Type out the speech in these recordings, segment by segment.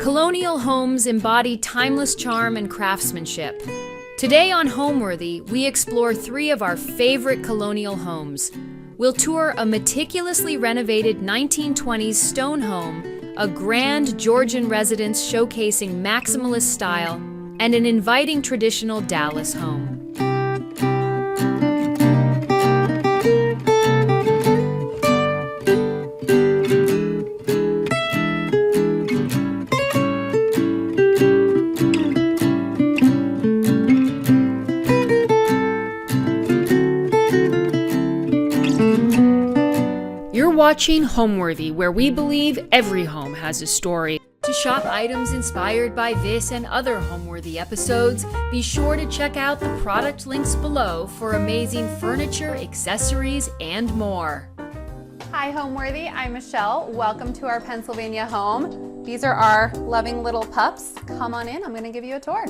Colonial homes embody timeless charm and craftsmanship. Today on Homeworthy, we explore 3 of our favorite colonial homes. We'll tour a meticulously renovated 1920s stone home, a grand Georgian residence showcasing maximalist style, and an inviting traditional Dallas home. You're watching Homeworthy, where we believe every home has a story. To shop items inspired by this and other Homeworthy episodes, be sure to check out the product links below for amazing furniture, accessories, and more. Hi Homeworthy, I'm Michelle. Welcome to our Pennsylvania home. These are our loving little pups. Come on in, I'm gonna give you a tour.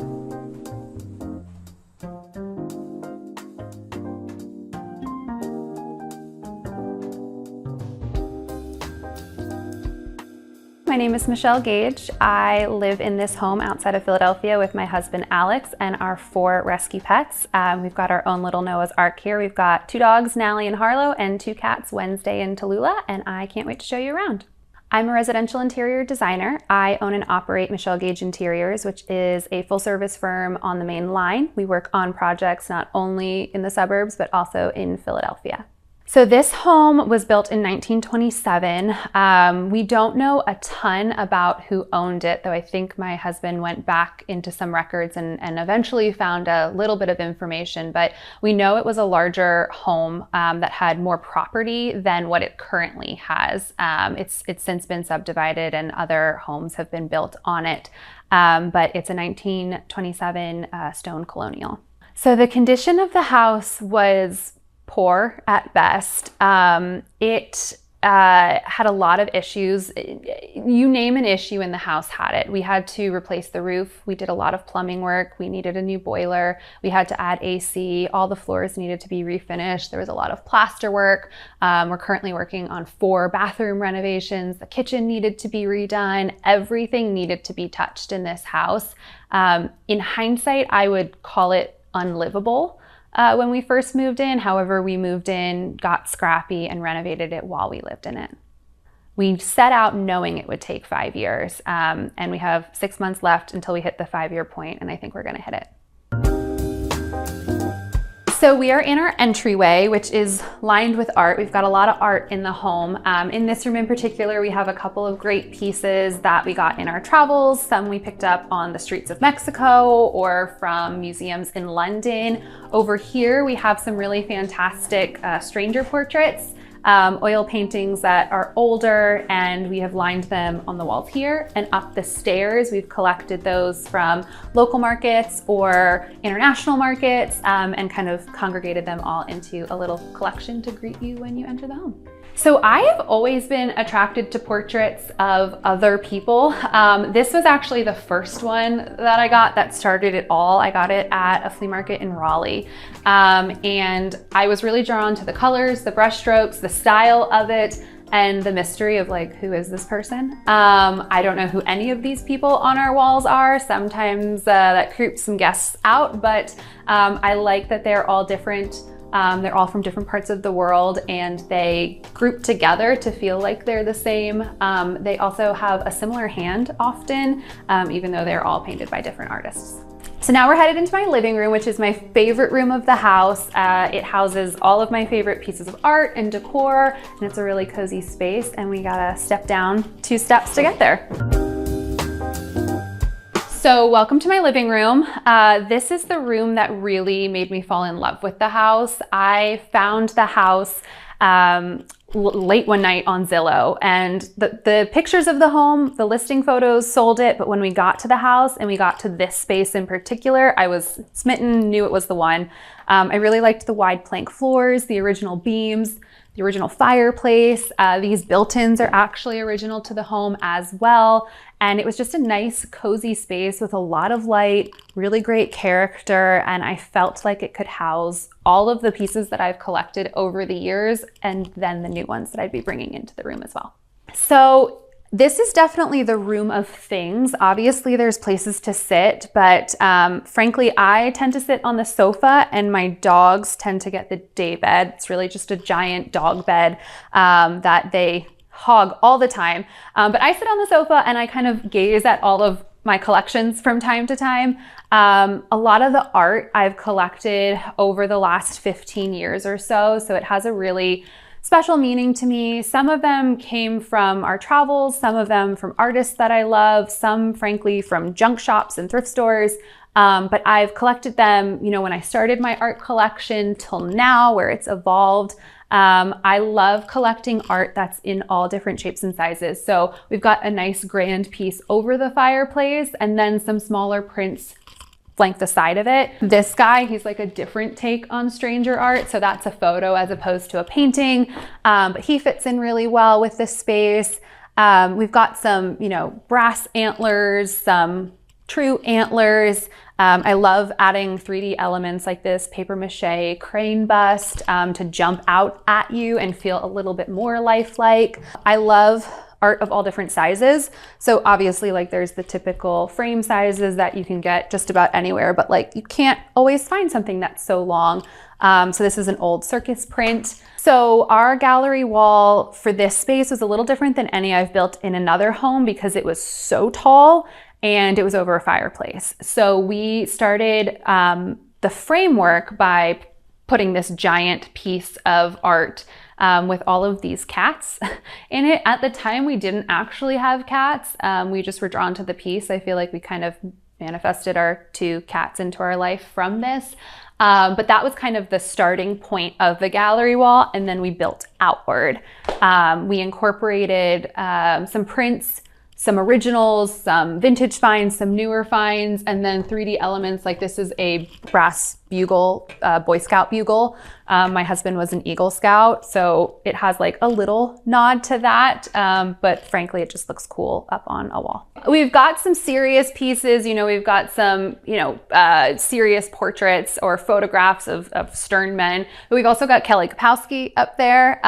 My name is Michelle Gage. I live in this home outside of Philadelphia with my husband Alex and our 4 rescue pets. We've got our own little Noah's Ark here. We've got 2 dogs, Nally and Harlow, and 2 cats, Wednesday and Tallulah, and I can't wait to show you around. I'm a residential interior designer. I own and operate Michelle Gage Interiors, which is a full-service firm on the main line. We work on projects not only in the suburbs, but also in Philadelphia. So this home was built in 1927. We don't know a ton about who owned it, though I think my husband went back into some records and eventually found a little bit of information, but we know it was a larger home that had more property than what it currently has. It's since been subdivided and other homes have been built on it, but it's a 1927 stone colonial. So the condition of the house was poor at best. It had a lot of issues. You name an issue in the house had it. We had to replace the roof. We did a lot of plumbing work. We needed a new boiler. We had to add AC. All the floors needed to be refinished. There was a lot of plaster work. We're currently working on 4 bathroom renovations. The kitchen needed to be redone. Everything needed to be touched in this house. In hindsight, I would call it unlivable. When we first moved in. However, we moved in, got scrappy, and renovated it while we lived in it. We set out knowing it would take 5 years, and we have 6 months left until we hit the 5-year point, and I think we're gonna hit it. So we are in our entryway, which is lined with art. We've got a lot of art in the home. In this room in particular, we have a couple of great pieces that we got in our travels. Some we picked up on the streets of Mexico or from museums in London. Over here, we have some really fantastic stranger portraits. Oil paintings that are older, and we have lined them on the walls here and up the stairs. We've collected those from local markets or international markets and kind of congregated them all into a little collection to greet you when you enter the home. So I have always been attracted to portraits of other people. This was actually the first one that I got that started it all. I got it at a flea market in Raleigh. And I was really drawn to the colors, the brush strokes, the style of it, and the mystery of like, who is this person? I don't know who any of these people on our walls are. Sometimes that creeps some guests out, but I like that they're all different. They're all from different parts of the world, and they group together to feel like they're the same. They also have a similar hand often, even though they're all painted by different artists. So now we're headed into my living room, which is my favorite room of the house. It houses all of my favorite pieces of art and decor, and it's a really cozy space, and we gotta step down 2 steps to get there. So welcome to my living room. This is the room that really made me fall in love with the house. I found the house late one night on Zillow, and the pictures of the home, the listing photos sold it, but when we got to the house and we got to this space in particular, I was smitten, knew it was the one. I really liked the wide plank floors, the original beams, the original fireplace. These built-ins are actually original to the home as well. And it was just a nice, cozy space with a lot of light, really great character, and I felt like it could house all of the pieces that I've collected over the years, and then the new ones that I'd be bringing into the room as well. So This is definitely the room of things. Obviously there's places to sit, but frankly, I tend to sit on the sofa and my dogs tend to get the day bed. It's really just a giant dog bed that they hog all the time. But I sit on the sofa and I kind of gaze at all of my collections from time to time. A lot of the art I've collected over the last 15 years or so. So it has a really special meaning to me. Some of them came from our travels, some of them from artists that I love, some frankly from junk shops and thrift stores. But I've collected them, you know, when I started my art collection till now where it's evolved. I love collecting art that's in all different shapes and sizes. So we've got a nice grand piece over the fireplace and then some smaller prints flank the side of it. This guy, he's like a different take on stranger art. So that's a photo as opposed to a painting, but he fits in really well with this space. We've got some, you know, brass antlers, some true antlers. I love adding 3D elements like this paper mache crane bust to jump out at you and feel a little bit more lifelike. I love art of all different sizes. So obviously like there's the typical frame sizes that you can get just about anywhere, but like you can't always find something that's so long. So this is an old circus print. So our gallery wall for this space was a little different than any I've built in another home because it was so tall and it was over a fireplace. So we started the framework by putting this giant piece of art with all of these cats in it. At the time, we didn't actually have cats. We just were drawn to the piece. I feel like we kind of manifested our 2 cats into our life from this. But that was kind of the starting point of the gallery wall. And then we built outward. We incorporated some prints, some originals, some vintage finds, some newer finds, and then 3D elements. Like this is a brass bugle, Boy Scout bugle. My husband was an Eagle Scout, so it has like a little nod to that, but frankly, it just looks cool up on a wall. We've got some serious pieces, you know, we've got some, you know, serious portraits or photographs of stern men, but we've also got Kelly Kapowski up there.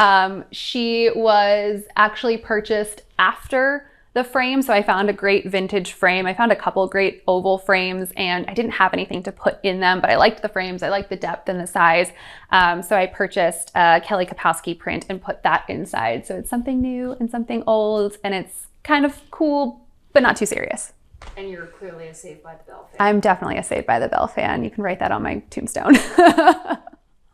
She was actually purchased after the frame. So I found a great vintage frame. I found a couple great oval frames and I didn't have anything to put in them, but I liked the frames. I liked the depth and the size. So I purchased a Kelly Kapowski print and put that inside. So it's something new and something old and it's kind of cool, but not too serious. And you're clearly a Saved by the Bell fan. I'm definitely a Saved by the Bell fan. You can write that on my tombstone.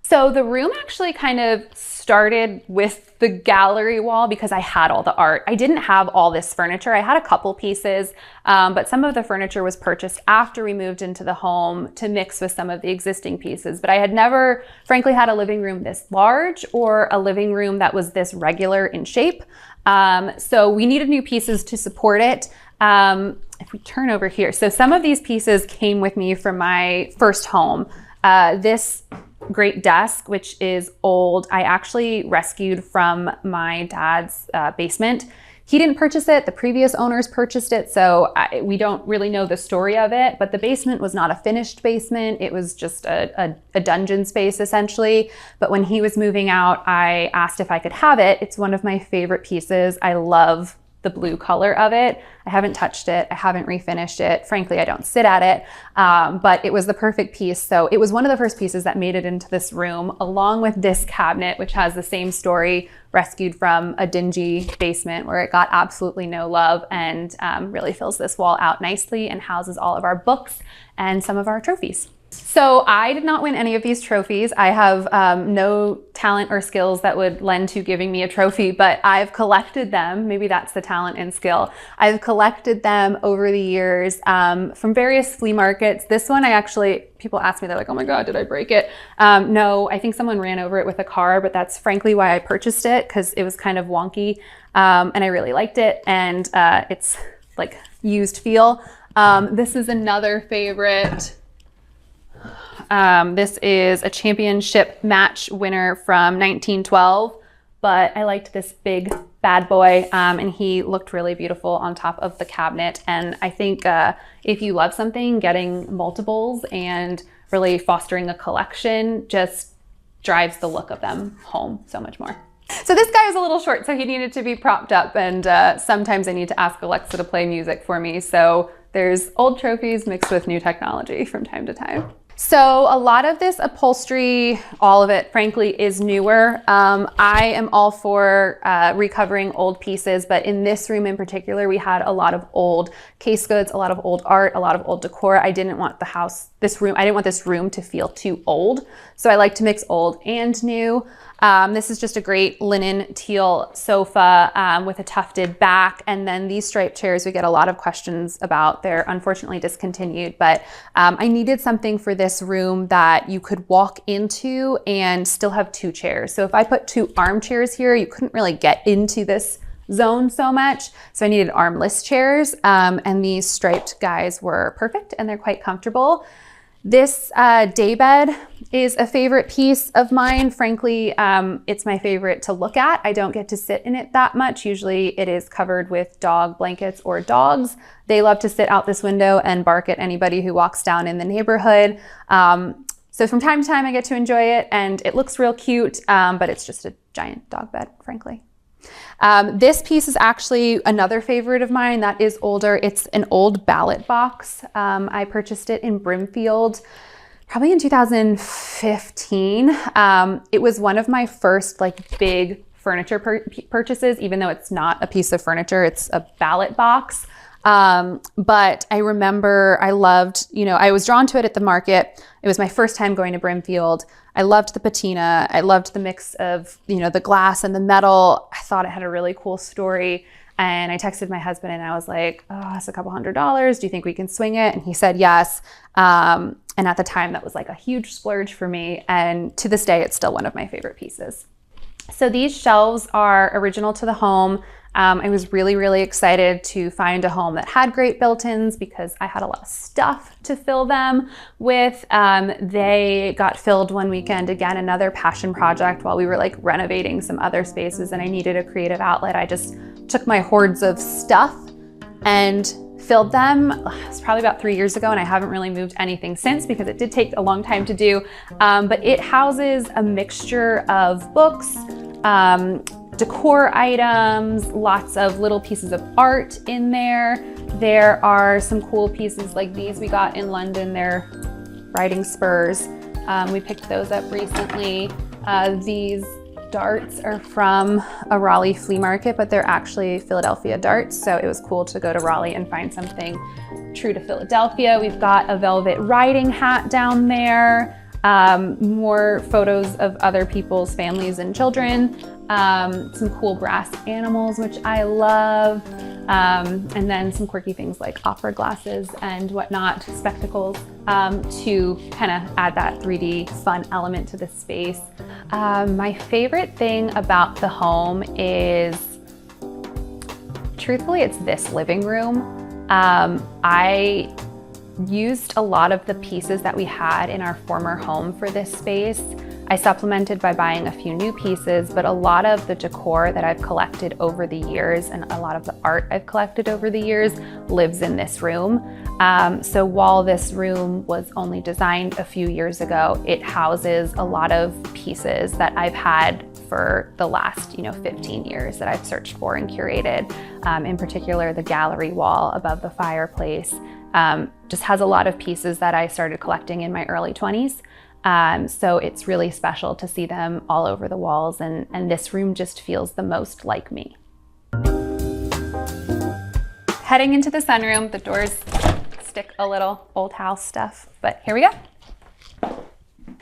So the room actually kind of started with the gallery wall because I had all the art. I didn't have all this furniture. I had a couple pieces, but some of the furniture was purchased after we moved into the home to mix with some of the existing pieces. But I had never, frankly, had a living room this large or a living room that was this regular in shape. So we needed new pieces to support it. If we turn over here, so some of these pieces came with me from my first home. This great desk, which is old, I actually rescued from my dad's basement. He didn't purchase it, the previous owners purchased it, so we don't really know the story of it, but the basement was not a finished basement. It was just a dungeon space essentially. But when he was moving out, I asked if I could have it. It's one of my favorite pieces. I love the blue color of it. I haven't touched it. I haven't refinished it. Frankly, I don't sit at it, but it was the perfect piece. So it was one of the first pieces that made it into this room, along with this cabinet, which has the same story, rescued from a dingy basement where it got absolutely no love, and really fills this wall out nicely and houses all of our books and some of our trophies. So I did not win any of these trophies. I have no talent or skills that would lend to giving me a trophy, but I've collected them. Maybe that's the talent and skill. I've collected them over the years from various flea markets. This one I actually, people ask me, they're like, oh my God, did I break it? No, I think someone ran over it with a car, but that's frankly why I purchased it, because it was kind of wonky and I really liked it, and it's like used feel. This is another favorite. This is a championship match winner from 1912, but I liked this big bad boy, and he looked really beautiful on top of the cabinet. And I think if you love something, getting multiples and really fostering a collection just drives the look of them home so much more. So this guy was a little short, so he needed to be propped up, and sometimes I need to ask Alexa to play music for me. So there's old trophies mixed with new technology from time to time. So a lot of this upholstery, all of it, frankly, is newer. I am all for recovering old pieces, but in this room in particular, we had a lot of old case goods, a lot of old art, a lot of old decor. I didn't want I didn't want this room to feel too old. So I like to mix old and new. This is just a great linen teal sofa with a tufted back. And then these striped chairs, we get a lot of questions about. They're unfortunately discontinued, but I needed something for this room that you could walk into and still have two chairs. So if I put two armchairs here, you couldn't really get into this zone so much. So I needed armless chairs, and these striped guys were perfect and they're quite comfortable. This day bed is a favorite piece of mine. Frankly, it's my favorite to look at. I don't get to sit in it that much. Usually it is covered with dog blankets or dogs. They love to sit out this window and bark at anybody who walks down in the neighborhood. So from time to time I get to enjoy it, and it looks real cute, but it's just a giant dog bed, frankly. This piece is actually another favorite of mine that is older. It's an old ballot box. I purchased it in Bloomfield probably in 2015. It was one of my first big furniture purchases, even though it's not a piece of furniture, it's a ballot box. But I remember I loved, I was drawn to it at the market. It was my first time going to Brimfield. I loved the patina. I loved the mix of, the glass and the metal. I thought it had a really cool story. And I texted my husband and I was like, oh, it's a couple $100. Do you think we can swing it? And he said yes. And at the time that was a huge splurge for me. And to this day, it's still one of my favorite pieces. So these shelves are original to the home. I was really, really excited to find a home that had great built-ins because I had a lot of stuff to fill them with. They got filled one weekend, again, another passion project while we were renovating some other spaces and I needed a creative outlet. I just took my hordes of stuff and filled them. It was probably about 3 years ago and I haven't really moved anything since because it did take a long time to do. But it houses a mixture of books, decor items, lots of little pieces of art in there. There are some cool pieces like these we got in London. They're riding spurs. We picked those up recently. These darts are from a Raleigh flea market, but they're actually Philadelphia darts. So it was cool to go to Raleigh and find something true to Philadelphia. We've got a velvet riding hat down there. More photos of other people's families and children, some cool brass animals, which I love, and then some quirky things like opera glasses and whatnot, spectacles, to kind of add that 3D fun element to the space. My favorite thing about the home is, truthfully, it's this living room. I used a lot of the pieces that we had in our former home for this space. I supplemented by buying a few new pieces, but a lot of the decor that I've collected over the years and a lot of the art I've collected over the years lives in this room. So while this room was only designed a few years ago, it houses a lot of pieces that I've had for the last 15 years that I've searched for and curated. In particular, the gallery wall above the fireplace just has a lot of pieces that I started collecting in my early 20s. So it's really special to see them all over the walls, and this room just feels the most like me. Heading into the sunroom, the doors stick a little old house stuff, but here we go.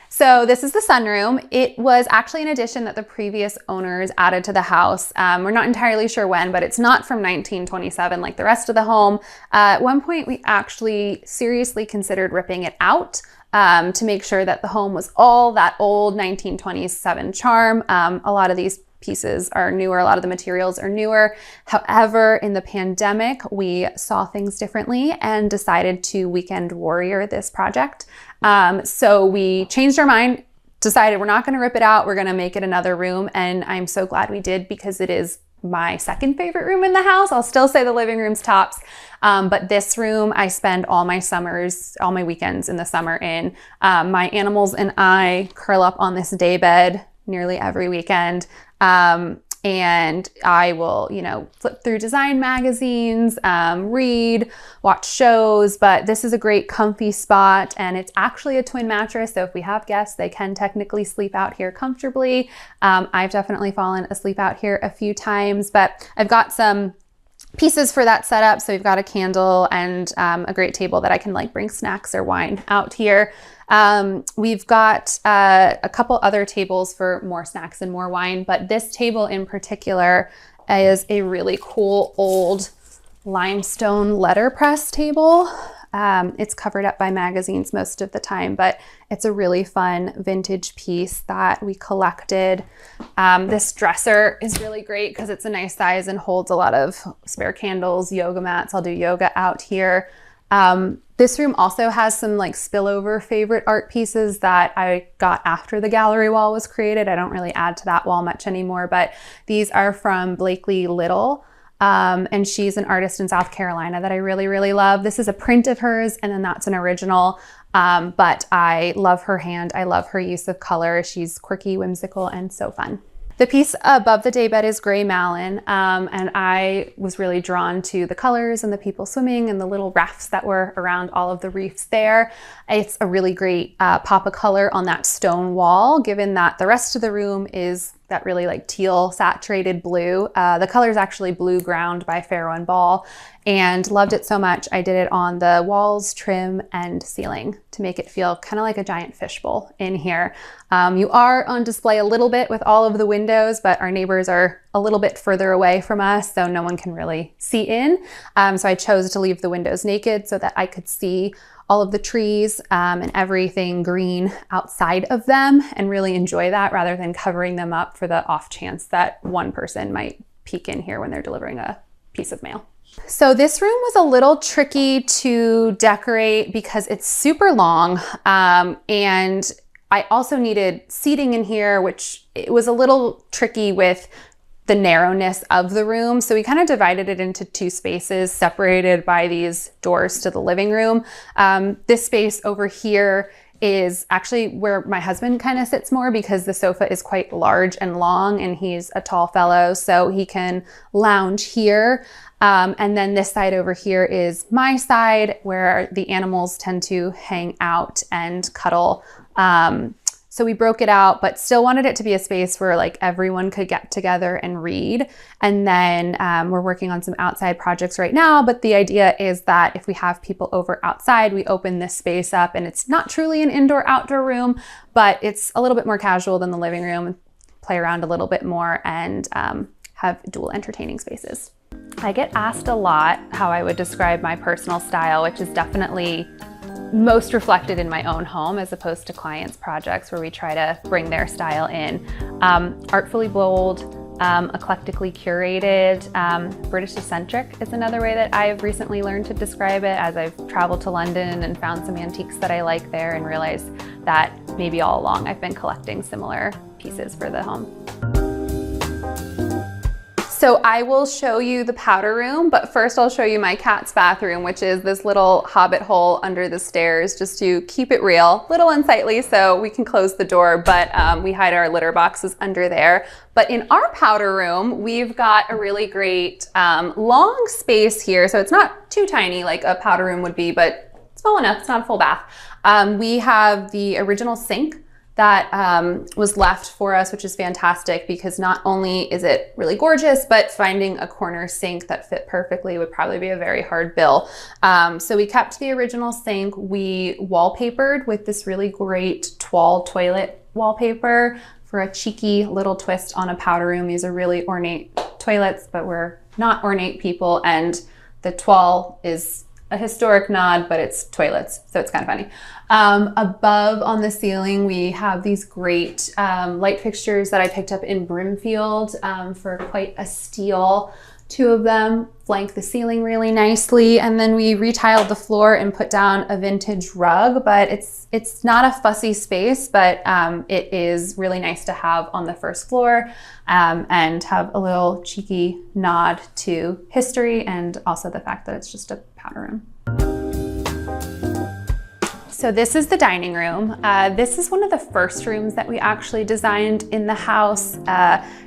So this is the sunroom. It was actually an addition that the previous owners added to the house. We're not entirely sure when, but it's not from 1927 like the rest of the home. At one point, we actually seriously considered ripping it out to make sure that the home was all that old 1927 charm. A lot of these pieces are newer, a lot of the materials are newer. However, in the pandemic, we saw things differently and decided to weekend warrior this project. So we changed our mind, decided we're not going to rip it out, we're going to make it another room, and I'm so glad we did because it is my second favorite room in the house. I'll still say the living room's tops, but this room I spend all my summers, all my weekends in the summer in. My animals and I curl up on this day bed nearly every weekend. And I will, you know, flip through design magazines, read, watch shows, but this is a great comfy spot, and it's actually a twin mattress. So if we have guests, they can technically sleep out here comfortably. I've definitely fallen asleep out here a few times, but I've got some pieces for that setup. So we've got a candle and a great table that I can like bring snacks or wine out here. We've got a couple other tables for more snacks and more wine, but this table in particular is a really cool old limestone letterpress table. It's covered up by magazines most of the time, but it's a really fun vintage piece that we collected. This dresser is really great because it's a nice size and holds a lot of spare candles, yoga mats. I'll do yoga out here. This room also has some like spillover favorite art pieces that I got after the gallery wall was created. I don't really add to that wall much anymore, but these are from Blakely Little. And she's an artist in South Carolina that I really, really love. This is a print of hers, and then that's an original. But I love her hand. I love her use of color. She's quirky, whimsical, and so fun. The piece above the daybed is gray malin, and I was really drawn to the colors and the people swimming and the little rafts that were around all of the reefs there. It's a really great pop of color on that stone wall, given that the rest of the room is that really like teal saturated blue. The color is actually Blue Ground by Farrow and Ball, and loved it so much I did it on the walls, trim, and ceiling to make it feel kind of like a giant fishbowl in here. You are on display a little bit with all of the windows, but our neighbors are a little bit further away from us, so no one can really see in. So I chose to leave the windows naked so that I could see all of the trees and everything green outside of them and really enjoy that rather than covering them up for the off chance that one person might peek in here when they're delivering a piece of mail. So this room was a little tricky to decorate because it's super long, and I also needed seating in here, which it was a little tricky with the narrowness of the room. So we kind of divided it into two spaces separated by these doors to the living room. This space over here is actually where my husband kind of sits more because the sofa is quite large and long, and he's a tall fellow, so he can lounge here. And then this side over here is my side where the animals tend to hang out and cuddle. So we broke it out, but still wanted it to be a space where like everyone could get together and read. And then we're working on some outside projects right now, but the idea is that if we have people over outside, we open this space up, and it's not truly an indoor-outdoor room, but it's a little bit more casual than the living room, play around a little bit more, and have dual entertaining spaces. I get asked a lot how I would describe my personal style, which is definitely most reflected in my own home as opposed to clients' projects where we try to bring their style in. Artfully bold, eclectically curated, British eccentric is another way that I've recently learned to describe it as I've traveled to London and found some antiques that I like there and realized that maybe all along I've been collecting similar pieces for the home. So I will show you the powder room, but first I'll show you my cat's bathroom, which is this little hobbit hole under the stairs, just to keep it real. Little unsightly, so we can close the door, but we hide our litter boxes under there. But in our powder room, we've got a really great long space here. So it's not too tiny like a powder room would be, but small enough, it's not a full bath. We have the original sink that was left for us, which is fantastic because not only is it really gorgeous, but finding a corner sink that fit perfectly would probably be a very hard bill. So we kept the original sink. We wallpapered with this really great Toile toilet wallpaper for a cheeky little twist on a powder room. These are really ornate toilets, but we're not ornate people, and the Toile is a historic nod, but it's toilets, so it's kind of funny. Above on the ceiling, we have these great light fixtures that I picked up in Bloomfield for quite a steal. Two of them flank the ceiling really nicely, and then we retiled the floor and put down a vintage rug, but it's not a fussy space, but it is really nice to have on the first floor and have a little cheeky nod to history and also the fact that it's just a powder room. So this is the dining room. This is one of the first rooms that we actually designed in the house.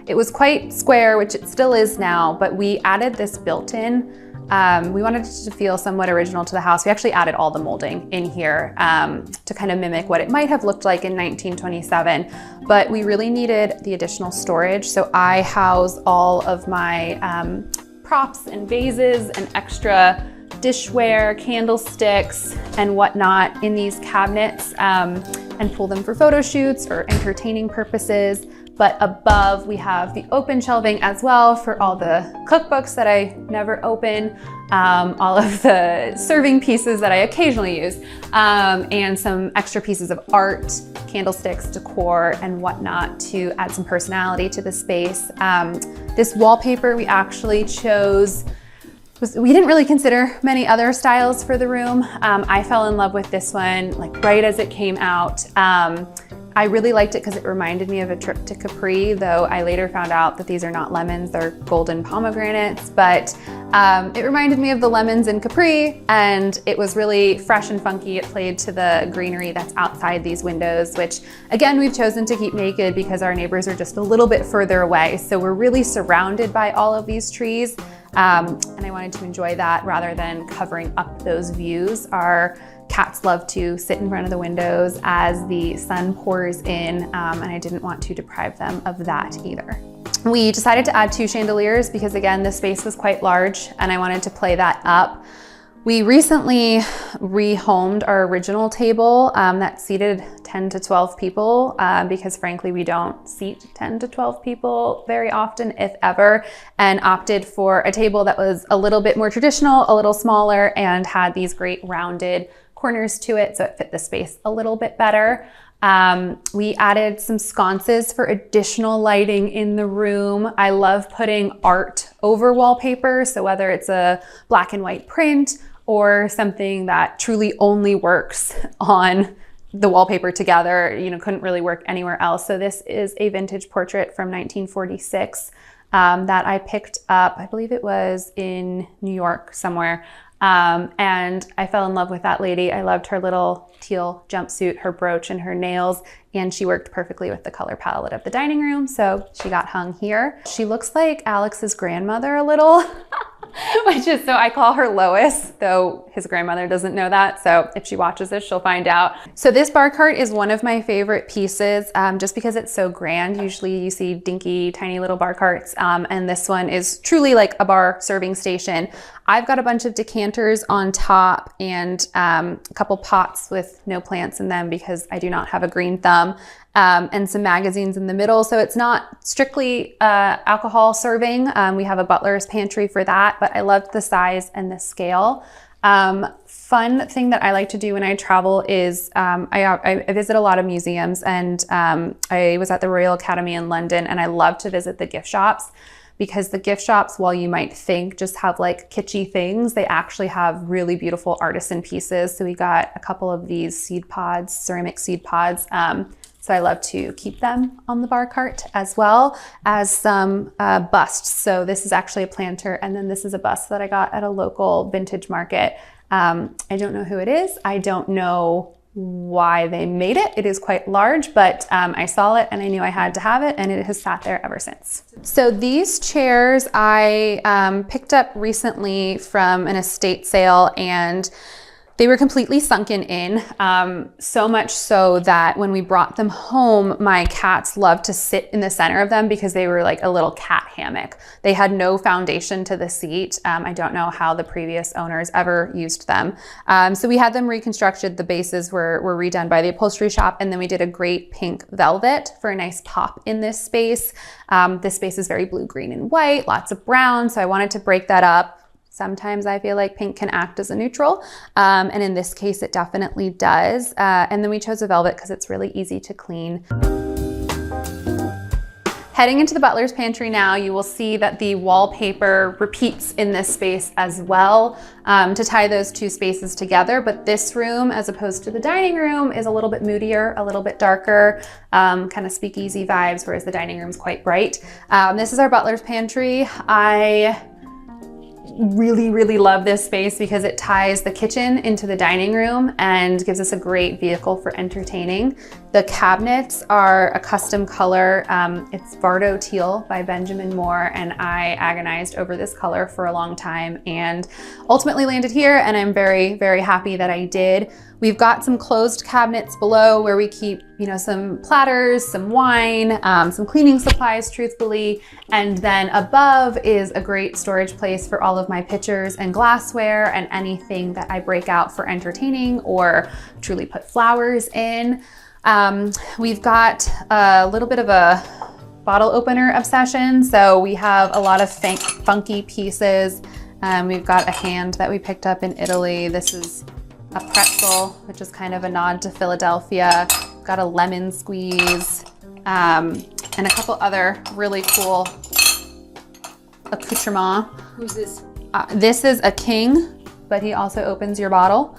It was quite square, which it still is now, but we added this built-in. We wanted it to feel somewhat original to the house. We actually added all the molding in here to kind of mimic what it might have looked like in 1927, but we really needed the additional storage. So I house all of my props and vases and extra dishware, candlesticks, and whatnot in these cabinets and pull them for photo shoots or entertaining purposes. But above we have the open shelving as well for all the cookbooks that I never open, all of the serving pieces that I occasionally use, and some extra pieces of art, candlesticks, decor, and whatnot to add some personality to the space. This wallpaper we actually chose. We didn't really consider many other styles for the room. I fell in love with this one like right as it came out. I really liked it because it reminded me of a trip to Capri, though I later found out that these are not lemons, they're golden pomegranates, but it reminded me of the lemons in Capri, and it was really fresh and funky. It played to the greenery that's outside these windows, which again, we've chosen to keep naked because our neighbors are just a little bit further away. So we're really surrounded by all of these trees. And I wanted to enjoy that rather than covering up those views. Our cats love to sit in front of the windows as the sun pours in, and I didn't want to deprive them of that either. We decided to add 2 chandeliers because again, the space was quite large and I wanted to play that up. We recently rehomed our original table that seated 10 to 12 people because frankly, we don't seat 10 to 12 people very often, if ever, and opted for a table that was a little bit more traditional, a little smaller, and had these great rounded corners to it, so it fit the space a little bit better. We added some sconces for additional lighting in the room. I love putting art over wallpaper, so whether it's a black and white print or something that truly only works on the wallpaper together, couldn't really work anywhere else. So this is a vintage portrait from 1946 that I picked up, I believe it was in New York somewhere. And I fell in love with that lady. I loved her little teal jumpsuit, her brooch, and her nails, and she worked perfectly with the color palette of the dining room, so she got hung here. She looks like Alex's grandmother a little, which is, so I call her Lois, though his grandmother doesn't know that, so if she watches this, she'll find out. So this bar cart is one of my favorite pieces, just because it's so grand. Usually you see dinky, tiny little bar carts, and this one is truly like a bar serving station. I've got a bunch of decanters on top and a couple pots with no plants in them because I do not have a green thumb, and some magazines in the middle. So it's not strictly alcohol serving. We have a Butler's Pantry for that, but I loved the size and the scale. Fun thing that I like to do when I travel is I visit a lot of museums, and I was at the Royal Academy in London, and I love to visit the gift shops, because the gift shops, while you might think just have like kitschy things, they actually have really beautiful artisan pieces. So we got a couple of these seed pods, ceramic seed pods. So I love to keep them on the bar cart, as well as some busts. So this is actually a planter, and then this is a bust that I got at a local vintage market. I don't know who it is. I don't know why they made it. It is quite large, but I saw it and I knew I had to have it, and it has sat there ever since. So these chairs I picked up recently from an estate sale, and they were completely sunken in, so much so that when we brought them home, my cats loved to sit in the center of them because they were like a little cat hammock. They had no foundation to the seat. I don't know how the previous owners ever used them. So we had them reconstructed. The bases were redone by the upholstery shop, and then we did a great pink velvet for a nice pop in this space. This space is very blue, green, and white, lots of brown, so I wanted to break that up. Sometimes I feel like pink can act as a neutral, and in this case it definitely does. And then we chose a velvet because it's really easy to clean. Heading into the Butler's Pantry now, you will see that the wallpaper repeats in this space as well, to tie those two spaces together. But this room, as opposed to the dining room, is a little bit moodier, a little bit darker, kind of speakeasy vibes, whereas the dining room's quite bright. This is our Butler's Pantry. I really, really love this space because it ties the kitchen into the dining room and gives us a great vehicle for entertaining. The cabinets are a custom color. It's Vardo Teal by Benjamin Moore, and I agonized over this color for a long time and ultimately landed here, and I'm very, very happy that I did. We've got some closed cabinets below where we keep, some platters, some wine, some cleaning supplies, truthfully. And then above is a great storage place for all of my pitchers and glassware and anything that I break out for entertaining or truly put flowers in. We've got a little bit of a bottle opener obsession. So we have a lot of funky pieces. We've got a hand that we picked up in Italy. This is a pretzel, which is kind of a nod to Philadelphia. Got a lemon squeeze, and a couple other really cool accoutrement. Who's this? This is a king, but he also opens your bottle,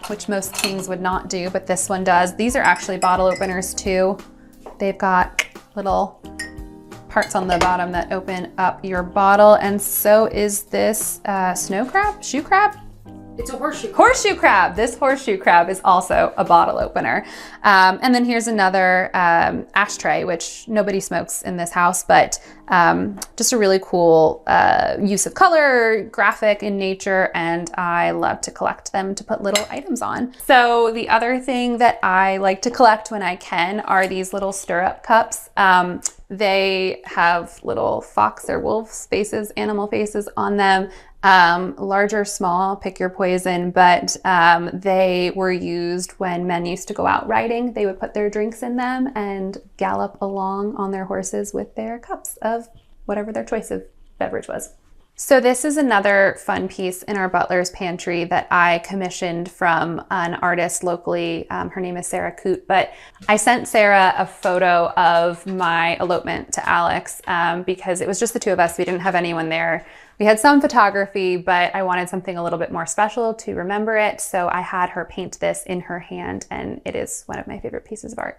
which most kings would not do, but this one does. These are actually bottle openers too. They've got little parts on the bottom that open up your bottle, and so is this snow crab, shoe crab? It's a horseshoe crab. Horseshoe crab. This horseshoe crab is also a bottle opener. And then here's another ashtray, which nobody smokes in this house, but just a really cool use of color, graphic in nature, and I love to collect them to put little items on. So the other thing that I like to collect when I can are these little stirrup cups. They have little fox or wolf faces, animal faces on them. Large or small, pick your poison, but they were used when men used to go out riding. They would put their drinks in them and gallop along on their horses with their cups of whatever their choice of beverage was. So this is another fun piece in our Butler's pantry that I commissioned from an artist locally. Her name is Sarah Coote, but I sent Sarah a photo of my elopement to Alex because it was just the two of us. We didn't have anyone there. We had some photography, but I wanted something a little bit more special to remember it. So I had her paint this in her hand, and it is one of my favorite pieces of art.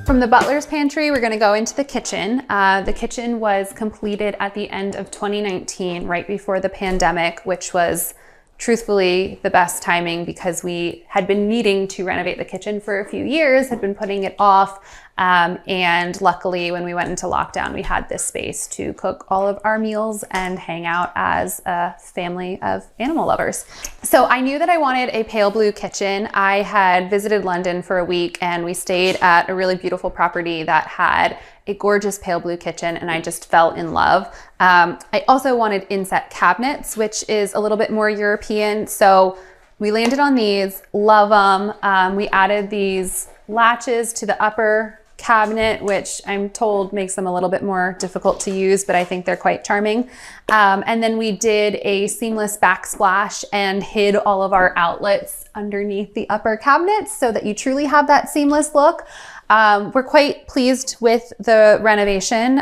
From the Butler's pantry, we're gonna go into the kitchen. The kitchen was completed at the end of 2019, right before the pandemic, which was truthfully the best timing because we had been needing to renovate the kitchen for a few years, had been putting it off. And luckily when we went into lockdown, we had this space to cook all of our meals and hang out as a family of animal lovers. So I knew that I wanted a pale blue kitchen. I had visited London for a week and we stayed at a really beautiful property that had a gorgeous pale blue kitchen, and I just fell in love. I also wanted inset cabinets, which is a little bit more European. So we landed on these, love them. We added these latches to the upper cabinet, which I'm told makes them a little bit more difficult to use, but I think they're quite charming. And then we did a seamless backsplash and hid all of our outlets underneath the upper cabinets so that you truly have that seamless look. We're quite pleased with the renovation.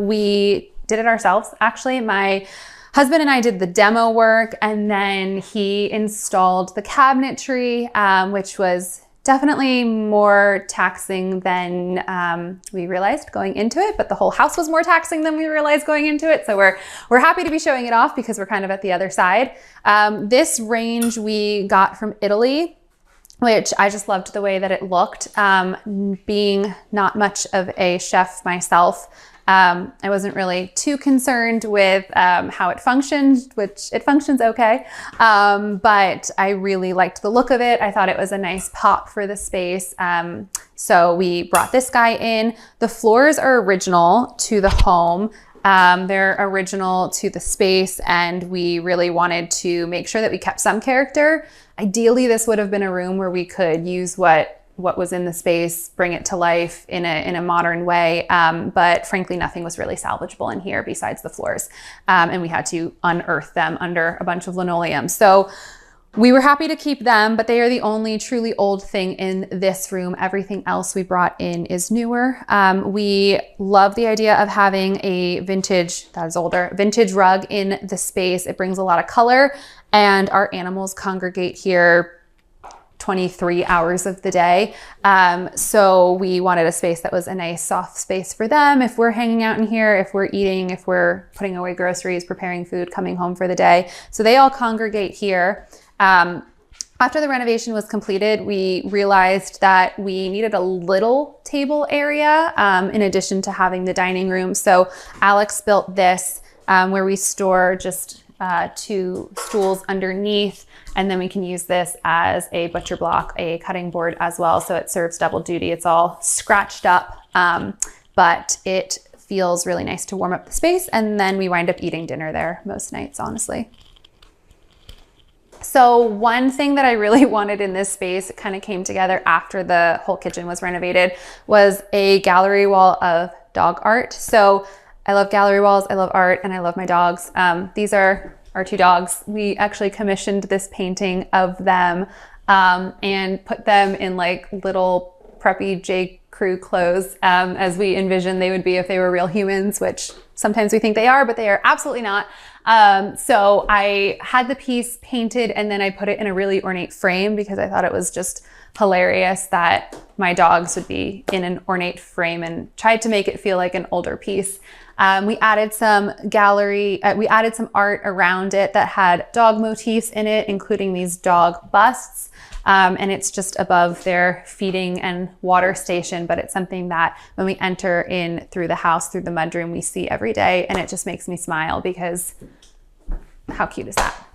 We did it ourselves. Actually, my husband and I did the demo work, and then he installed the cabinetry, which was definitely more taxing than we realized going into it, but the whole house was more taxing than we realized going into it. So we're happy to be showing it off because we're kind of at the other side. This range we got from Italy, which I just loved the way that it looked. Being not much of a chef myself, I wasn't really too concerned with how it functioned, which it functions okay. But I really liked the look of it. I thought it was a nice pop for the space. So we brought this guy in. The floors are original to the home. They're original to the space, and we really wanted to make sure that we kept some character. Ideally, this would have been a room where we could use what was in the space, bring it to life in a modern way. But frankly, nothing was really salvageable in here besides the floors. And we had to unearth them under a bunch of linoleum. So we were happy to keep them, but they are the only truly old thing in this room. Everything else we brought in is newer. We love the idea of having a vintage rug in the space. It brings a lot of color, and our animals congregate here 23 hours of the day. So we wanted a space that was a nice soft space for them. If we're hanging out in here, if we're eating, if we're putting away groceries, preparing food, coming home for the day. So they all congregate here. After the renovation was completed, we realized that we needed a little table area in addition to having the dining room. So Alex built this where we store just 2 stools underneath, and then we can use this as a butcher block, a cutting board as well. So it serves double duty. It's all scratched up, but it feels really nice to warm up the space. And then we wind up eating dinner there most nights, honestly. So one thing that I really wanted in this space, it kind of came together after the whole kitchen was renovated, was a gallery wall of dog art. So I love gallery walls, I love art, and I love my dogs. These are our 2 dogs. We actually commissioned this painting of them and put them in like little preppy J. Crew clothes as we envisioned they would be if they were real humans, which sometimes we think they are, but they are absolutely not. So I had the piece painted and then I put it in a really ornate frame because I thought it was just hilarious that my dogs would be in an ornate frame, and tried to make it feel like an older piece. We added some art around it that had dog motifs in it, including these dog busts. And it's just above their feeding and water station, but it's something that when we enter in through the house, through the mudroom, we see every day, and it just makes me smile because how cute is that?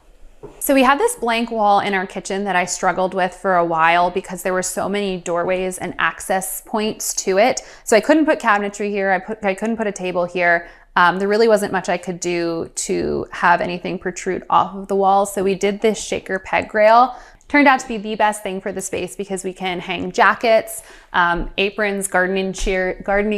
So we had this blank wall in our kitchen that I struggled with for a while because there were so many doorways and access points to it. So I couldn't put cabinetry here. I couldn't put a table here. There really wasn't much I could do to have anything protrude off of the wall. So we did this shaker peg rail. Turned out to be the best thing for the space because we can hang jackets, aprons, gardening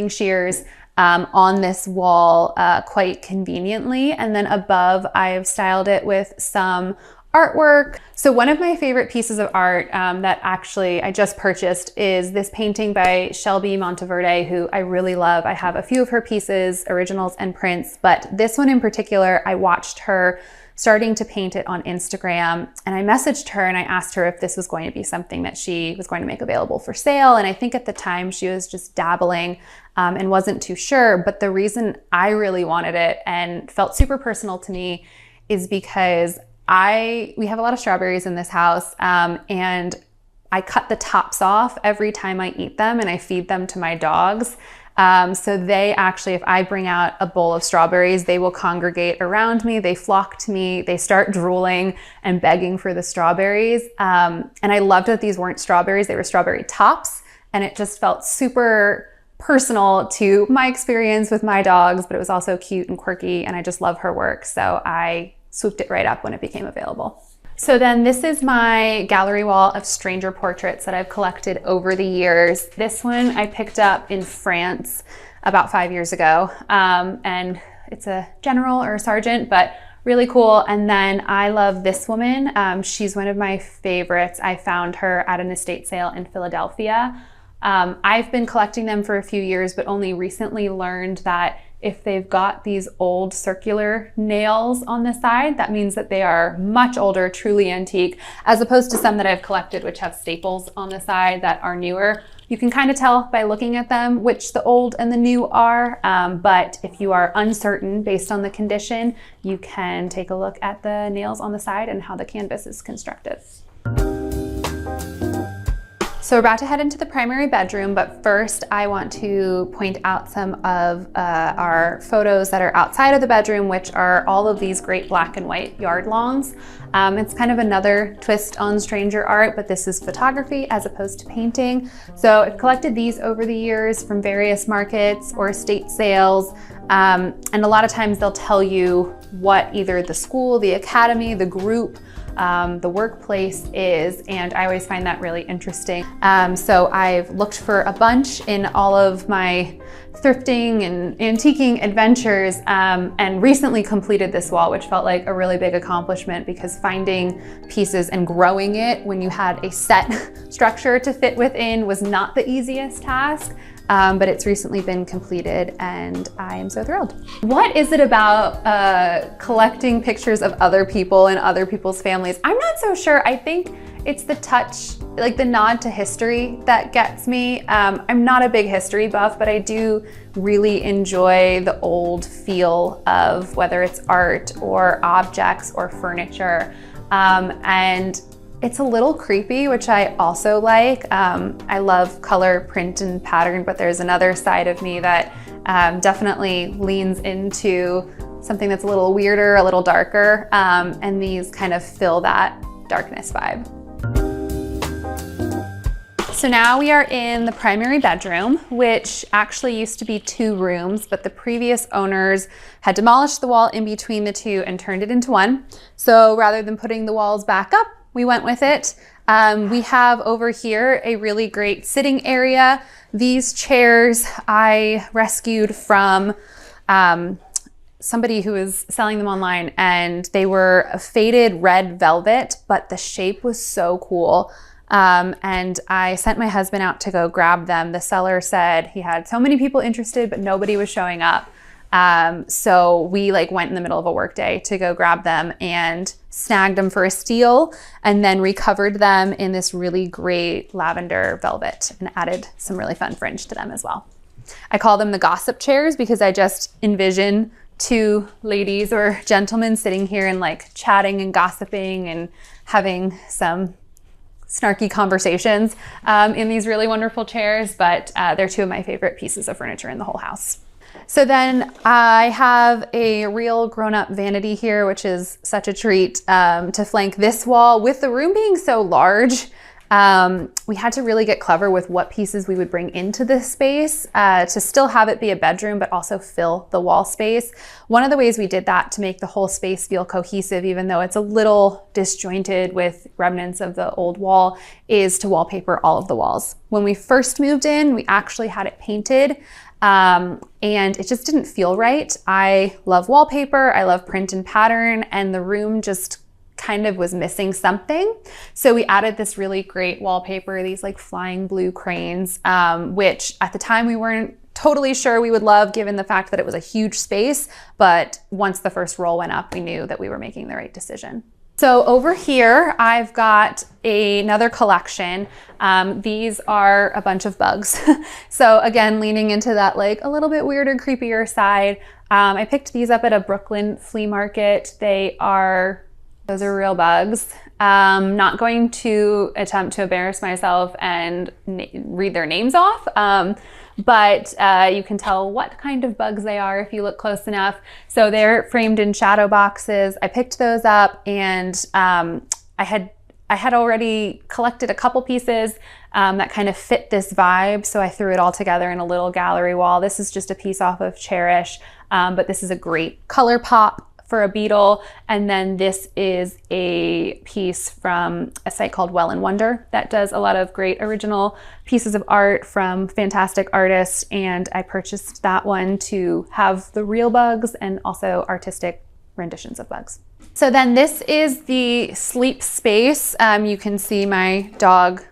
shears on this wall quite conveniently. And then above, I've styled it with some artwork. So one of my favorite pieces of art that actually I just purchased is this painting by Shelby Monteverde, who I really love. I have a few of her pieces, originals and prints, but this one in particular, I watched her starting to paint it on Instagram, and I messaged her and I asked her if this was going to be something that she was going to make available for sale. And I think at the time she was just dabbling and wasn't too sure. But the reason I really wanted it and felt super personal to me is because we have a lot of strawberries in this house, and I cut the tops off every time I eat them, and I feed them to my dogs. So they actually, if I bring out a bowl of strawberries, they will congregate around me. They flock to me. They start drooling and begging for the strawberries. And I loved that these weren't strawberries. They were strawberry tops. And it just felt super personal to my experience with my dogs, but it was also cute and quirky. And I just love her work. So I swooped it right up when it became available. So then this is my gallery wall of stranger portraits that I've collected over the years. This one I picked up in France about 5 years ago. And it's a general or a sergeant, but really cool. And then I love this woman. She's one of my favorites. I found her at an estate sale in Philadelphia. I've been collecting them for a few years, but only recently learned that if they've got these old circular nails on the side, that means that they are much older, truly antique, as opposed to some that I've collected which have staples on the side that are newer. You can kind of tell by looking at them which the old and the new are, but if you are uncertain based on the condition, you can take a look at the nails on the side and how the canvas is constructed. So we're about to head into the primary bedroom, but first I want to point out some of our photos that are outside of the bedroom, which are all of these great black and white yard longs. It's kind of another twist on stranger art, but this is photography as opposed to painting. So I've collected these over the years from various markets or estate sales. And a lot of times they'll tell you what either the school, the academy, the group, the workplace is, and I always find that really interesting. So I've looked for a bunch in all of my thrifting and antiquing adventures, and recently completed this wall, which felt like a really big accomplishment because finding pieces and growing it when you had a set structure to fit within was not the easiest task. But it's recently been completed and I am so thrilled. What is it about collecting pictures of other people and other people's families? I'm not so sure. I think it's the touch, like the nod to history that gets me. I'm not a big history buff, but I do really enjoy the old feel of whether it's art or objects or furniture. And it's a little creepy, which I also like. I love color, print, and pattern, but there's another side of me that definitely leans into something that's a little weirder, a little darker, and these kind of fill that darkness vibe. So now we are in the primary bedroom, which actually used to be 2 rooms, but the previous owners had demolished the wall in between the 2 and turned it into 1. So rather than putting the walls back up, we went with it. We have over here a really great sitting area. These chairs I rescued from somebody who was selling them online, and they were a faded red velvet, but the shape was so cool. And I sent my husband out to go grab them. The seller said he had so many people interested, but nobody was showing up. So we went in the middle of a workday to go grab them and snagged them for a steal, and then recovered them in this really great lavender velvet and added some really fun fringe to them as well. I call them the gossip chairs because I just envision 2 ladies or gentlemen sitting here and chatting and gossiping and having some snarky conversations in these really wonderful chairs, but they're 2 of my favorite pieces of furniture in the whole house. So then I have a real grown-up vanity here, which is such a treat to flank this wall. With the room being so large, we had to really get clever with what pieces we would bring into this space to still have it be a bedroom, but also fill the wall space. One of the ways we did that to make the whole space feel cohesive, even though it's a little disjointed with remnants of the old wall, is to wallpaper all of the walls. When we first moved in, we actually had it painted. And it just didn't feel right. I love wallpaper, I love print and pattern, and the room just kind of was missing something. So we added this really great wallpaper, these flying blue cranes, which at the time we weren't totally sure we would love given the fact that it was a huge space. But once the first roll went up, we knew that we were making the right decision. So over here, I've got another collection. These are a bunch of bugs. So again, leaning into that a little bit weirder, creepier side. I picked these up at a Brooklyn flea market. Those are real bugs. Not going to attempt to embarrass myself and read their names off. But you can tell what kind of bugs they are if you look close enough. So they're framed in shadow boxes. I picked those up, and I had already collected a couple pieces that kind of fit this vibe. So I threw it all together in a little gallery wall. This is just a piece off of Cherish, but this is a great color pop for a beetle. And then this is a piece from a site called Well and Wonder that does a lot of great original pieces of art from fantastic artists. And I purchased that one to have the real bugs and also artistic renditions of bugs. So then this is the sleep space. You can see my dog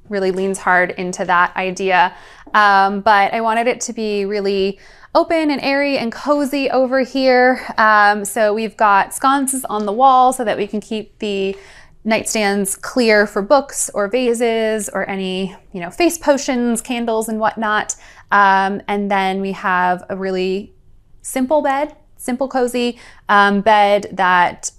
really leans hard into that idea. But I wanted it to be really open and airy and cozy over here. So we've got sconces on the wall so that we can keep the nightstands clear for books or vases or any, face potions, candles and whatnot. And then we have a really simple bed, simple, cozy bed that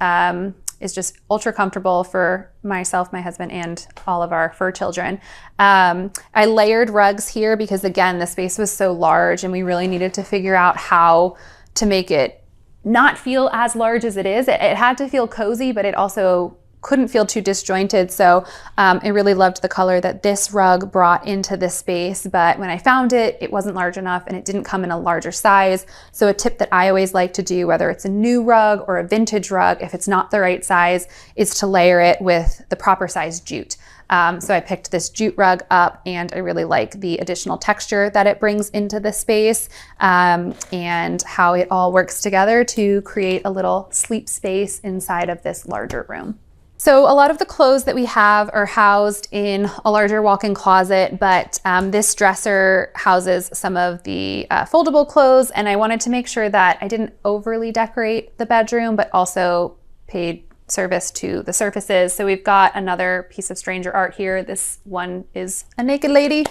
is just ultra comfortable for myself, my husband, and all of our fur children. I layered rugs here because, again, the space was so large and we really needed to figure out how to make it not feel as large as it is. It had to feel cozy, but it also couldn't feel too disjointed. So I really loved the color that this rug brought into this space, but when I found it, it wasn't large enough and it didn't come in a larger size. So a tip that I always like to do, whether it's a new rug or a vintage rug, if it's not the right size, is to layer it with the proper size jute. So I picked this jute rug up and I really like the additional texture that it brings into the space and how it all works together to create a little sleep space inside of this larger room. So a lot of the clothes that we have are housed in a larger walk-in closet, but this dresser houses some of the foldable clothes, and I wanted to make sure that I didn't overly decorate the bedroom, but also paid service to the surfaces. So we've got another piece of stranger art here. This one is a naked lady,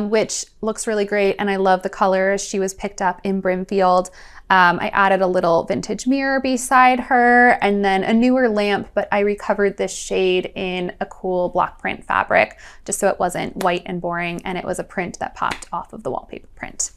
which looks really great. And I love the colors. She was picked up in Bloomfield. I added a little vintage mirror beside her and then a newer lamp, but I recovered this shade in a cool block print fabric just so it wasn't white and boring, and it was a print that popped off of the wallpaper print.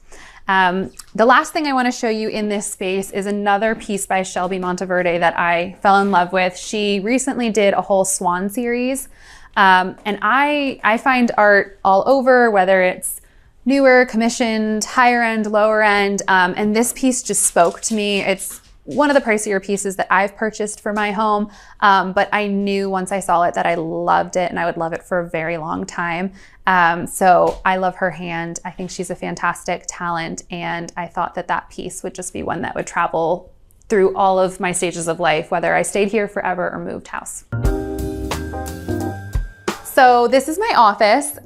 The last thing I want to show you in this space is another piece by Shelby Monteverde that I fell in love with. She recently did a whole swan series, and I find art all over, whether it's newer, commissioned, higher end, lower end, and this piece just spoke to me. It's one of the pricier pieces that I've purchased for my home, but I knew once I saw it that I loved it and I would love it for a very long time. So I love her hand. I think she's a fantastic talent, and I thought that that piece would just be one that would travel through all of my stages of life, whether I stayed here forever or moved house. So this is my office.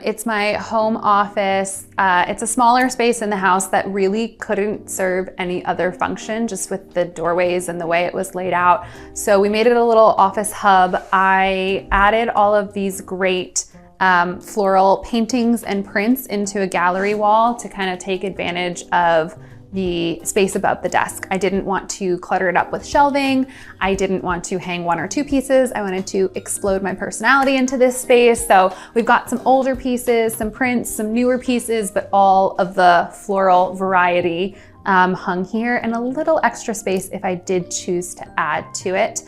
It's my home office. It's a smaller space in the house that really couldn't serve any other function, just with the doorways and the way it was laid out. So we made it a little office hub. I added all of these great floral paintings and prints into a gallery wall to kind of take advantage of the space above the desk. I didn't want to clutter it up with shelving. I didn't want to hang one or two pieces. I wanted to explode my personality into this space. So we've got some older pieces, some prints, some newer pieces, but all of the floral variety hung here, and a little extra space if I did choose to add to it.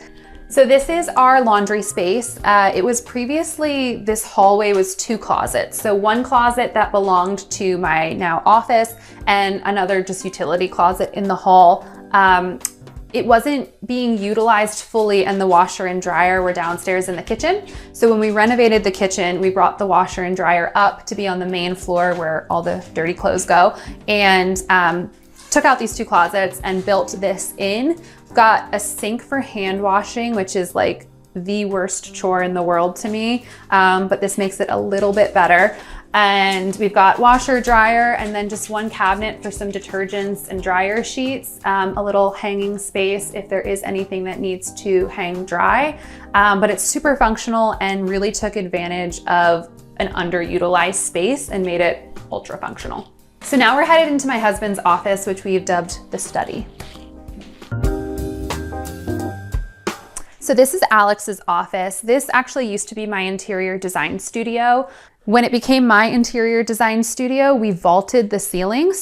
So this is our laundry space. It was previously, this hallway was two closets. So one closet that belonged to my now office and another just utility closet in the hall. It wasn't being utilized fully, and the washer and dryer were downstairs in the kitchen. So when we renovated the kitchen, we brought the washer and dryer up to be on the main floor where all the dirty clothes go, and took out these two closets and built this in. Got a sink for hand washing, which is like the worst chore in the world to me, but this makes it a little bit better. And we've got washer, dryer, and then just one cabinet for some detergents and dryer sheets, a little hanging space if there is anything that needs to hang dry. But it's super functional and really took advantage of an underutilized space and made it ultra functional. So now we're headed into my husband's office, which we've dubbed the study. So this is Alex's office. This actually used to be my interior design studio. When it became my interior design studio, we vaulted the ceiling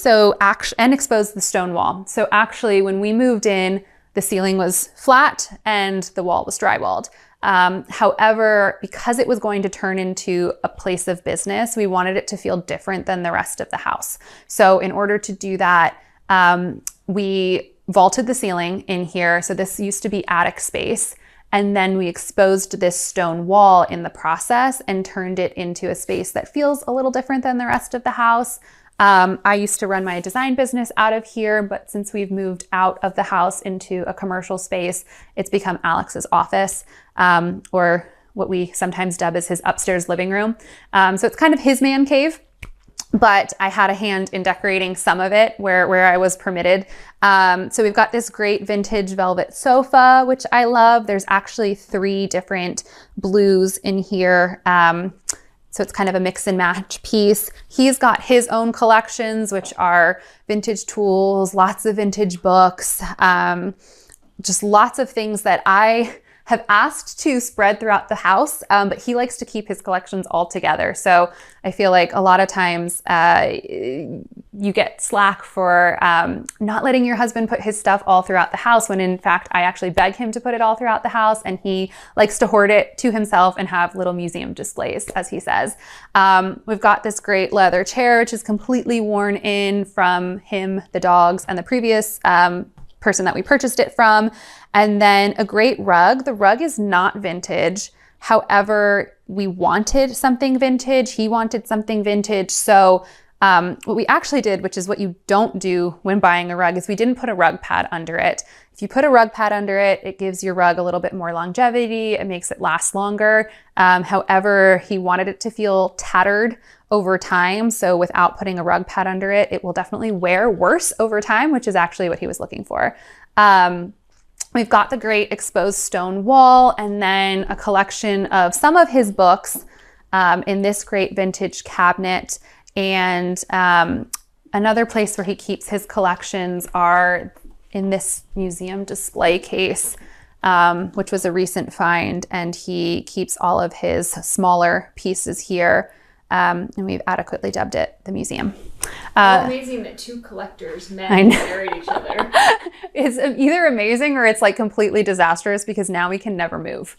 and exposed the stone wall. So actually, when we moved in, the ceiling was flat and the wall was drywalled. However, because it was going to turn into a place of business, we wanted it to feel different than the rest of the house. So in order to do that, we vaulted the ceiling in here. So this used to be attic space. And then we exposed this stone wall in the process and turned it into a space that feels a little different than the rest of the house. I used to run my design business out of here, but since we've moved out of the house into a commercial space, it's become Alex's office, or what we sometimes dub as his upstairs living room. So it's kind of his man cave, but I had a hand in decorating some of it where I was permitted. So we've got this great vintage velvet sofa, which I love. There's actually 3 different blues in here. So it's kind of a mix and match piece. He's got his own collections, which are vintage tools, lots of vintage books, just lots of things that I have asked to spread throughout the house, but he likes to keep his collections all together. So I feel like a lot of times you get slack for not letting your husband put his stuff all throughout the house, when in fact I actually beg him to put it all throughout the house, and he likes to hoard it to himself and have little museum displays, as he says. We've got this great leather chair, which is completely worn in from him, the dogs, and the previous person that we purchased it from. And then a great rug. The rug is not vintage. However, we wanted something vintage. He wanted something vintage. So what we actually did, which is what you don't do when buying a rug, is we didn't put a rug pad under it. If you put a rug pad under it, it gives your rug a little bit more longevity. It makes it last longer. However, he wanted it to feel tattered over time. So without putting a rug pad under it, it will definitely wear worse over time, which is actually what he was looking for. We've got the great exposed stone wall, and then a collection of some of his books in this great vintage cabinet. And another place where he keeps his collections are in this museum display case, which was a recent find, and he keeps all of his smaller pieces here, and we've adequately dubbed it the museum. Amazing that two collectors met and married each other. It's either amazing or it's like completely disastrous, because now we can never move.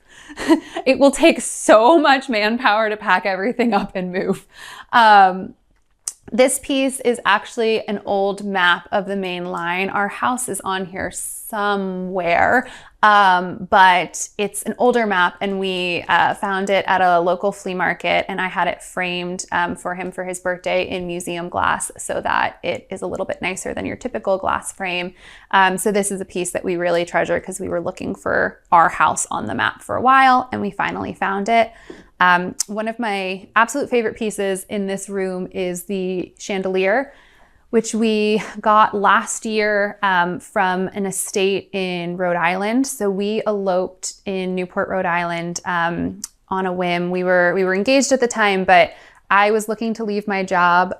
It will take so much manpower to pack everything up and move. This piece is actually an old map of the main line. Our house is on here somewhere, but it's an older map, and we found it at a local flea market, and I had it framed for him for his birthday in museum glass, so that it is a little bit nicer than your typical glass frame. So this is a piece that we really treasure, because we were looking for our house on the map for a while, and we finally found it. One of my absolute favorite pieces in this room is the chandelier, which we got last year from an estate in Rhode Island. So we eloped in Newport, Rhode Island on a whim. We were engaged at the time, but I was looking to leave my job,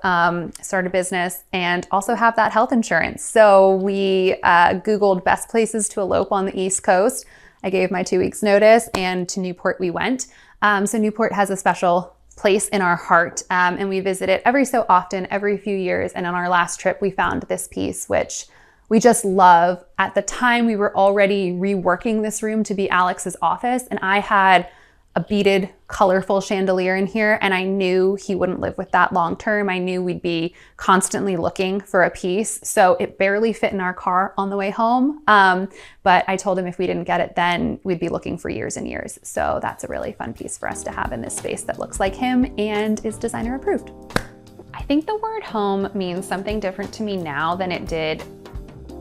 start a business, and also have that health insurance. So we Googled best places to elope on the East Coast. I gave my 2 weeks notice, and to Newport we went. So Newport has a special place in our heart, and we visit it every so often, every few years. And on our last trip, we found this piece, which we just love. At the time, we were already reworking this room to be Alex's office, and I had a beaded, colorful chandelier in here, and I knew he wouldn't live with that long term. I knew we'd be constantly looking for a piece, so it barely fit in our car on the way home. But I told him if we didn't get it then, we'd be looking for years and years. So that's a really fun piece for us to have in this space that looks like him and is designer approved. I think the word home means something different to me now than it did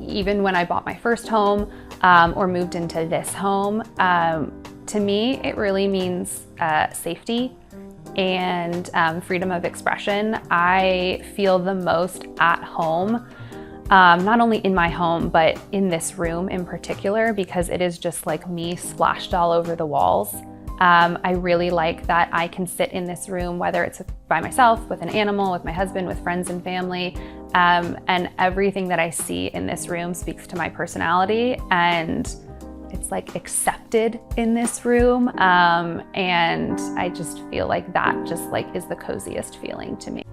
even when I bought my first home or moved into this home. To me, it really means safety and freedom of expression. I feel the most at home, not only in my home, but in this room in particular, because it is just like me splashed all over the walls. I really like that I can sit in this room, whether it's by myself, with an animal, with my husband, with friends and family, and everything that I see in this room speaks to my personality, and it's like accepted in this room, and I just feel like that just like is the coziest feeling to me.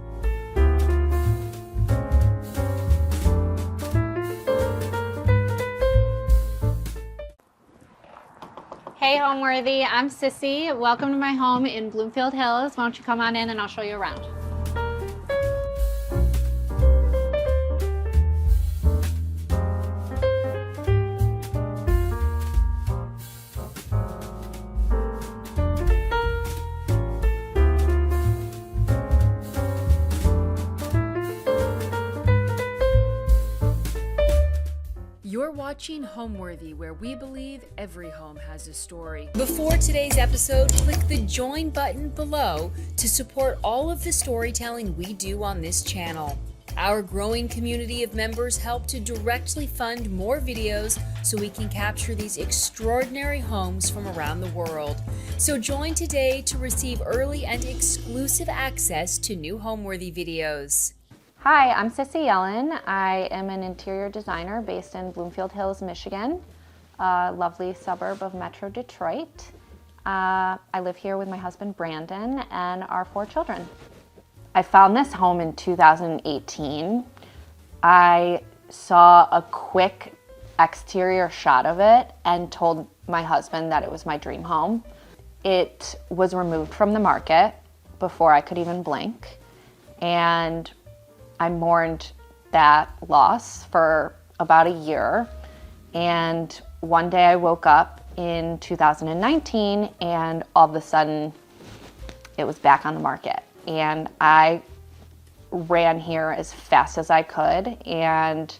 Hey Homeworthy, I'm Sissy. Welcome to my home in Bloomfield Hills. Why don't you come on in and I'll show you around. You're watching Homeworthy, where we believe every home has a story. Before today's episode, click the join button below to support all of the storytelling we do on this channel. Our growing community of members help to directly fund more videos so we can capture these extraordinary homes from around the world. So join today to receive early and exclusive access to new Homeworthy videos. Hi, I'm Sissy Yellen. I am an interior designer based in Bloomfield Hills, Michigan, a lovely suburb of Metro Detroit. I live here with my husband Brandon and our 4 children. I found this home in 2018. I saw a quick exterior shot of it and told my husband that it was my dream home. It was removed from the market before I could even blink, and I mourned that loss for about a year. And one day I woke up in 2019 and all of a sudden it was back on the market. And I ran here as fast as I could and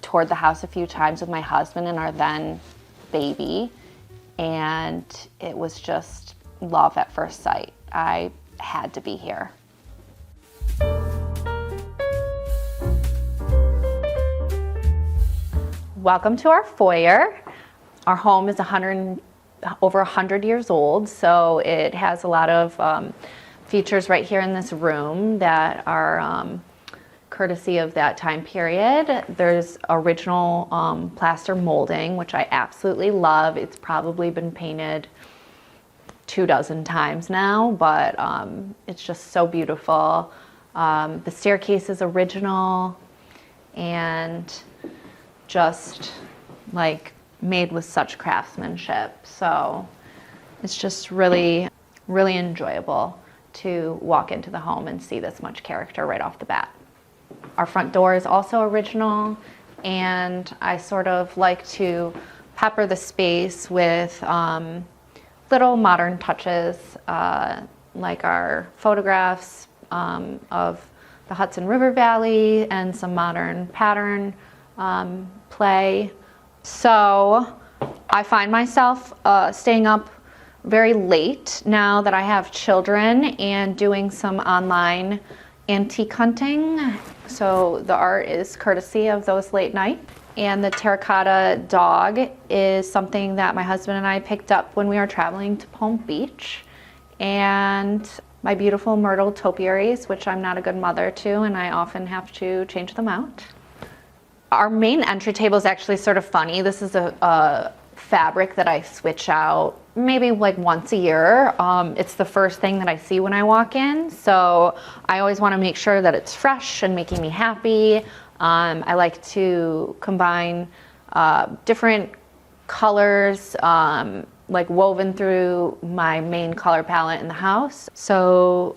toured the house a few times with my husband and our then baby. And it was just love at first sight. I had to be here. Welcome to our foyer. Our home is over 100 years old, so it has a lot of features right here in this room that are courtesy of that time period. There's original plaster molding, which I absolutely love. It's probably been painted 24 times now, but it's just so beautiful. The staircase is original and just like made with such craftsmanship. So it's just really, really enjoyable to walk into the home and see this much character right off the bat. Our front door is also original, and I sort of like to pepper the space with little modern touches, like our photographs of the Hudson River Valley and some modern pattern play. So I find myself staying up very late now that I have children and doing some online antique hunting. So the art is courtesy of those late nights. And the terracotta dog is something that my husband and I picked up when we were traveling to Palm Beach. And my beautiful myrtle topiaries, which I'm not a good mother to, and I often have to change them out. Our main entry table is actually sort of funny. This is a fabric that I switch out maybe like once a year. It's the first thing that I see when I walk in, so I always want to make sure that it's fresh and making me happy. I like to combine different colors like woven through my main color palette in the house. So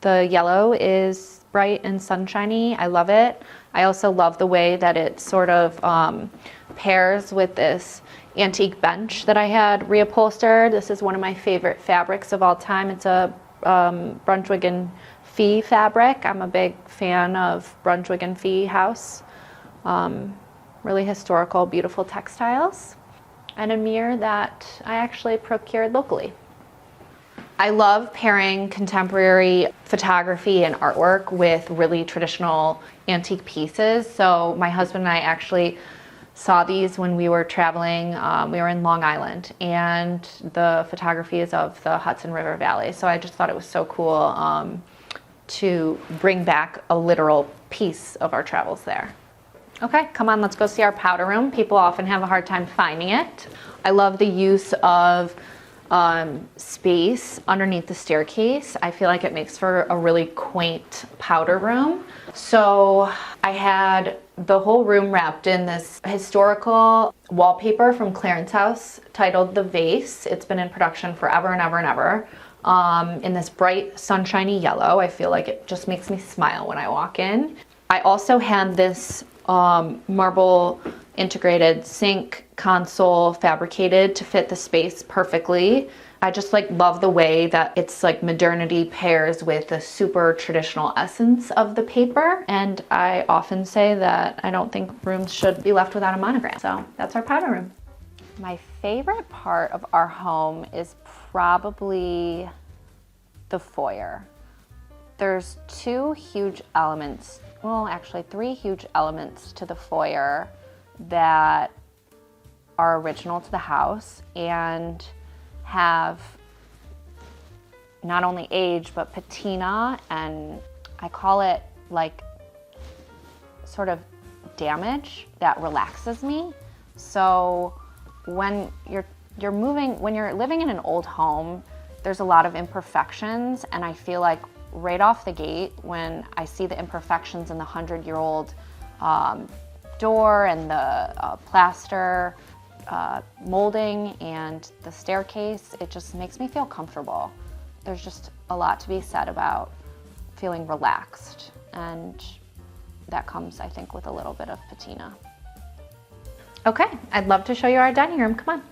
the yellow is bright and sunshiny. I love it. I also love the way that it sort of pairs with this antique bench that I had reupholstered. This is one of my favorite fabrics of all time. It's a Brunswick and Fee fabric. I'm a big fan of Brunswick and Fee house. Really historical, beautiful textiles. And a mirror that I actually procured locally. I love pairing contemporary photography and artwork with really traditional antique pieces. So my husband and I actually saw these when we were traveling. We were in Long Island, and the photography is of the Hudson River Valley. So I just thought it was so cool to bring back a literal piece of our travels there. Okay, come on, let's go see our powder room. People often have a hard time finding it. I love the use of space underneath the staircase. I feel like it makes for a really quaint powder room. So I had the whole room wrapped in this historical wallpaper from Clarence House titled The Vase. It's been in production forever and ever and ever. In this bright sunshiny yellow. I feel like it just makes me smile when I walk in. I also had this marble integrated sink console fabricated to fit the space perfectly. I just like love the way that it's like modernity pairs with the super traditional essence of the paper. And I often say that I don't think rooms should be left without a monogram. So that's our powder room. My favorite part of our home is probably the foyer. There's two huge elements, well actually 3 huge elements to the foyer that are original to the house and have not only age but patina, and I call it like sort of damage that relaxes me. So when you're living in an old home, there's a lot of imperfections, and I feel like right off the gate when I see the imperfections in the 100-year-old door and the plaster molding and the staircase, it just makes me feel comfortable. There's just a lot to be said about feeling relaxed, and that comes, I think, with a little bit of patina. Okay, I'd love to show you our dining room. Come on.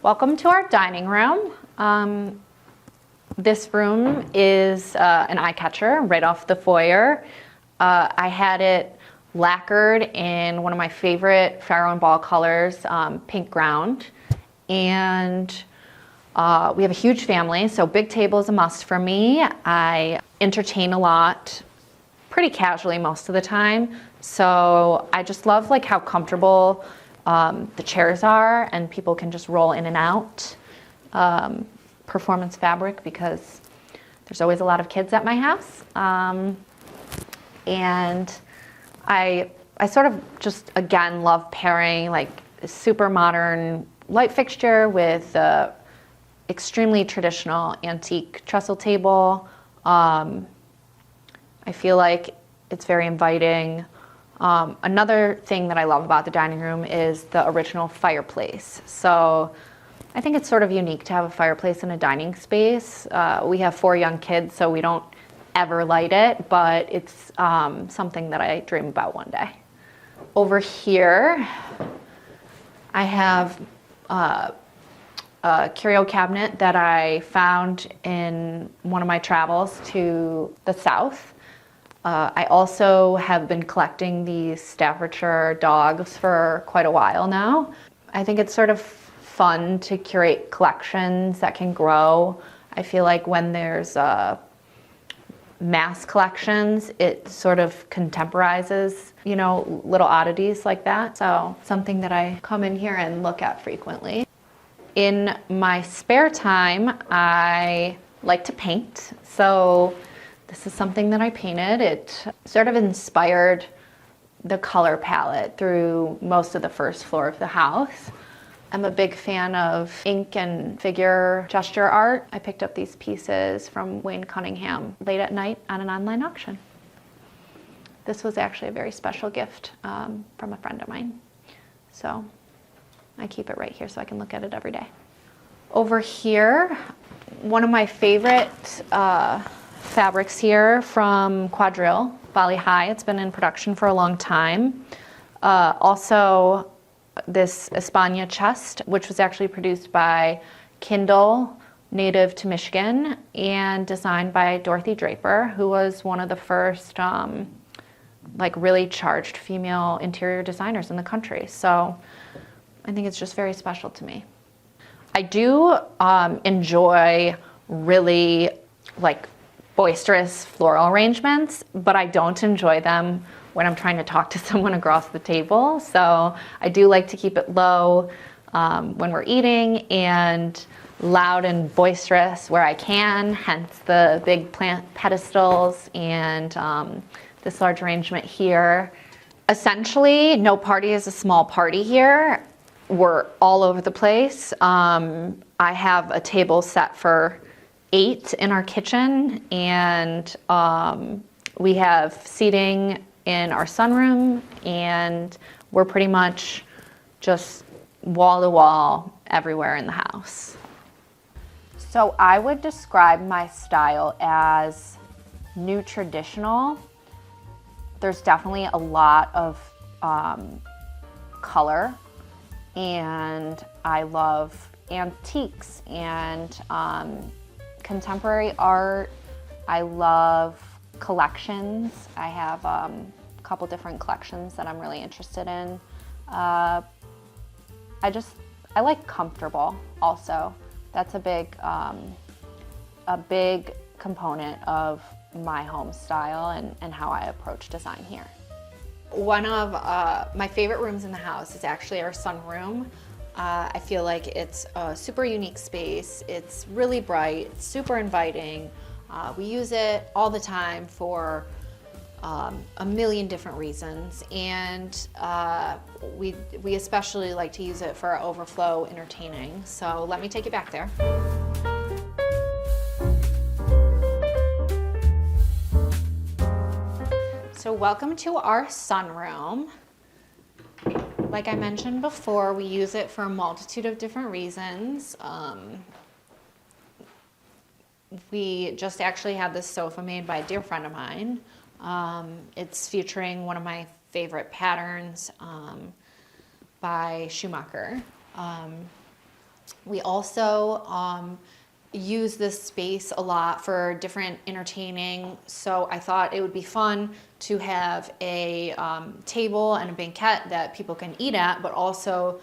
Welcome to our dining room. This room is an eye catcher right off the foyer. I had it lacquered in one of my favorite Farrow and Ball colors, pink ground. And We have a huge family, so big table is a must for me. I entertain a lot, pretty casually most of the time. So I just love like how comfortable the chairs are, and people can just roll in and out. Performance fabric, because there's always a lot of kids at my house. And I sort of just, again, love pairing like a super modern light fixture with a extremely traditional antique trestle table. I feel like it's very inviting. Another thing that I love about the dining room is the original fireplace. So I think it's sort of unique to have a fireplace in a dining space. We have 4 young kids, so we don't ever light it, but it's something that I dream about one day. Over here, I have a curio cabinet that I found in one of my travels to the south. I also have been collecting these Staffordshire dogs for quite a while now. I think it's sort of fun to curate collections that can grow. I feel like when there's mass collections, it sort of contemporizes, you know, little oddities like that. So something that I come in here and look at frequently. In my spare time, I like to paint. So this is something that I painted. It sort of inspired the color palette through most of the first floor of the house. I'm a big fan of ink and figure gesture art. I picked up these pieces from Wayne Cunningham late at night on an online auction. This was actually a very special gift from a friend of mine. So I keep it right here so I can look at it every day. Over here, one of my favorite fabrics here from Quadrille, Bali High. It's been in production for a long time. Also, this España chest, which was actually produced by Kindle, native to Michigan, and designed by Dorothy Draper, who was one of the first like really charged female interior designers in the country. So I think it's just very special to me. I do enjoy really like boisterous floral arrangements, but I don't enjoy them when I'm trying to talk to someone across the table. So I do like to keep it low when we're eating, and loud and boisterous where I can, hence the big plant pedestals and this large arrangement here. Essentially, no party is a small party here. We're all over the place. I have a table set for 8 in our kitchen, and we have seating in our sunroom, and we're pretty much just wall to wall everywhere in the house. So I would describe my style as new traditional. There's definitely a lot of color, and I love antiques and contemporary art. I love collections. I have a couple different collections that I'm really interested in. I like comfortable also. That's a big component of my home style and how I approach design here. One of my favorite rooms in the house is actually our sunroom. I feel like it's a super unique space. It's really bright, it's super inviting. We use it all the time for a million different reasons, and we especially like to use it for our overflow entertaining. So let me take you back there. So welcome to our sunroom. Like I mentioned before, we use it for a multitude of different reasons. We just actually had this sofa made by a dear friend of mine. It's featuring one of my favorite patterns by Schumacher. We also use this space a lot for different entertaining, so I thought it would be fun to have a table and a banquette that people can eat at, but also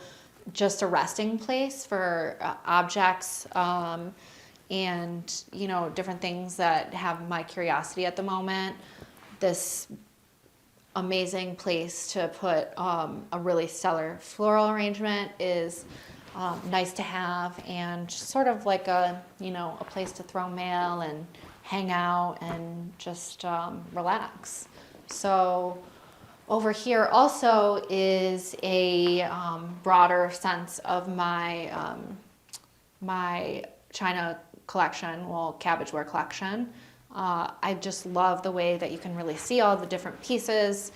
just a resting place for objects and, you know, different things that have my curiosity at the moment. This amazing place to put a really stellar floral arrangement is nice to have, and sort of like a, you know, a place to throw mail and hang out and just relax. So over here also is a broader sense of my my China collection, well, cabbageware collection. I just love the way that you can really see all the different pieces.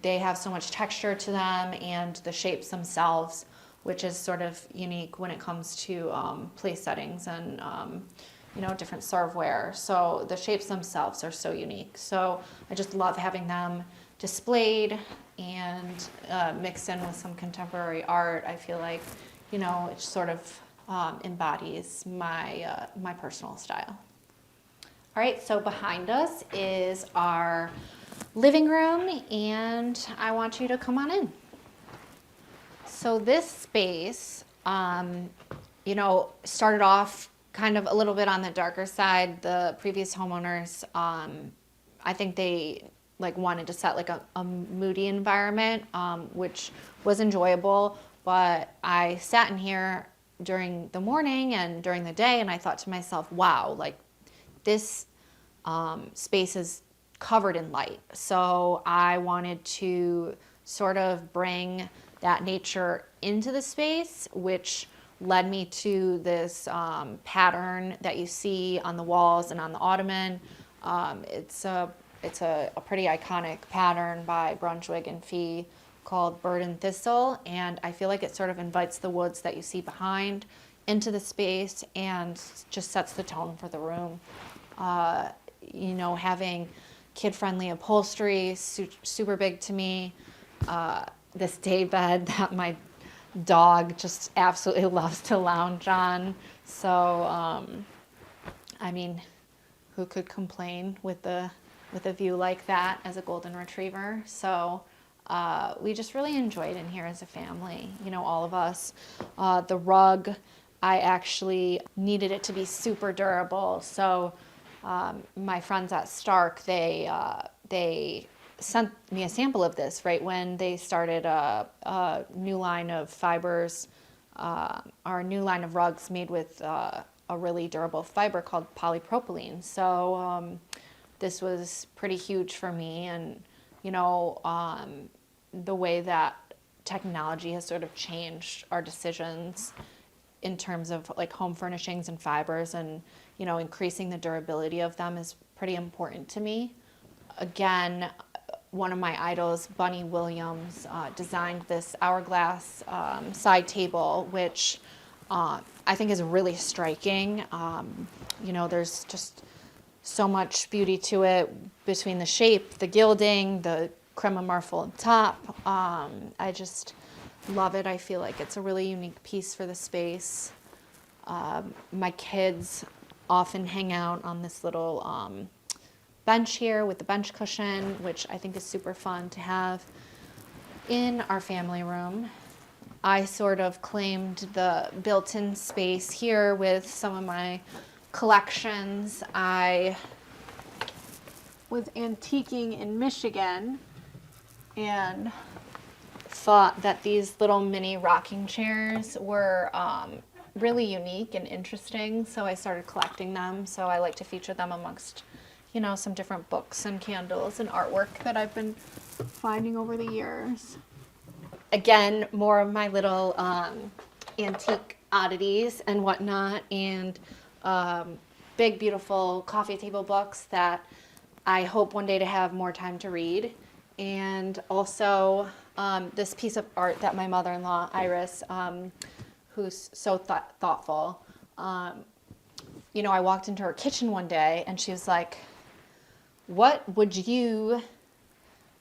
They have so much texture to them, and the shapes themselves, which is sort of unique when it comes to place settings and you know, different serveware. So the shapes themselves are so unique. So I just love having them displayed and mixed in with some contemporary art. I feel like, you know, it sort of embodies my my personal style. All right, so behind us is our living room, and I want you to come on in. So this space, you know, started off kind of a little bit on the darker side. The previous homeowners, I think they like wanted to set like a moody environment, which was enjoyable. But I sat in here during the morning and during the day, and I thought to myself, wow, like this space is covered in light. So I wanted to sort of bring that nature into the space, which led me to this pattern that you see on the walls and on the ottoman. It's a pretty iconic pattern by Brunswick and Fee called Bird and Thistle, and I feel like it sort of invites the woods that you see behind into the space and just sets the tone for the room. You know, having kid-friendly upholstery, super big to me. This day bed that my dog just absolutely loves to lounge on. So, I mean, who could complain with a view like that as a golden retriever? So we just really enjoyed in here as a family, you know, all of us. The rug, I actually needed it to be super durable. So my friends at Stark, they sent me a sample of this right when they started a new line of fibers, our new line of rugs made with a really durable fiber called polypropylene. So this was pretty huge for me, and you know, the way that technology has sort of changed our decisions in terms of like home furnishings and fibers, and you know, increasing the durability of them is pretty important to me. Again, one of my idols, Bunny Williams, designed this hourglass side table, which I think is really striking. You know, there's just so much beauty to it between the shape, the gilding, the creme marfil top. I just love it. I feel like it's a really unique piece for the space. My kids often hang out on this little bench here with the bench cushion, which I think is super fun to have in our family room. I sort of claimed the built-in space here with some of my collections. I was antiquing in Michigan and thought that these little mini rocking chairs were really unique and interesting, so I started collecting them. So I like to feature them amongst, you know, some different books and candles and artwork that I've been finding over the years. Again, more of my little antique oddities and whatnot, and big, beautiful coffee table books that I hope one day to have more time to read. And also this piece of art that my mother-in-law, Iris, who's so thoughtful, you know, I walked into her kitchen one day and she was like, what would you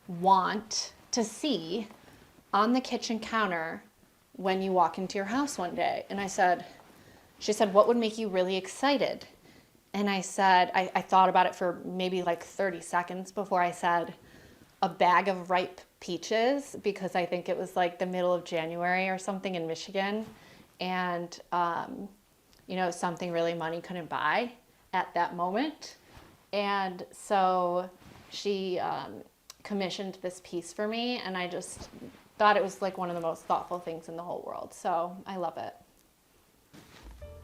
want to see on the kitchen counter when you walk into your house one day? And she said, what would make you really excited? And I said, I thought about it for maybe like 30 seconds before I said, a bag of ripe peaches because I think it was like the middle of January or something in Michigan, and something really money couldn't buy at that moment. And so she commissioned this piece for me, and I just thought it was like one of the most thoughtful things in the whole world. So I love it.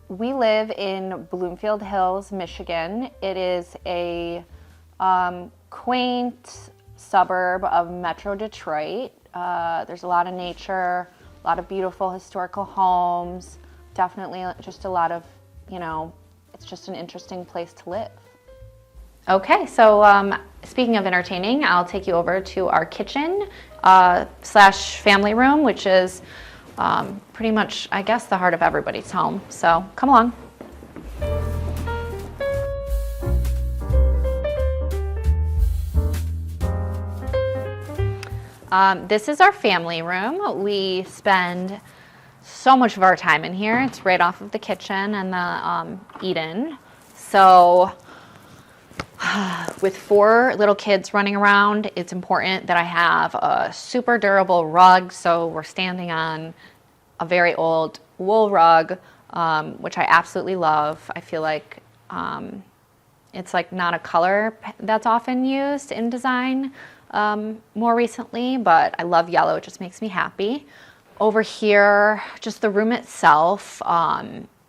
We live in Bloomfield Hills, Michigan. It is a quaint suburb of Metro Detroit. There's a lot of nature, a lot of beautiful historical homes, definitely just a lot of, it's just an interesting place to live. Okay, so speaking of entertaining, I'll take you over to our kitchen slash family room, which is pretty much, I guess, the heart of everybody's home. So come along. This is our family room. We spend so much of our time in here. It's right off of the kitchen and the eat-in. So with 4 little kids running around, it's important that I have a super durable rug. So we're standing on a very old wool rug, which I absolutely love. I feel like it's like not a color that's often used in design more recently, but I love yellow. It just makes me happy. Over here, just the room itself,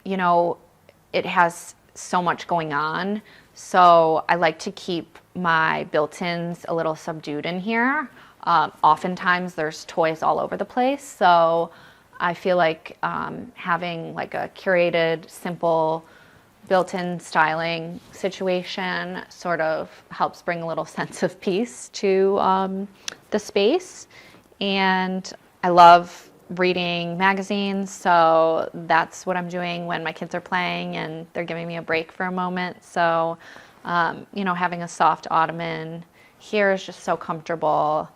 it has so much going on. So I like to keep my built-ins a little subdued in here. Oftentimes there's toys all over the place. So I feel like having like a curated, simple, built-in styling situation sort of helps bring a little sense of peace to the space. And I love reading magazines, so that's what I'm doing when my kids are playing and they're giving me a break for a moment. So, having a soft ottoman here is just so comfortable.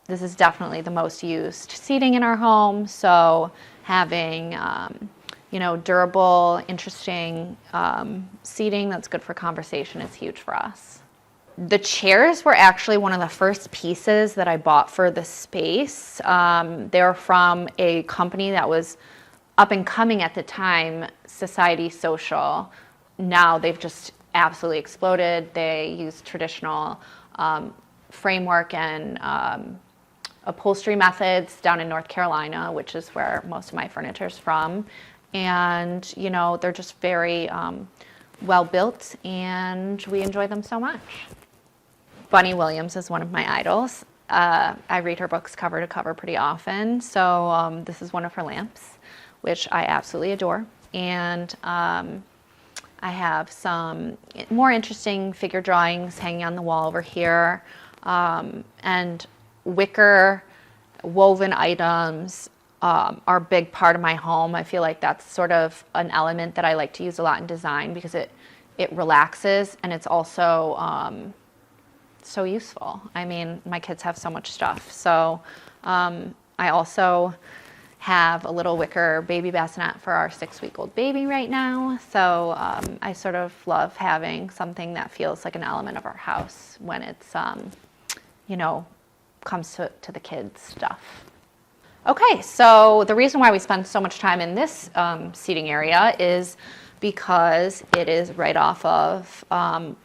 This is definitely the most used seating in our home, so having durable, interesting seating that's good for conversation is huge for us. The chairs were actually one of the first pieces that I bought for the space. They're from a company that was up and coming at the time, Society Social. Now they've just absolutely exploded. They use traditional framework and upholstery methods down in North Carolina, which is where most of my furniture is from. And, they're just very well built, and we enjoy them so much. Bunny Williams is one of my idols. I read her books cover to cover pretty often. So this is one of her lamps, which I absolutely adore. And I have some more interesting figure drawings hanging on the wall over here. And wicker woven items are a big part of my home. I feel like that's sort of an element that I like to use a lot in design because it relaxes, and it's also so useful. I mean, my kids have so much stuff. So I also have a little wicker baby bassinet for our 6-week-old baby right now. So I sort of love having something that feels like an element of our house when it's, comes to the kids' stuff. Okay, so the reason why we spend so much time in this seating area is because it is right off of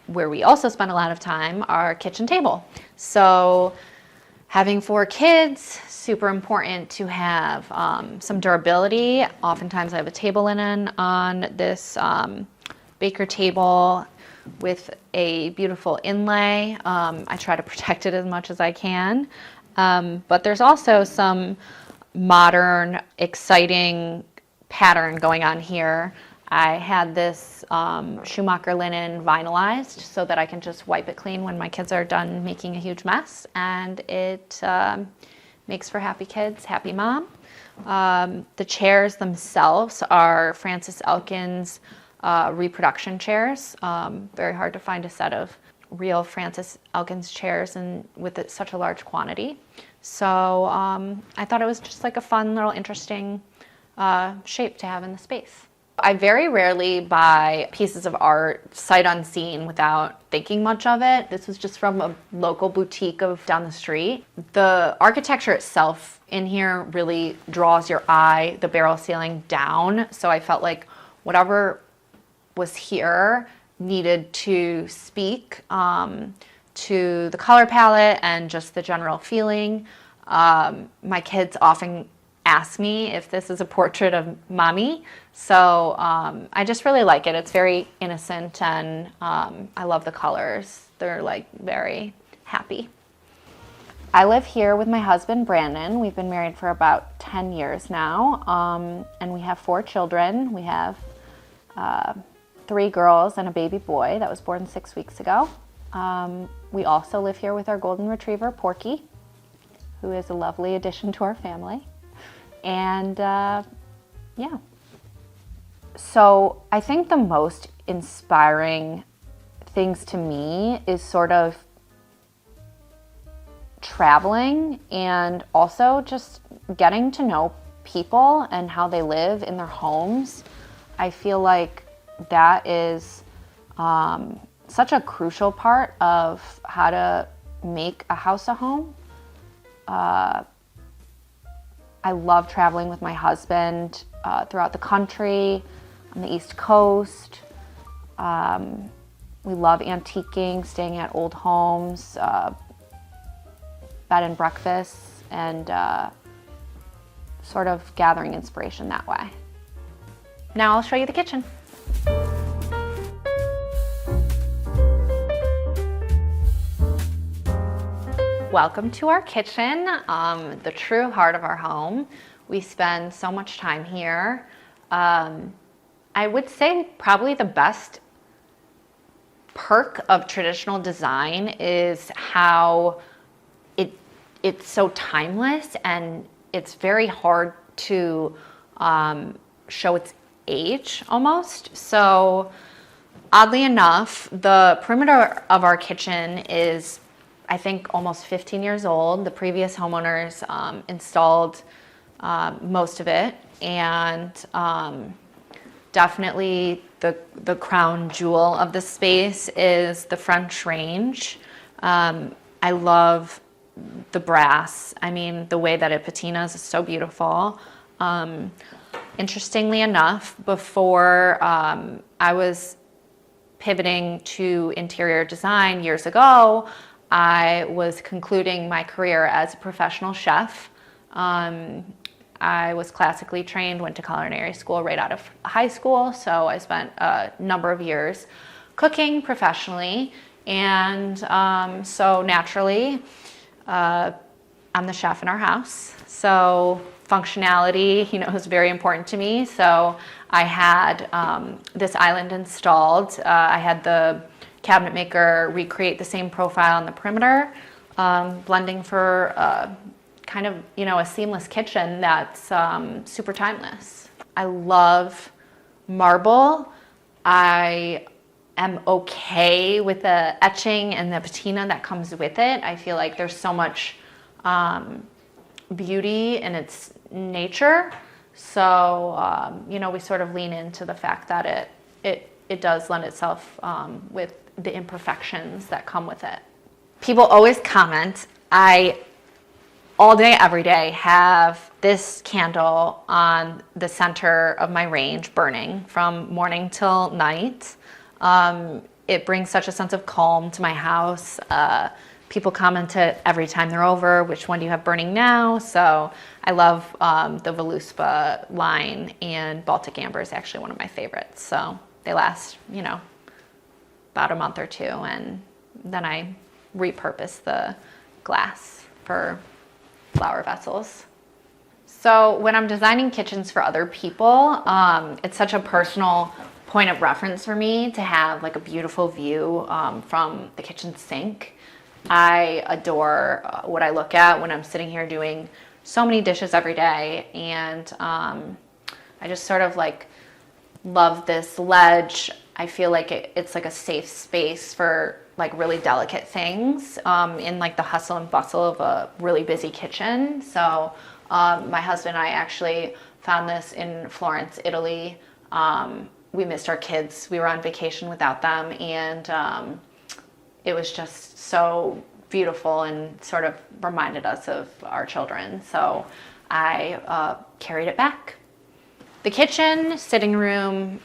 where we also spend a lot of time, our kitchen table. So having 4 kids, super important to have some durability. Oftentimes I have a table linen on this baker table with a beautiful inlay. I try to protect it as much as I can. But there's also some modern, exciting pattern going on here. I had this Schumacher linen vinylized so that I can just wipe it clean when my kids are done making a huge mess, and it makes for happy kids, happy mom. The chairs themselves are Francis Elkins reproduction chairs. Very hard to find a set of real Francis Elkins chairs and with such a large quantity. So I thought it was just like a fun little interesting shape to have in the space. I very rarely buy pieces of art sight unseen without thinking much of it. This was just from a local boutique down the street. The architecture itself in here really draws your eye, the barrel ceiling down. So I felt like whatever was here needed to speak to the color palette and just the general feeling. My kids often ask me if this is a portrait of mommy. So I just really like it. It's very innocent, and I love the colors. They're like very happy. I live here with my husband, Brandon. We've been married for about 10 years now, and we have 4 children. We have 3 girls and a baby boy that was born 6 weeks ago. We also live here with our golden retriever, Porky, who is a lovely addition to our family. And yeah. So I think the most inspiring things to me is sort of traveling and also just getting to know people and how they live in their homes. I feel like that is such a crucial part of how to make a house a home. I love traveling with my husband throughout the country, on the East Coast. We love antiquing, staying at old homes, bed and breakfasts, and sort of gathering inspiration that way. Now I'll show you the kitchen. Welcome to our kitchen, the true heart of our home. We spend so much time here. I would say probably the best perk of traditional design is how it's so timeless, and it's very hard to show its age almost. So oddly enough, the perimeter of our kitchen is, I think, almost 15 years old. The previous homeowners installed most of it, and definitely the crown jewel of the space is the French range. I love the brass. I mean, the way that it patinas is so beautiful. Interestingly enough, before I was pivoting to interior design years ago, I was concluding my career as a professional chef. I was classically trained, went to culinary school right out of high school, so I spent a number of years cooking professionally, and so naturally, I'm the chef in our house. So functionality, is very important to me. So I had this island installed. I had the cabinet maker recreate the same profile on the perimeter, blending for kind of, a seamless kitchen that's super timeless. I love marble. I am okay with the etching and the patina that comes with it. I feel like there's so much beauty in its nature. So, we sort of lean into the fact that it does lend itself with the imperfections that come with it. People always comment, I all day, every day have this candle on the center of my range burning from morning till night. It brings such a sense of calm to my house. People comment it every time they're over, which one do you have burning now? So I love the Voluspa line, and Baltic Amber is actually one of my favorites. So they last, about a month or two, and then I repurpose the glass for flower vessels. So when I'm designing kitchens for other people, it's such a personal point of reference for me to have like a beautiful view from the kitchen sink. I adore what I look at when I'm sitting here doing so many dishes every day, and I just sort of like love this ledge. I feel like it's like a safe space for like really delicate things in like the hustle and bustle of a really busy kitchen. So my husband and I actually found this in Florence, Italy. We missed our kids. We were on vacation without them, and it was just so beautiful and sort of reminded us of our children. So I carried it back. The kitchen, sitting room,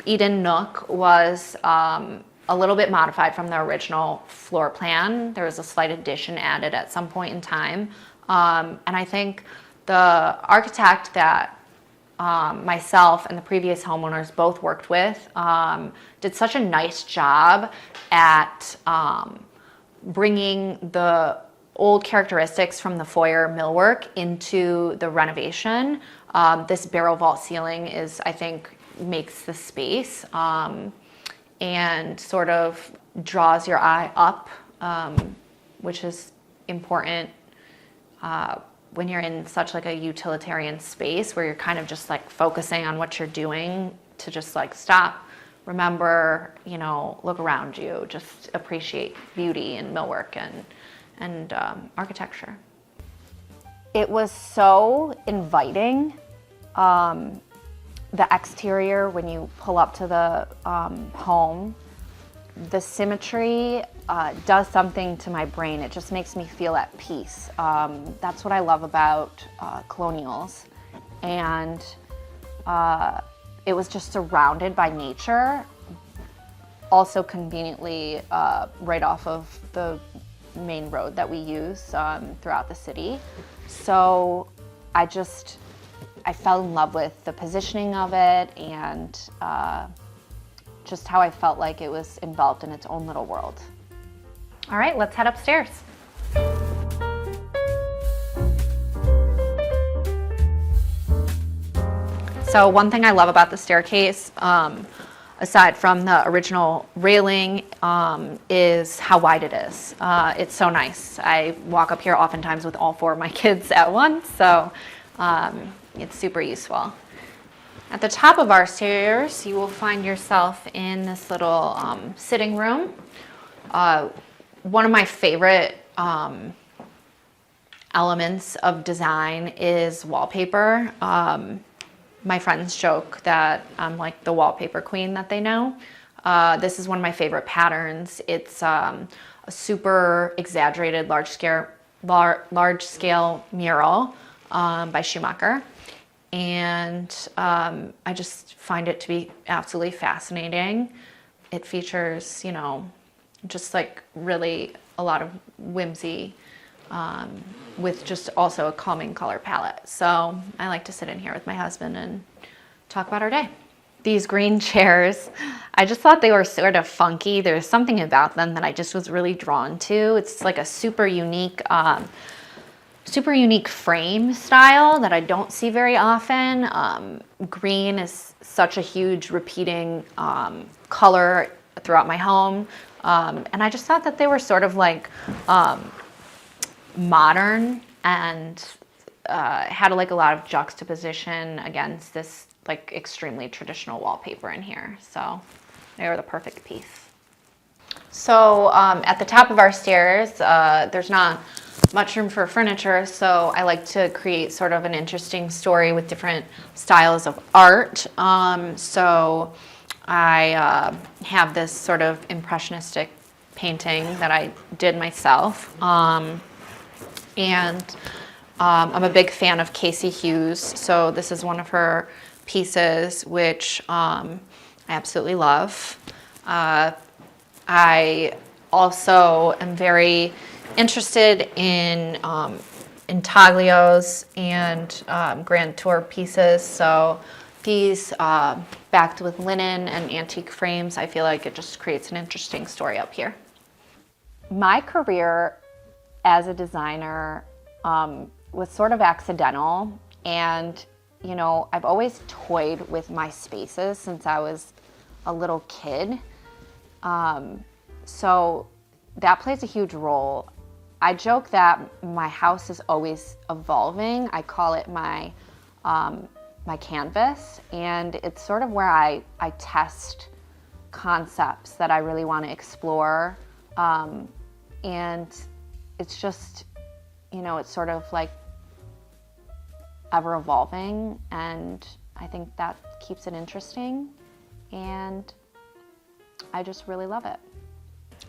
eat-in nook was a little bit modified from the original floor plan. There was a slight addition added at some point in time. And I think the architect that myself and the previous homeowners both worked with did such a nice job at bringing the old characteristics from the foyer millwork into the renovation. This barrel vault ceiling is, I think, makes the space and sort of draws your eye up, which is important when you're in such like a utilitarian space where you're kind of just like focusing on what you're doing, to just like stop, remember, you know, look around you, just appreciate beauty and millwork and architecture. It was so inviting. The exterior, when you pull up to the home, the symmetry does something to my brain. It just makes me feel at peace. That's what I love about Colonials. And it was just surrounded by nature, also conveniently right off of the main road that we use throughout the city. So I fell in love with the positioning of it and just how I felt like it was enveloped in its own little world. All right, let's head upstairs. So one thing I love about the staircase, aside from the original railing, is how wide it is. It's so nice. I walk up here oftentimes with all four of my kids at once, so it's super useful. At the top of our stairs, you will find yourself in this little sitting room. One of my favorite elements of design is wallpaper. My friends joke that I'm like the wallpaper queen that they know. This is one of my favorite patterns. It's a super exaggerated large scale mural by Schumacher. And I just find it to be absolutely fascinating. It features, you know, just like really a lot of whimsy with just also a calming color palette. So I like to sit in here with my husband and talk about our day. These green chairs, I just thought they were sort of funky. There's something about them that I just was really drawn to. It's like a super unique frame style that I don't see very often. Green is such a huge repeating color throughout my home. And I just thought that they were sort of like modern and had like a lot of juxtaposition against this like extremely traditional wallpaper in here. So they were the perfect piece. So at the top of our stairs, there's not much room for furniture, so I like to create sort of an interesting story with different styles of art. So I have this sort of impressionistic painting that I did myself. And I'm a big fan of Casey Hughes, so this is one of her pieces, which I absolutely love. I also am very interested in intaglios and grand tour pieces. So these backed with linen and antique frames, I feel like it just creates an interesting story up here. My career as a designer was sort of accidental, and you know, I've always toyed with my spaces since I was a little kid. So that plays a huge role. I joke that my house is always evolving. I call it my my canvas, and it's sort of where I test concepts that I really want to explore. And it's just, you know, it's sort of like ever evolving, and I think that keeps it interesting, and I just really love it.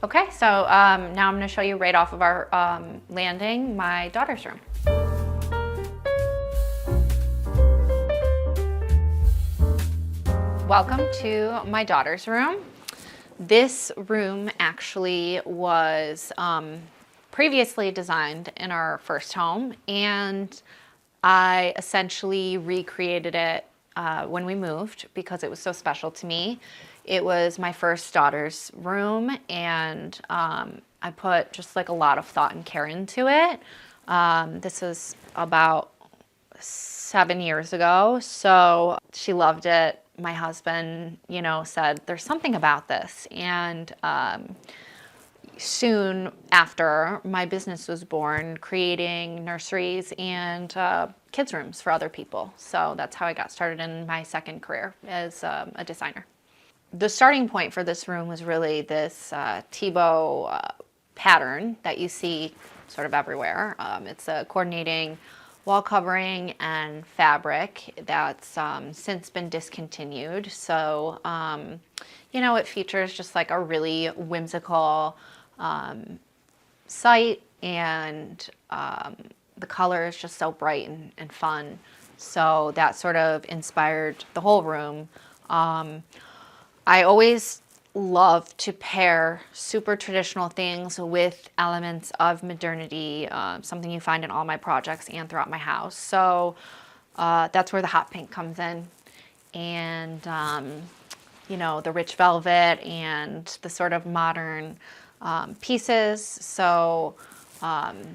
Okay, so now I'm going to show you right off of our landing my daughter's room. Welcome to my daughter's room. This room actually was previously designed in our first home, and I essentially recreated it when we moved because it was so special to me. It was my first daughter's room, and I put just like a lot of thought and care into it. This was about 7 years ago, so she loved it. My husband, you know, said there's something about this, and soon after, my business was born, creating nurseries and kids' rooms for other people. So that's how I got started in my second career as a designer. The starting point for this room was really this T-bow pattern that you see sort of everywhere. It's a coordinating wall covering and fabric that's since been discontinued. So, you know, it features just like a really whimsical site, and the color is just so bright and fun. So that sort of inspired the whole room. I always love to pair super traditional things with elements of modernity, something you find in all my projects and throughout my house. So that's where the hot pink comes in, and you know, the rich velvet and the sort of modern pieces. So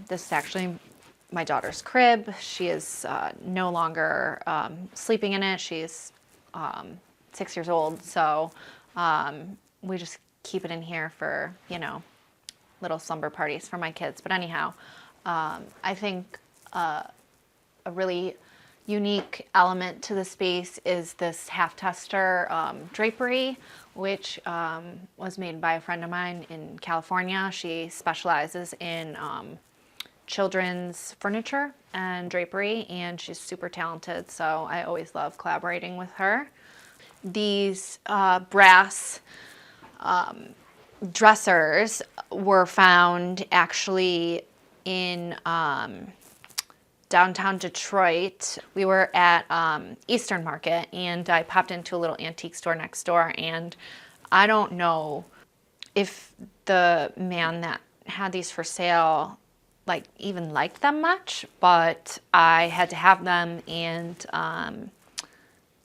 this is actually my daughter's crib. She is no longer sleeping in it. She's 6 years old, so we just keep it in here for, you know, little slumber parties for my kids. But anyhow, I think a really unique element to the space is this half-tester drapery, which was made by a friend of mine in California. She specializes in children's furniture and drapery, and she's super talented, so I always love collaborating with her. These brass dressers were found actually in downtown Detroit. We were at Eastern Market, and I popped into a little antique store next door, and I don't know if the man that had these for sale even liked them much, but I had to have them, and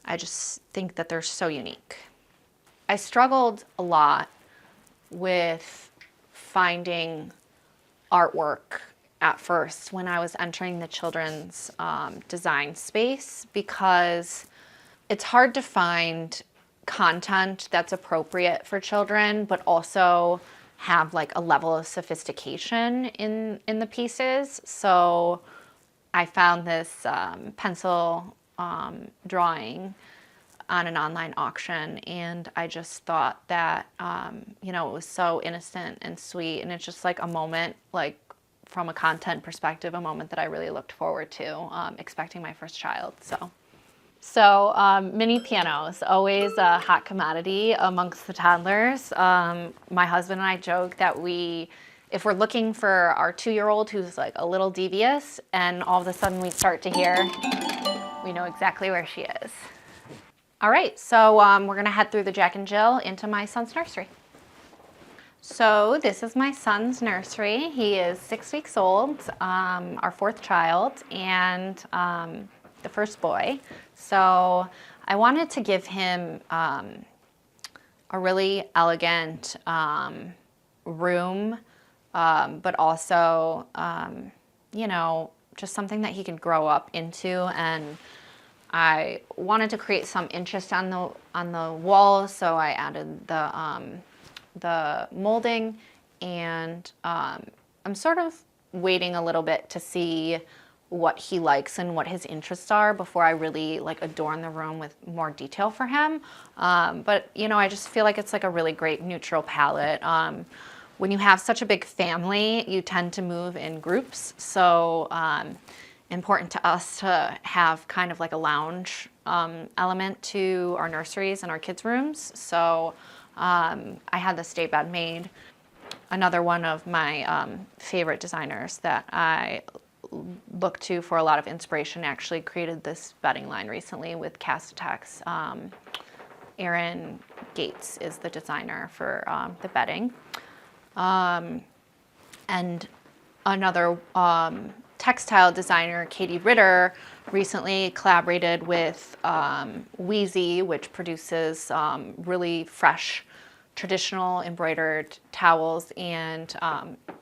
I just think that they're so unique. I struggled a lot with finding artwork at first when I was entering the children's design space, because it's hard to find content that's appropriate for children, but also have like a level of sophistication in the pieces. So I found this pencil drawing on an online auction, and I just thought that you know, it was so innocent and sweet, and it's just like a moment, like from a content perspective, a moment that I really looked forward to, expecting my first child. So mini pianos, always a hot commodity amongst the toddlers. My husband and I joke that if we're looking for our 2-year-old who's like a little devious, and all of a sudden we start to hear, we know exactly where she is. All right, so we're gonna head through the Jack and Jill into my son's nursery. So this is my son's nursery. He is 6 weeks old, our 4th child, and the first boy. So I wanted to give him a really elegant room, but also, you know, just something that he could grow up into. And I wanted to create some interest on the walls, so I added the molding, and I'm sort of waiting a little bit to see what he likes and what his interests are before I really like adorn the room with more detail for him. But you know, I just feel like it's like a really great neutral palette. When you have such a big family, you tend to move in groups. So important to us to have kind of like a lounge element to our nurseries and our kids' rooms. So I had the stay bed made. Another one of my favorite designers that I look to for a lot of inspiration actually created this bedding line recently with Castetex. Aaron Gates is the designer for the bedding. And another textile designer, Katie Ritter, recently collaborated with Wheezy, which produces really fresh traditional embroidered towels and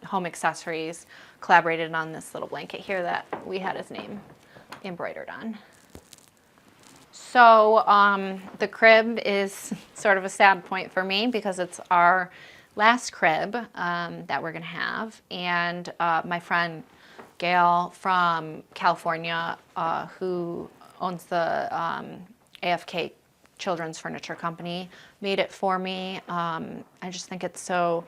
home accessories, collaborated on this little blanket here that we had his name embroidered on. So the crib is sort of a sad point for me because it's our last crib that we're gonna have. And my friend Gail from California, who owns the AFK Children's Furniture Company, made it for me. I just think it's so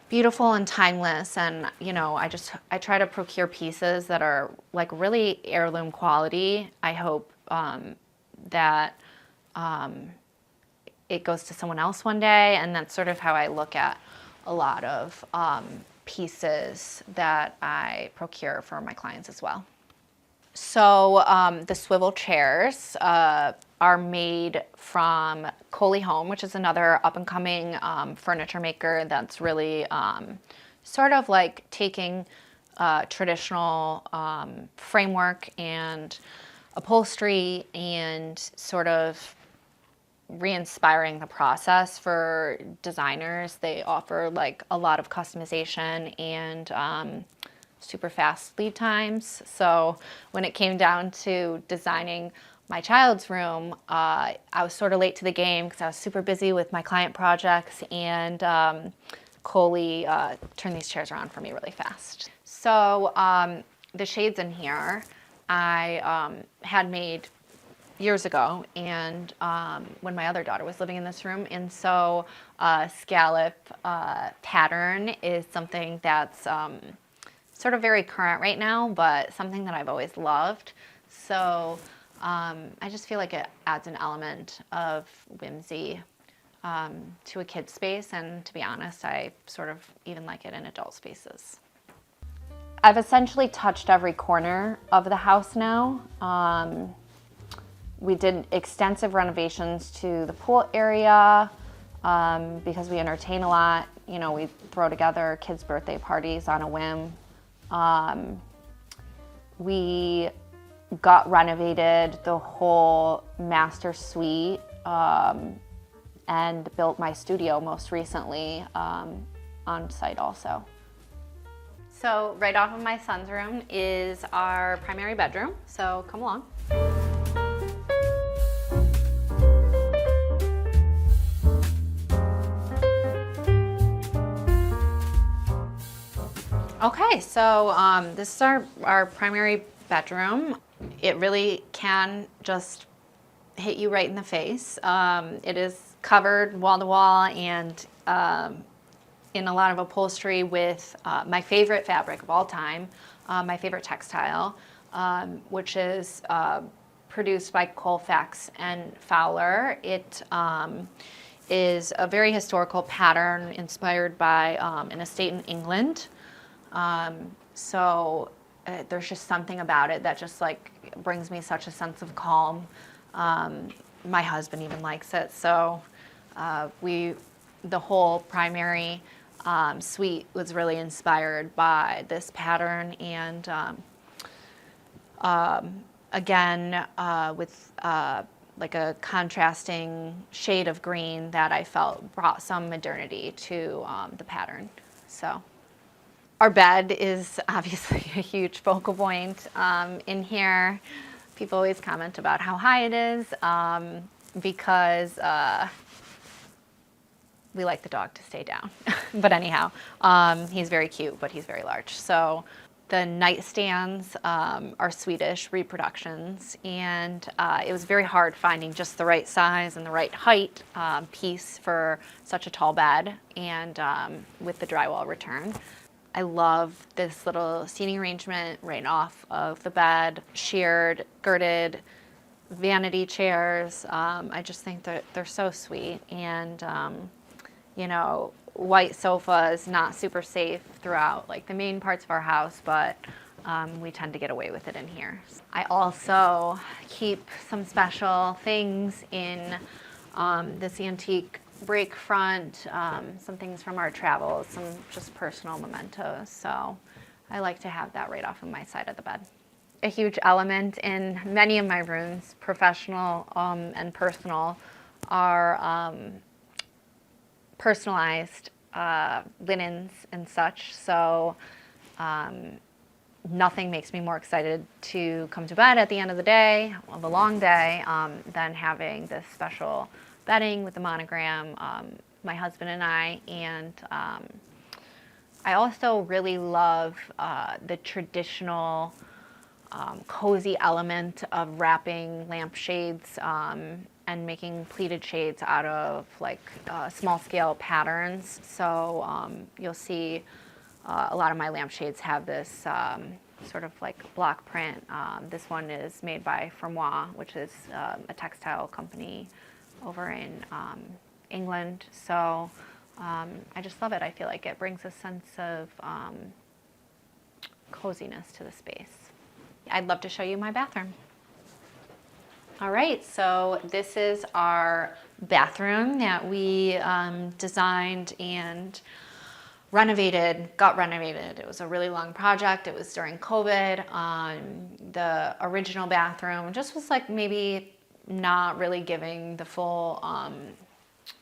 beautiful and timeless, and you know, I try to procure pieces that are like really heirloom quality. I hope that it goes to someone else one day, and that's sort of how I look at a lot of pieces that I procure for my clients as well. So the swivel chairs are made from Colonial, which is another up-and-coming furniture maker that's really sort of like taking traditional framework and upholstery and sort of re-inspiring the process for designers. They offer like a lot of customization and super fast lead times. So when it came down to designing my child's room, I was sort of late to the game because I was super busy with my client projects, and Coley turned these chairs around for me really fast. So the shades in here I had made years ago, and when my other daughter was living in this room, and so scallop pattern is something that's sort of very current right now, but something that I've always loved. So I just feel like it adds an element of whimsy to a kid's space, and to be honest, I sort of even like it in adult spaces. I've essentially touched every corner of the house now. We did extensive renovations to the pool area because we entertain a lot. You know, we throw together kids' birthday parties on a whim. We got renovated the whole master suite and built my studio most recently on site also. So right off of my son's room is our primary bedroom, so come along. Okay, so this is our primary bedroom. It really can just hit you right in the face. It is covered wall to wall and in a lot of upholstery with my favorite fabric of all time, my favorite textile, which is produced by Colfax and Fowler. It is a very historical pattern inspired by an estate in England. So there's just something about it that just like brings me such a sense of calm. My husband even likes it. So the whole primary suite was really inspired by this pattern, and again with like a contrasting shade of green that I felt brought some modernity to the pattern. So our bed is obviously a huge focal point in here. People always comment about how high it is because we like the dog to stay down. But anyhow, he's very cute, but he's very large. So the nightstands are Swedish reproductions, and it was very hard finding just the right size and the right height piece for such a tall bed, and with the drywall return. I love this little seating arrangement right off of the bed, sheared, girted vanity chairs. I just think that they're so sweet. And, you know, white sofa is not super safe throughout like the main parts of our house, but we tend to get away with it in here. I also keep some special things in this antique break front, some things from our travels, some just personal mementos. So I like to have that right off of my side of the bed. A huge element in many of my rooms, professional and personal, are personalized linens and such. So nothing makes me more excited to come to bed at the end of the day, of a long day, than having this special bedding with the monogram, my husband and I. And I also really love the traditional cozy element of wrapping lampshades and making pleated shades out of like small scale patterns. So you'll see a lot of my lampshades have this sort of like block print. This one is made by Fermois, which is a textile company over in England. So I just love it. I feel like it brings a sense of coziness to the space. I'd love to show you my bathroom. All right, so this is our bathroom that we designed and got renovated. It was a really long project. It was during COVID. The original bathroom just was like maybe not really giving the full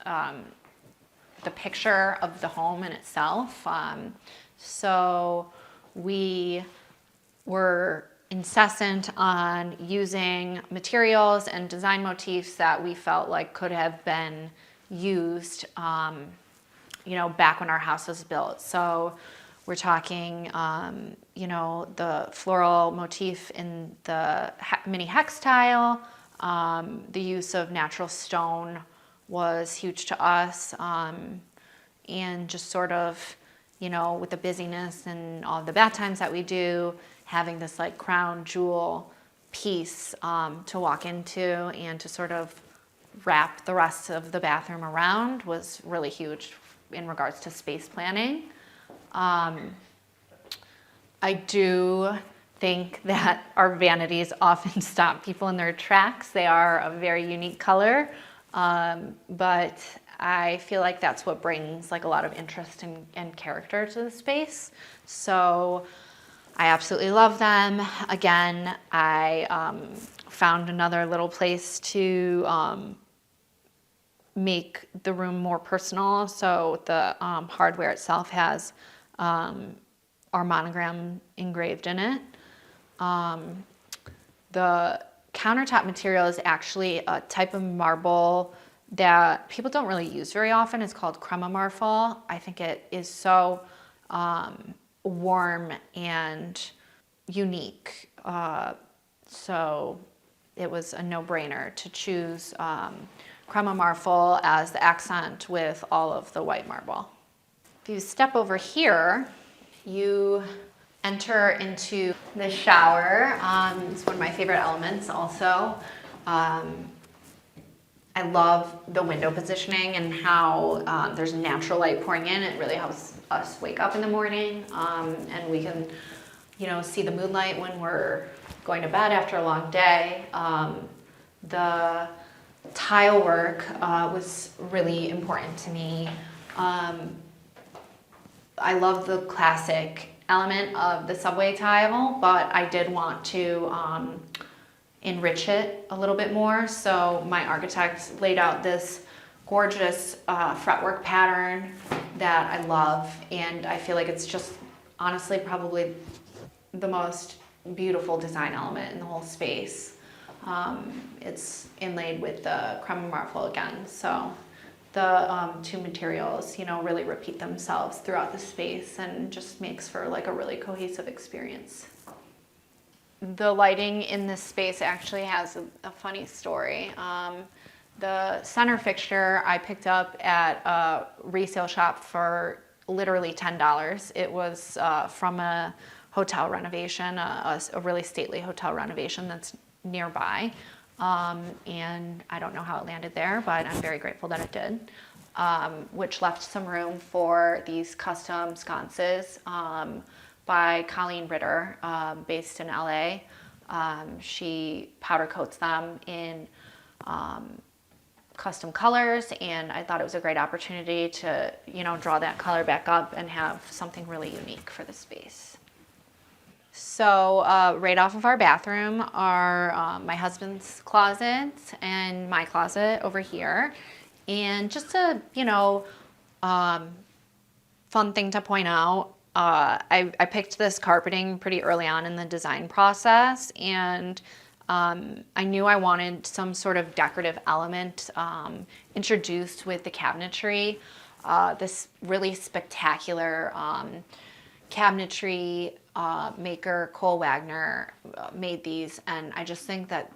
the picture of the home in itself. So we were incessant on using materials and design motifs that we felt like could have been used, you know, back when our house was built. So we're talking, you know, the floral motif in the mini hex tile. The use of natural stone was huge to us, and just sort of, you know, with the busyness and all the bath times that we do, having this like crown jewel piece to walk into and to sort of wrap the rest of the bathroom around was really huge in regards to space planning. I do think that our vanities often stop people in their tracks. They are a very unique color, but I feel like that's what brings like a lot of interest and character to the space. So I absolutely love them. Again, I found another little place to make the room more personal. So the hardware itself has our monogram engraved in it. The countertop material is actually a type of marble that people don't really use very often. It's called crema marble. I think it is so warm and unique. So it was a no-brainer to choose crema marble as the accent with all of the white marble. If you step over here, you enter into the shower. It's one of my favorite elements also. I love the window positioning and how there's natural light pouring in. It really helps us wake up in the morning, and we can, you know, see the moonlight when we're going to bed after a long day. The tile work was really important to me. I love the classic element of the subway tile, but I did want to enrich it a little bit more. So my architect laid out this gorgeous fretwork pattern that I love, and I feel like it's just honestly probably the most beautiful design element in the whole space. It's inlaid with the crema marble again, so the two materials, you know, really repeat themselves throughout the space and just makes for like a really cohesive experience. The lighting in this space actually has a funny story. The center fixture I picked up at a resale shop for literally $10. It was from a hotel renovation, a really stately hotel renovation that's nearby. And I don't know how it landed there, but I'm very grateful that it did, which left some room for these custom sconces by Colleen Ritter, based in LA. She powder coats them in custom colors, and I thought it was a great opportunity to, draw that color back up and have something really unique for the space. So right off of our bathroom are my husband's closet and my closet over here. And just a, fun thing to point out, I picked this carpeting pretty early on in the design process, and I knew I wanted some sort of decorative element introduced with the cabinetry. This really spectacular cabinetry maker, Cole Wagner, made these, and I just think that,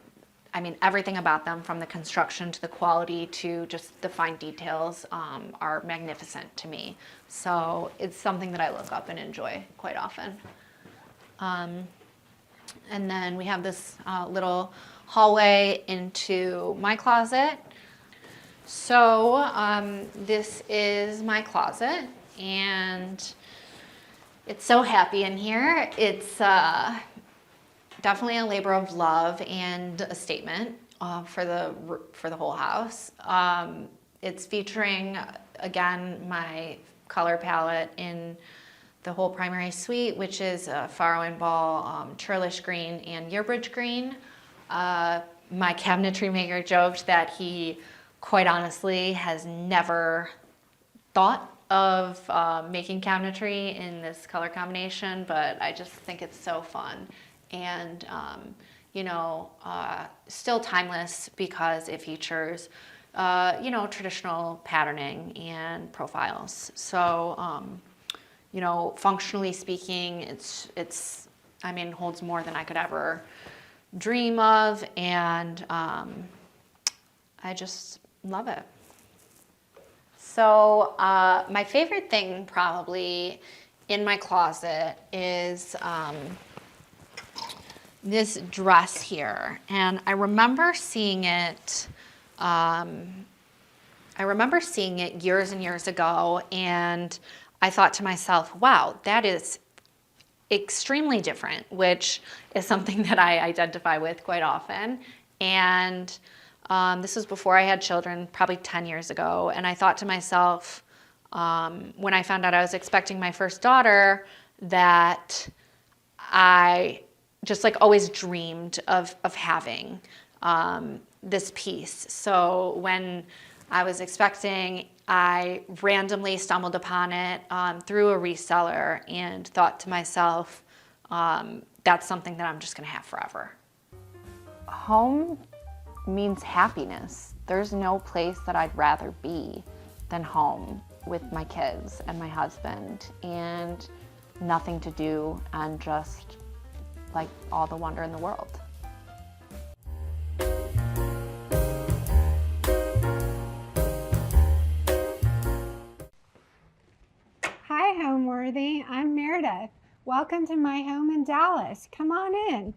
everything about them, from the construction to the quality to just the fine details, are magnificent to me. So it's something that I look up and enjoy quite often. And then we have this little hallway into my closet. So this is my closet, and it's so happy in here. It's definitely a labor of love and a statement for the whole house. It's featuring, again, my color palette in the whole primary suite, which is Faro and Ball, Churlish Green, and Yearbridge Green. My cabinetry maker joked that he, quite honestly, has never thought of making cabinetry in this color combination, but I just think it's so fun. And, still timeless because it features, traditional patterning and profiles. So, functionally speaking, it's holds more than I could ever dream of, and I just love it. So my favorite thing probably in my closet is this dress here, and I remember seeing it years and years ago, and I thought to myself, wow, that is extremely different, which is something that I identify with quite often. And this was before I had children, probably 10 years ago, and I thought to myself, when I found out I was expecting my first daughter, that I just always dreamed of having this piece. So when I was expecting, I randomly stumbled upon it through a reseller and thought to myself, that's something that I'm just gonna have forever. Home means happiness. There's no place that I'd rather be than home with my kids and my husband, and nothing to do, and just all the wonder in the world. Hi, Homeworthy. I'm Meredith. Welcome to my home in Dallas. Come on in.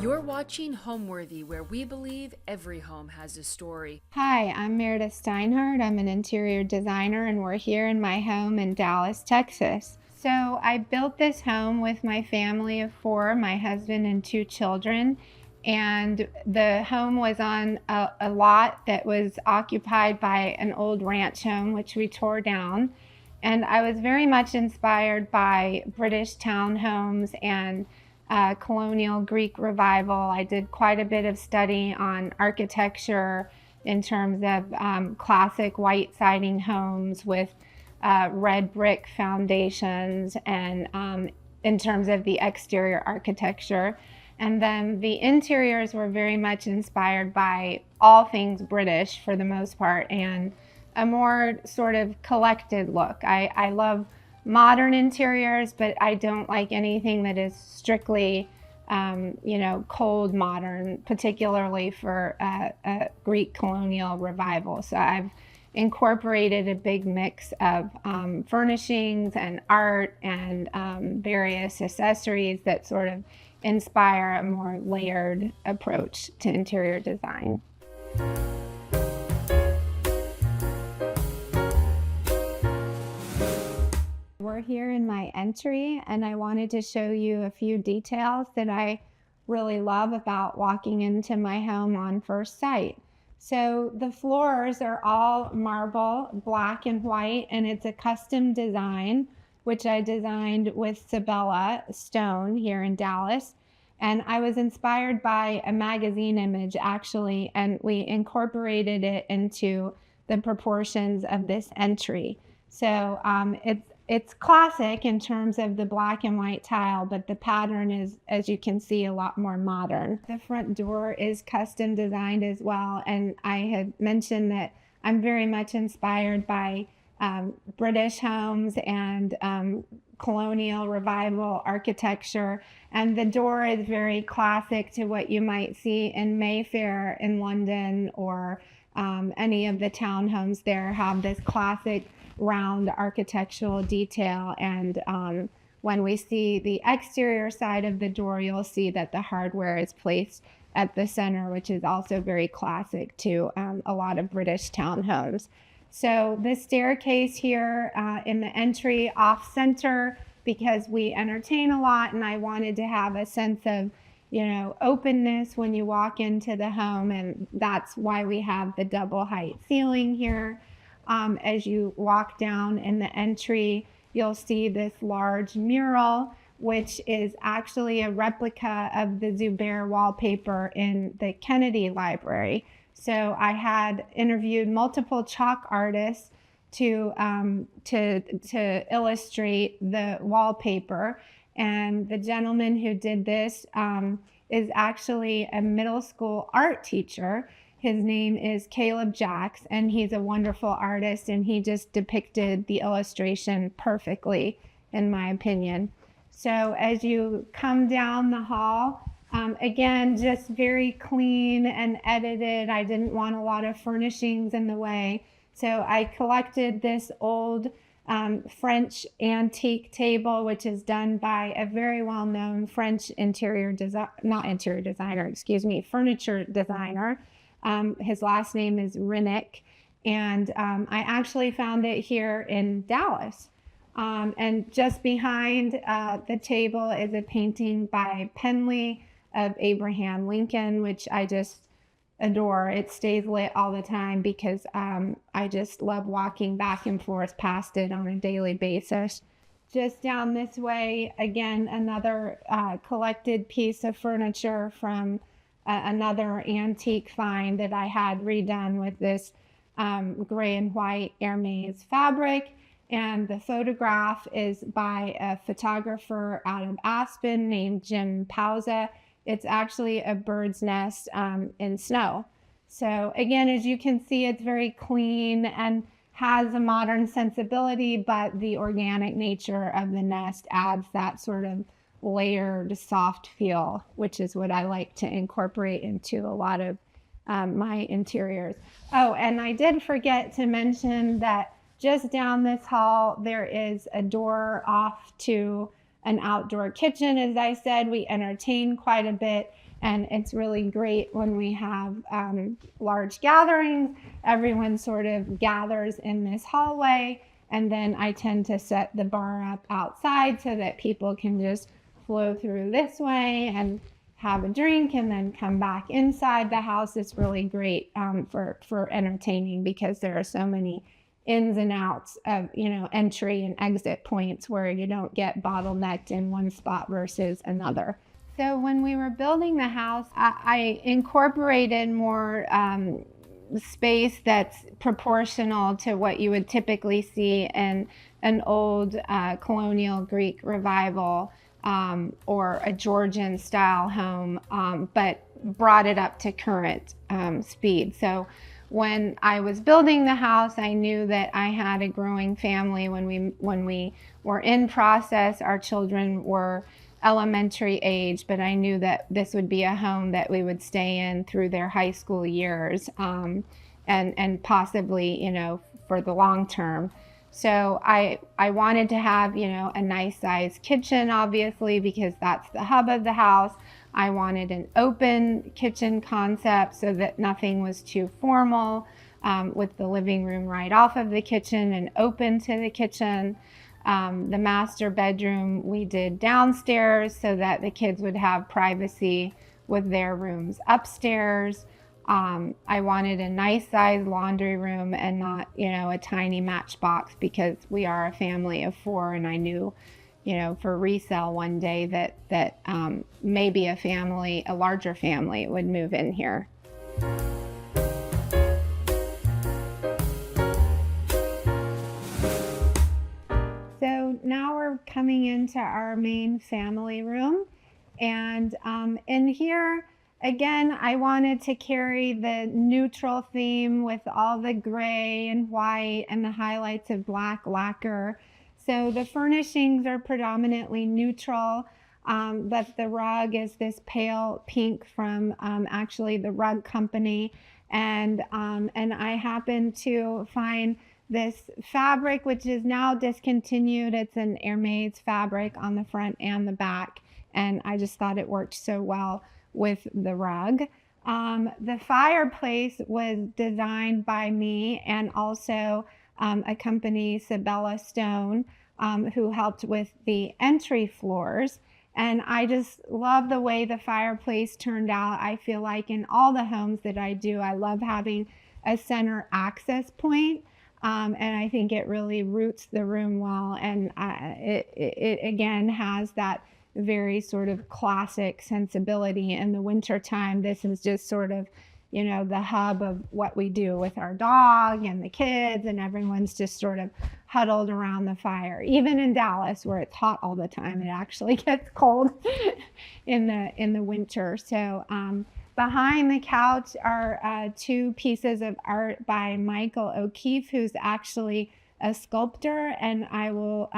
You're watching Homeworthy, where we believe every home has a story. Hi, I'm Meredith Steinhardt. I'm an interior designer, and we're here in my home in Dallas, Texas. So I built this home with my family of 4, my husband and 2 children. And the home was on a lot that was occupied by an old ranch home, which we tore down. And I was very much inspired by British townhomes and Colonial Greek revival. I did quite a bit of study on architecture in terms of classic white siding homes with red brick foundations, and in terms of the exterior architecture. And then the interiors were very much inspired by all things British for the most part, and a more sort of collected look. I love modern interiors, but I don't like anything that is strictly, cold modern, particularly for a Greek colonial revival. So I've incorporated a big mix of furnishings and art and various accessories that sort of inspire a more layered approach to interior design. We're here in my entry, and I wanted to show you a few details that I really love about walking into my home on first sight. So the floors are all marble, black and white, and it's a custom design, which I designed with Sabella Stone here in Dallas. And I was inspired by a magazine image, actually, and we incorporated it into the proportions of this entry. So it's classic in terms of the black and white tile, but the pattern is, as you can see, a lot more modern. The front door is custom designed as well, and I had mentioned that I'm very much inspired by British homes and colonial revival architecture, and the door is very classic to what you might see in Mayfair in London, or any of the townhomes there have this classic round architectural detail. And when we see the exterior side of the door, you'll see that the hardware is placed at the center, which is also very classic to a lot of British townhomes. So the staircase here in the entry off center, because we entertain a lot and I wanted to have a sense of openness when you walk into the home, and that's why we have the double height ceiling here. As you walk down in the entry, you'll see this large mural, which is actually a replica of the Zubair wallpaper in the Kennedy Library. So I had interviewed multiple chalk artists to illustrate the wallpaper, and the gentleman who did this is actually a middle school art teacher. His name is Caleb Jacks, and he's a wonderful artist, and he just depicted the illustration perfectly, in my opinion. So as you come down the hall, again, just very clean and edited. I didn't want a lot of furnishings in the way. So I collected this old French antique table, which is done by a very well-known French furniture designer. His last name is Renick, and I actually found it here in Dallas. And just behind the table is a painting by Penley of Abraham Lincoln, which I just adore. It stays lit all the time because I just love walking back and forth past it on a daily basis. Just down this way, again, another collected piece of furniture from another antique find that I had redone with this gray and white Hermes fabric. And the photograph is by a photographer out of Aspen named Jim Pauza. It's actually a bird's nest in snow. So again, as you can see, it's very clean and has a modern sensibility, but the organic nature of the nest adds that sort of layered, soft feel, which is what I like to incorporate into a lot of my interiors. Oh, and I did forget to mention that just down this hall, there is a door off to an outdoor kitchen. As I said, we entertain quite a bit, and it's really great when we have large gatherings. Everyone sort of gathers in this hallway, and then I tend to set the bar up outside so that people can just flow through this way and have a drink and then come back inside the house. It's really great for entertaining, because there are so many ins and outs of entry and exit points where you don't get bottlenecked in one spot versus another. So when we were building the house, I incorporated more space that's proportional to what you would typically see in an old colonial Greek revival or a Georgian style home, but brought it up to current speed. So when I was building the house, I knew that I had a growing family. When we were in process, our children were elementary age, but I knew that this would be a home that we would stay in through their high school years, and possibly, you know, for the long term. So I wanted to have, you know, a nice sized kitchen, obviously, because that's the hub of the house. I wanted an open kitchen concept so that nothing was too formal, with the living room right off of the kitchen and open to the kitchen. The master bedroom we did downstairs so that the kids would have privacy with their rooms upstairs. I wanted a nice sized laundry room and not, you know, a tiny matchbox, because we are a family of 4, and I knew, you know, for resale one day that maybe a larger family would move in here. So now we're coming into our main family room, and in here, again, I wanted to carry the neutral theme with all the gray and white and the highlights of black lacquer. So the furnishings are predominantly neutral, but the rug is this pale pink from actually the rug company. And I happened to find this fabric, which is now discontinued. It's an Hermes fabric on the front and the back. And I just thought it worked so well with the rug. The fireplace was designed by me, and also a company, Sabella Stone, who helped with the entry floors. And I just love the way the fireplace turned out. I feel like in all the homes that I do, I love having a center access point. And I think it really roots the room well. And it again has that very sort of classic sensibility. In the winter time, this is just sort of, you know, the hub of what we do with our dog and the kids, and everyone's just sort of huddled around the fire. Even in Dallas, where it's hot all the time, it actually gets cold in the winter. So behind the couch are 2 pieces of art by Michael O'Keefe, who's actually a sculptor, and I will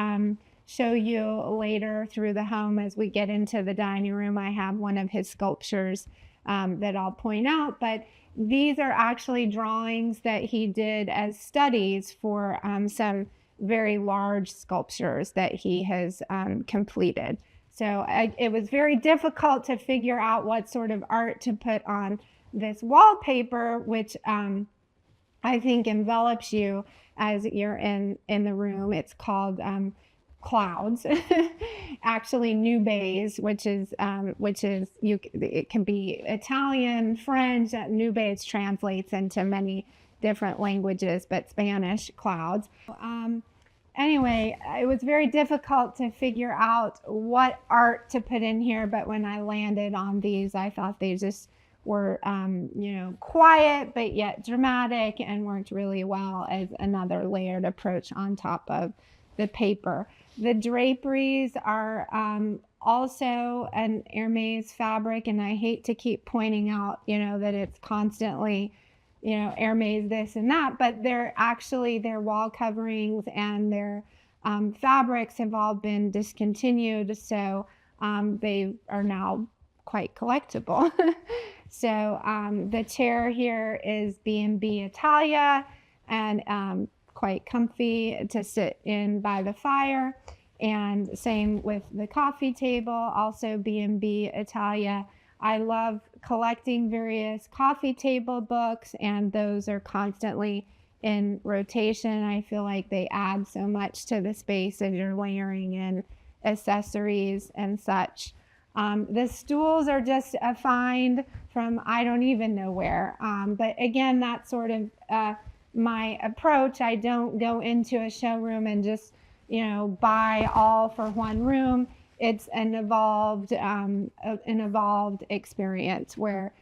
show you later through the home as we get into the dining room. I have one of his sculptures that I'll point out, but these are actually drawings that he did as studies for some very large sculptures that he has completed. So it was very difficult to figure out what sort of art to put on this wallpaper, which I think envelops you as you're in the room. It's called clouds, actually nubes, which is it can be Italian, French. Nubes translates into many different languages, but Spanish, clouds. Anyway, it was very difficult to figure out what art to put in here, but when I landed on these, I thought they just were, you know, quiet but yet dramatic, and worked really well as another layered approach on top of the paper. The draperies are also an Hermes fabric, and I hate to keep pointing out, you know, that it's constantly, you know, Hermes this and that, but they're actually, their wall coverings and their fabrics have all been discontinued, so they are now quite collectible. So the chair here is B&B Italia, and quite comfy to sit in by the fire. And same with the coffee table, also B&B Italia. I love collecting various coffee table books, and those are constantly in rotation. I feel like they add so much to the space as you're layering in accessories and such. The stools are just a find from I don't even know where. But again, that's sort of my approach. I don't go into a showroom and just, you know, buy all for one room. It's an evolved experience where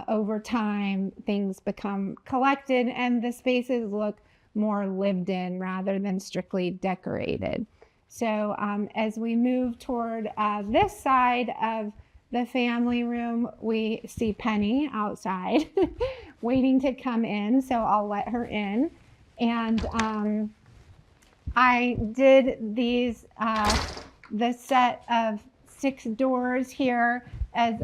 over time things become collected and the spaces look more lived in rather than strictly decorated. So as we move toward this side of the family room, we see Penny outside, waiting to come in, so I'll let her in. And I did these, the set of 6 doors here as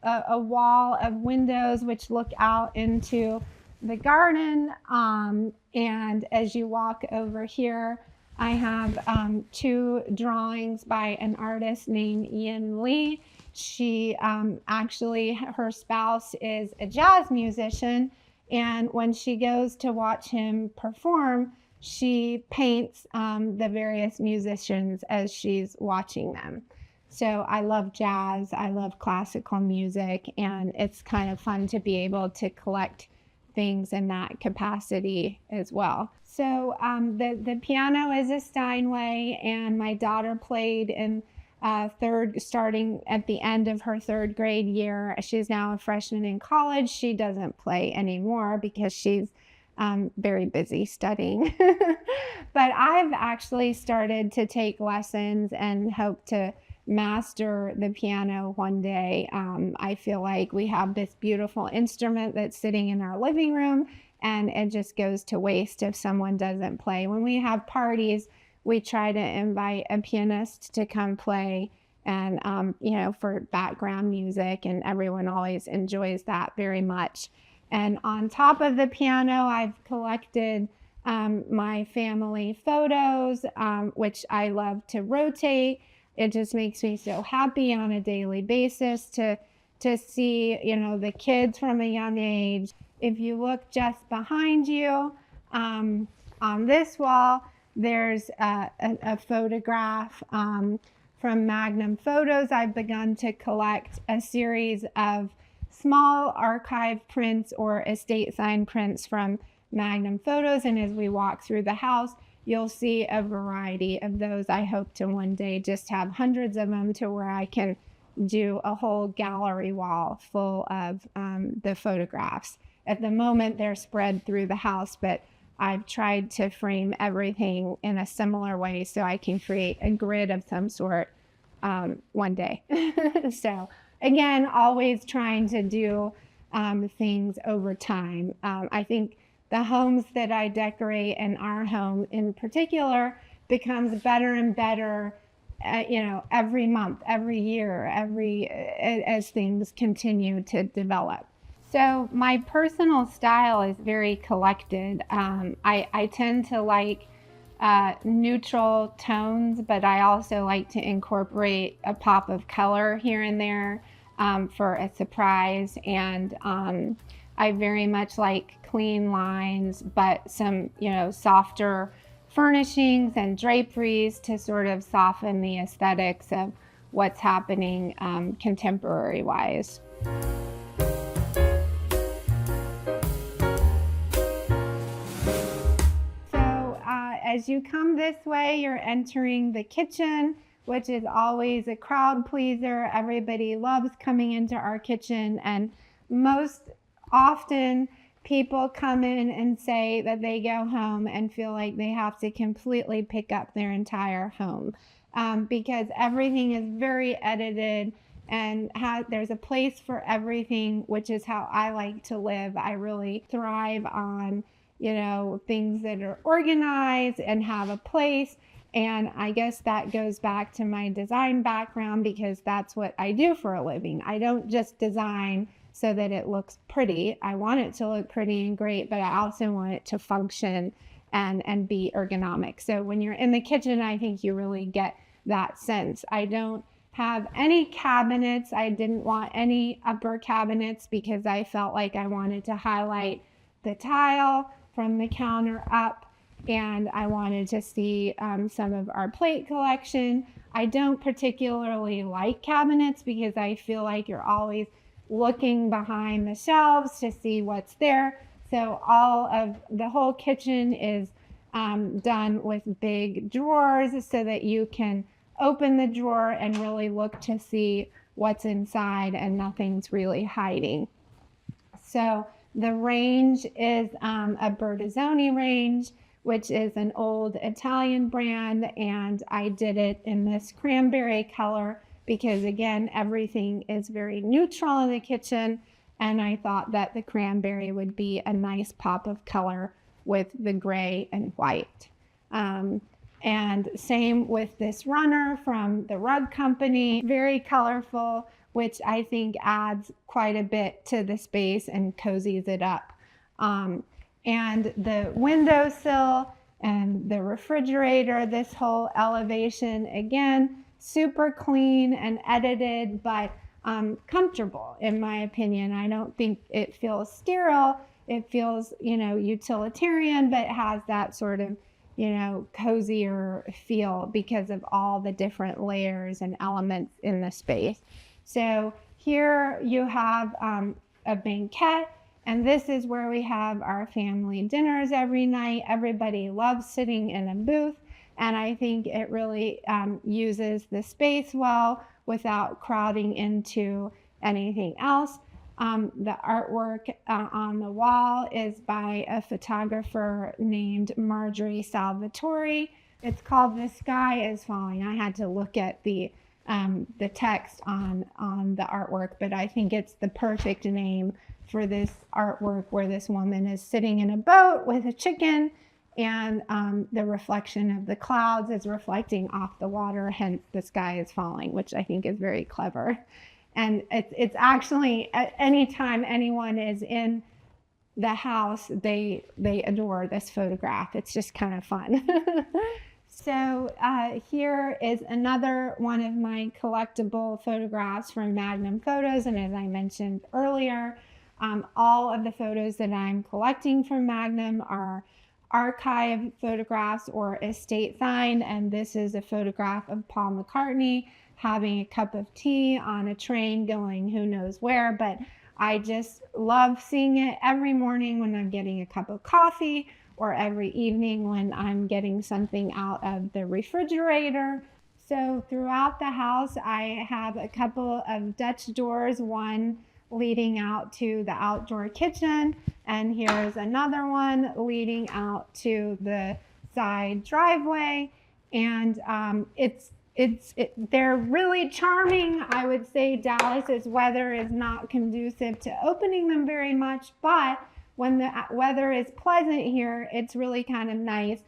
a wall of windows which look out into the garden. And as you walk over here, I have 2 drawings by an artist named Ian Lee. She actually, her spouse is a jazz musician, and when she goes to watch him perform, she paints the various musicians as she's watching them. So I love jazz, I love classical music, and it's kind of fun to be able to collect things in that capacity as well. So the piano is a Steinway, and my daughter played in starting at the end of her 3rd grade year. She's now a freshman in college. She doesn't play anymore because she's very busy studying. But I've actually started to take lessons and hope to master the piano one day. I feel like we have this beautiful instrument that's sitting in our living room, and it just goes to waste if someone doesn't play. When we have parties, we try to invite a pianist to come play, and for background music, and everyone always enjoys that very much. And on top of the piano, I've collected my family photos, which I love to rotate. It just makes me so happy on a daily basis to see, the kids from a young age. If you look just behind you, on this wall, there's a photograph from Magnum Photos. I've begun to collect a series of small archive prints or estate sign prints from Magnum Photos, and as we walk through the house, you'll see a variety of those. I hope to one day just have hundreds of them to where I can do a whole gallery wall full of the photographs. At the moment, they're spread through the house, but I've tried to frame everything in a similar way so I can create a grid of some sort one day. So again, always trying to do things over time. I think the homes that I decorate, and our home in particular, becomes better and better, every month, every year, as things continue to develop. So my personal style is very collected. I tend to like neutral tones, but I also like to incorporate a pop of color here and there for a surprise. And I very much like clean lines, but some, softer furnishings and draperies to sort of soften the aesthetics of what's happening contemporary-wise. As you come this way, you're entering the kitchen, which is always a crowd pleaser. Everybody loves coming into our kitchen, and most often people come in and say that they go home and feel like they have to completely pick up their entire home because everything is very edited, and there's a place for everything, which is how I like to live. I really thrive on things that are organized and have a place. And I guess that goes back to my design background, because that's what I do for a living. I don't just design so that it looks pretty. I want it to look pretty and great, but I also want it to function and be ergonomic. So when you're in the kitchen, I think you really get that sense. I don't have any cabinets. I didn't want any upper cabinets because I felt like I wanted to highlight the tile from the counter up, and I wanted to see some of our plate collection. I don't particularly like cabinets because I feel like you're always looking behind the shelves to see what's there. So all of the whole kitchen is done with big drawers so that you can open the drawer and really look to see what's inside and nothing's really hiding. So the range is a Bertazzoni range, which is an old Italian brand, and I did it in this cranberry color because, again, everything is very neutral in the kitchen, and I thought that the cranberry would be a nice pop of color with the gray and white. And same with this runner from the rug company, very colorful, which I think adds quite a bit to the space and cozies it up. And the windowsill and the refrigerator, this whole elevation, again, super clean and edited, but comfortable in my opinion. I don't think it feels sterile. It feels, utilitarian, but it has that sort of, cozier feel because of all the different layers and elements in the space. So here you have a banquette, and this is where we have our family dinners every night. Everybody loves sitting in a booth, and I think it really uses the space well without crowding into anything else. The artwork on the wall is by a photographer named Marjorie Salvatore. It's called "The Sky is Falling." I had to look at the text on the artwork, but I think it's the perfect name for this artwork where this woman is sitting in a boat with a chicken, and the reflection of the clouds is reflecting off the water, hence the sky is falling, which I think is very clever. And it's actually, anytime anyone is in the house, they adore this photograph. It's just kind of fun. So here is another one of my collectible photographs from Magnum Photos. And as I mentioned earlier, all of the photos that I'm collecting from Magnum are archive photographs or estate signed. And this is a photograph of Paul McCartney having a cup of tea on a train going who knows where, but I just love seeing it every morning when I'm getting a cup of coffee, or every evening when I'm getting something out of the refrigerator. So throughout the house, I have a couple of Dutch doors, one leading out to the outdoor kitchen, and here's another one leading out to the side driveway. And they're really charming. I would say Dallas's weather is not conducive to opening them very much, but when the weather is pleasant here, it's really kind of nice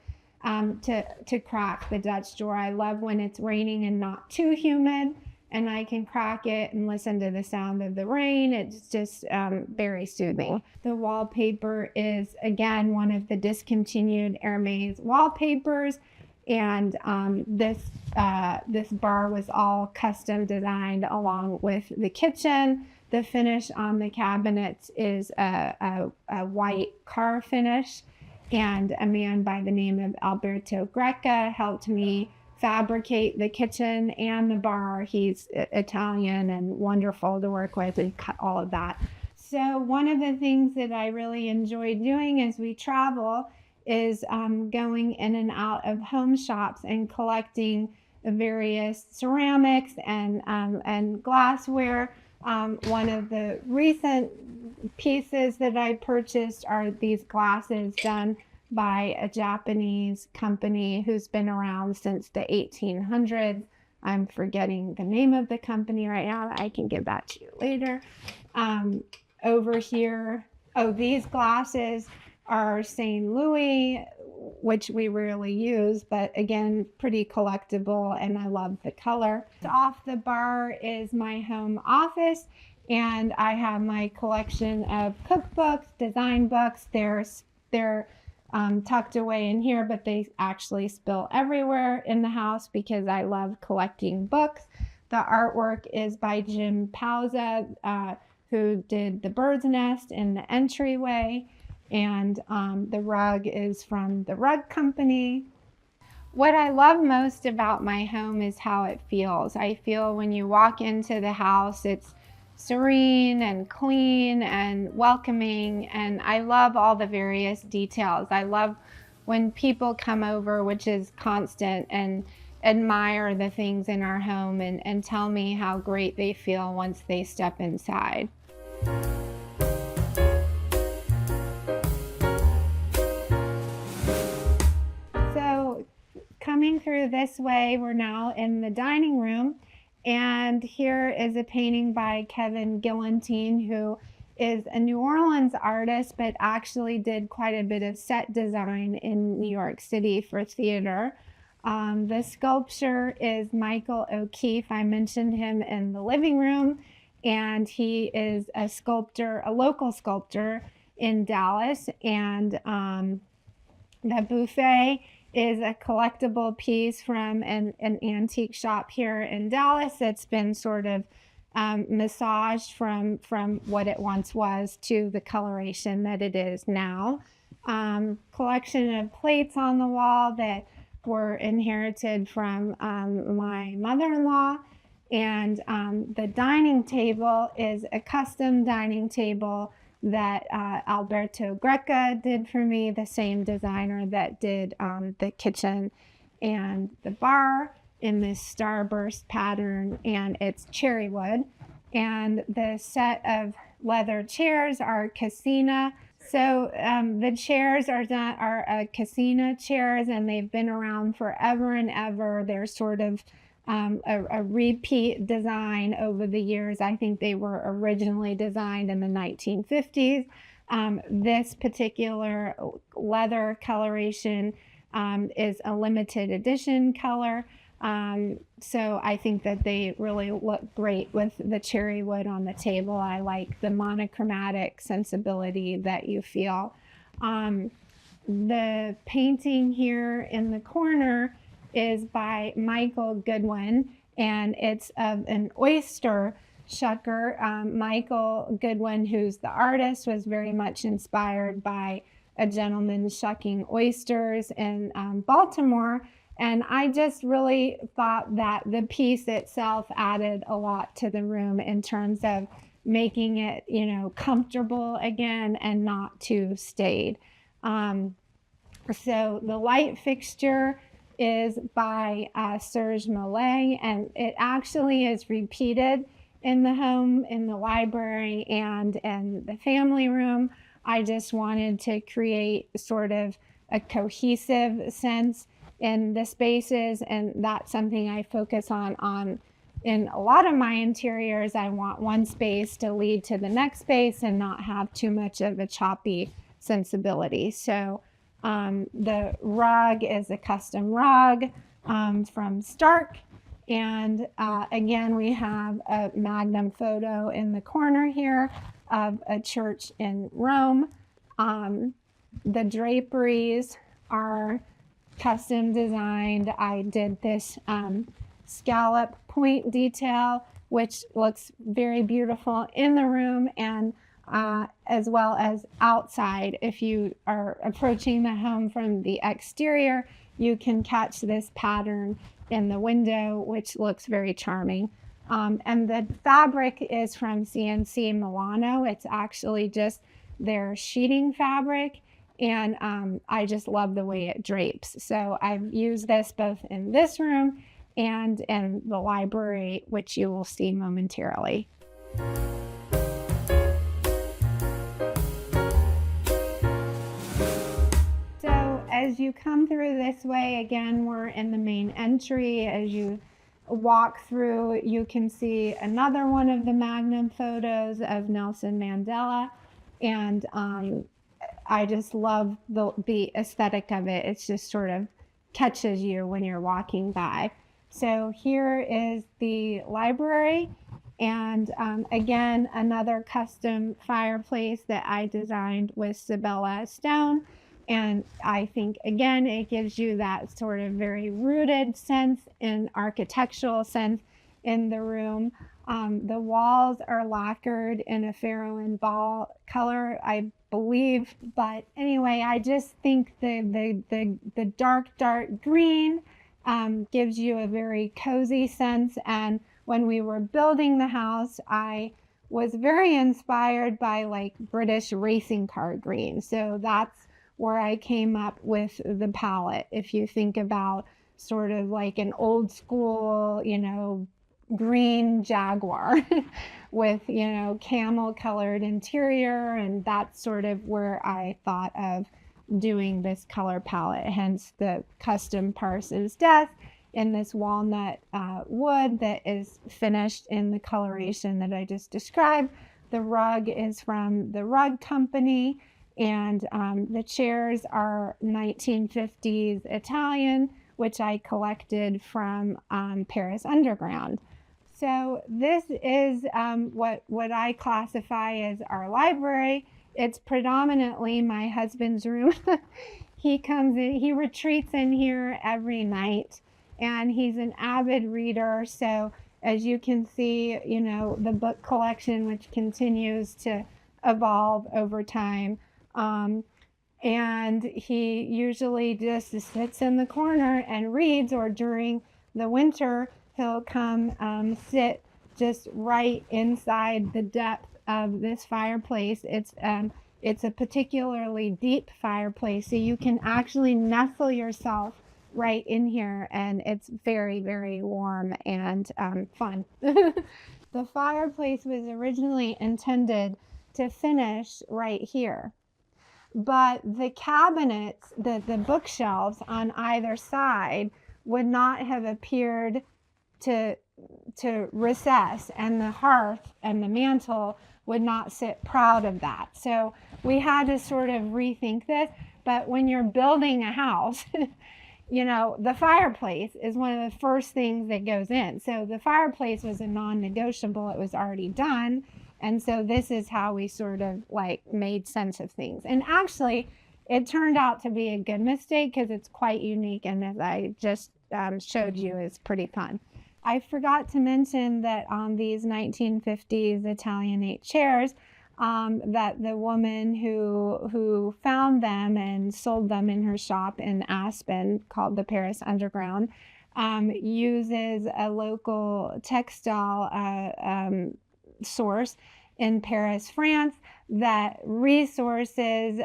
to crack the Dutch door. I love when it's raining and not too humid, and I can crack it and listen to the sound of the rain. It's just very soothing. The wallpaper is, again, one of the discontinued Hermes wallpapers. And this bar was all custom designed along with the kitchen. The finish on the cabinets is a white car finish, and a man by the name of Alberto Greca helped me fabricate the kitchen and the bar. He's Italian and wonderful to work with, and cut all of that. So one of the things that I really enjoy doing as we travel is going in and out of home shops and collecting various ceramics and glassware. One of the recent pieces that I purchased are these glasses done by a Japanese company who's been around since the 1800s. I'm forgetting the name of the company right now. I can give that to you later. Over here, these glasses are St. Louis, which we rarely use, but again, pretty collectible, and I love the color. Off the bar is my home office, and I have my collection of cookbooks, design books. They're tucked away in here, but they actually spill everywhere in the house because I love collecting books. The artwork is by Jim Pauza, who did the bird's nest in the entryway. And the rug is from the rug company. What I love most about my home is how it feels. I feel when you walk into the house, it's serene and clean and welcoming. And I love all the various details. I love when people come over, which is constant, and admire the things in our home and tell me how great they feel once they step inside. Coming through this way, we're now in the dining room, and here is a painting by Kevin Gillantine, who is a New Orleans artist, but actually did quite a bit of set design in New York City for theater. The sculpture is Michael O'Keefe. I mentioned him in the living room, and he is a sculptor, a local sculptor in Dallas. And the buffet is a collectible piece from an antique shop here in Dallas that's been sort of massaged from what it once was to the coloration that it is now. Collection of plates on the wall that were inherited from my mother-in-law. And the dining table is a custom dining table that Alberto Greca did for me, the same designer that did the kitchen and the bar in this starburst pattern, and it's cherry wood. And the set of leather chairs are Casina. So the chairs are Casina chairs, and they've been around forever and ever. They're sort of a repeat design over the years. I think they were originally designed in the 1950s. This particular leather coloration is a limited edition color. So I think that they really look great with the cherry wood on the table. I like the monochromatic sensibility that you feel. The painting here in the corner is by Michael Goodwin, and it's of an oyster shucker. Michael Goodwin, who's the artist, was very much inspired by a gentleman shucking oysters in Baltimore. And I just really thought that the piece itself added a lot to the room in terms of making it, you know, comfortable again and not too staid. So the light fixture is by Serge Millet, and it actually is repeated in the home, in the library, and in the family room. I just wanted to create sort of a cohesive sense in the spaces, and that's something I focus on in a lot of my interiors. I want one space to lead to the next space and not have too much of a choppy sensibility. So the rug is a custom rug from Stark. And again, we have a magnum photo in the corner here of a church in Rome. The draperies are custom designed. I did this scallop point detail, which looks very beautiful in the room and as well as outside. If you are approaching the home from the exterior, you can catch this pattern in the window, which looks very charming. And the fabric is from CNC Milano. It's actually just their sheeting fabric, and I just love the way it drapes. So I've used this both in this room and in the library, which you will see momentarily. As you come through this way, again, we're in the main entry. As you walk through, you can see another one of the magnum photos of Nelson Mandela. And I just love the aesthetic of it. It just sort of catches you when you're walking by. So here is the library. And again, another custom fireplace that I designed with Sabella Stone. And I think, again, it gives you that sort of very rooted sense and architectural sense in the room. The walls are lacquered in a Pharaoh and Ball color, I believe. But anyway, I just think the dark green gives you a very cozy sense. And when we were building the house, I was very inspired by like British racing car green. So that's where I came up with the palette. If you think about sort of like an old school, you know, green Jaguar with, you know, camel colored interior, and that's sort of where I thought of doing this color palette, hence the custom Parsons desk in this walnut wood that is finished in the coloration that I just described. The rug is from the Rug Company, and the chairs are 1950s Italian, which I collected from Paris Underground. So this is what I classify as our library. It's predominantly my husband's room. He comes in, he retreats in here every night, and he's an avid reader. So as you can see, you know, the book collection, which continues to evolve over time. And he usually just sits in the corner and reads, or during the winter, he'll come sit just right inside the depth of this fireplace. It's a particularly deep fireplace, so you can actually nestle yourself right in here, and it's very, very warm and fun. The fireplace was originally intended to finish right here, but the cabinets, the bookshelves on either side would not have appeared to recess, and the hearth and the mantle would not sit proud of that. So we had to sort of rethink this. But when you're building a house, you know, the fireplace is one of the first things that goes in. So the fireplace was a non-negotiable. It was already done. And so this is how we sort of like made sense of things. And actually, it turned out to be a good mistake because it's quite unique. And as I just showed you, it's pretty fun. I forgot to mention that on these 1950s Italianate chairs, that the woman who found them and sold them in her shop in Aspen, called the Paris Underground, uses a local textile source in Paris, France, that resources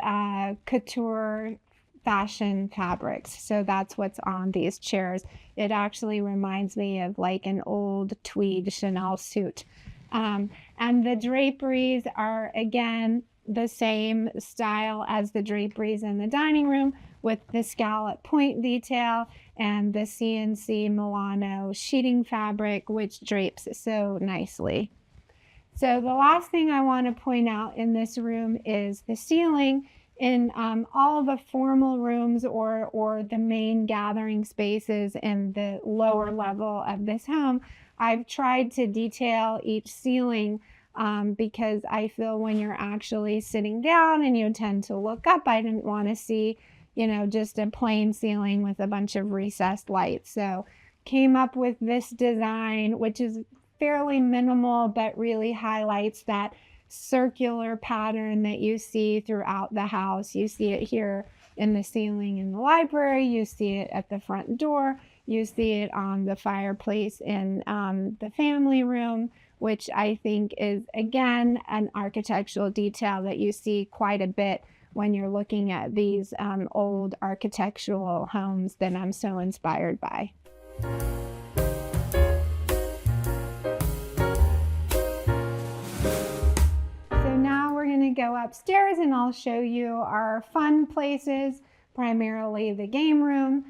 couture fashion fabrics. So that's what's on these chairs. It actually reminds me of like an old tweed Chanel suit. And the draperies are, again, the same style as the draperies in the dining room, with the scallop point detail and the CNC Milano sheeting fabric, which drapes so nicely. So the last thing I want to point out in this room is the ceiling. In all the formal rooms or the main gathering spaces in the lower level of this home, I've tried to detail each ceiling because I feel when you're actually sitting down and you tend to look up, I didn't want to see, you know, just a plain ceiling with a bunch of recessed lights. So came up with this design, which is fairly minimal, but really highlights that circular pattern that you see throughout the house. You see it here in the ceiling in the library, you see it at the front door, you see it on the fireplace in the family room, which I think is, again, an architectural detail that you see quite a bit when you're looking at these old architectural homes that I'm so inspired by. Go upstairs and I'll show you our fun places, primarily the game room.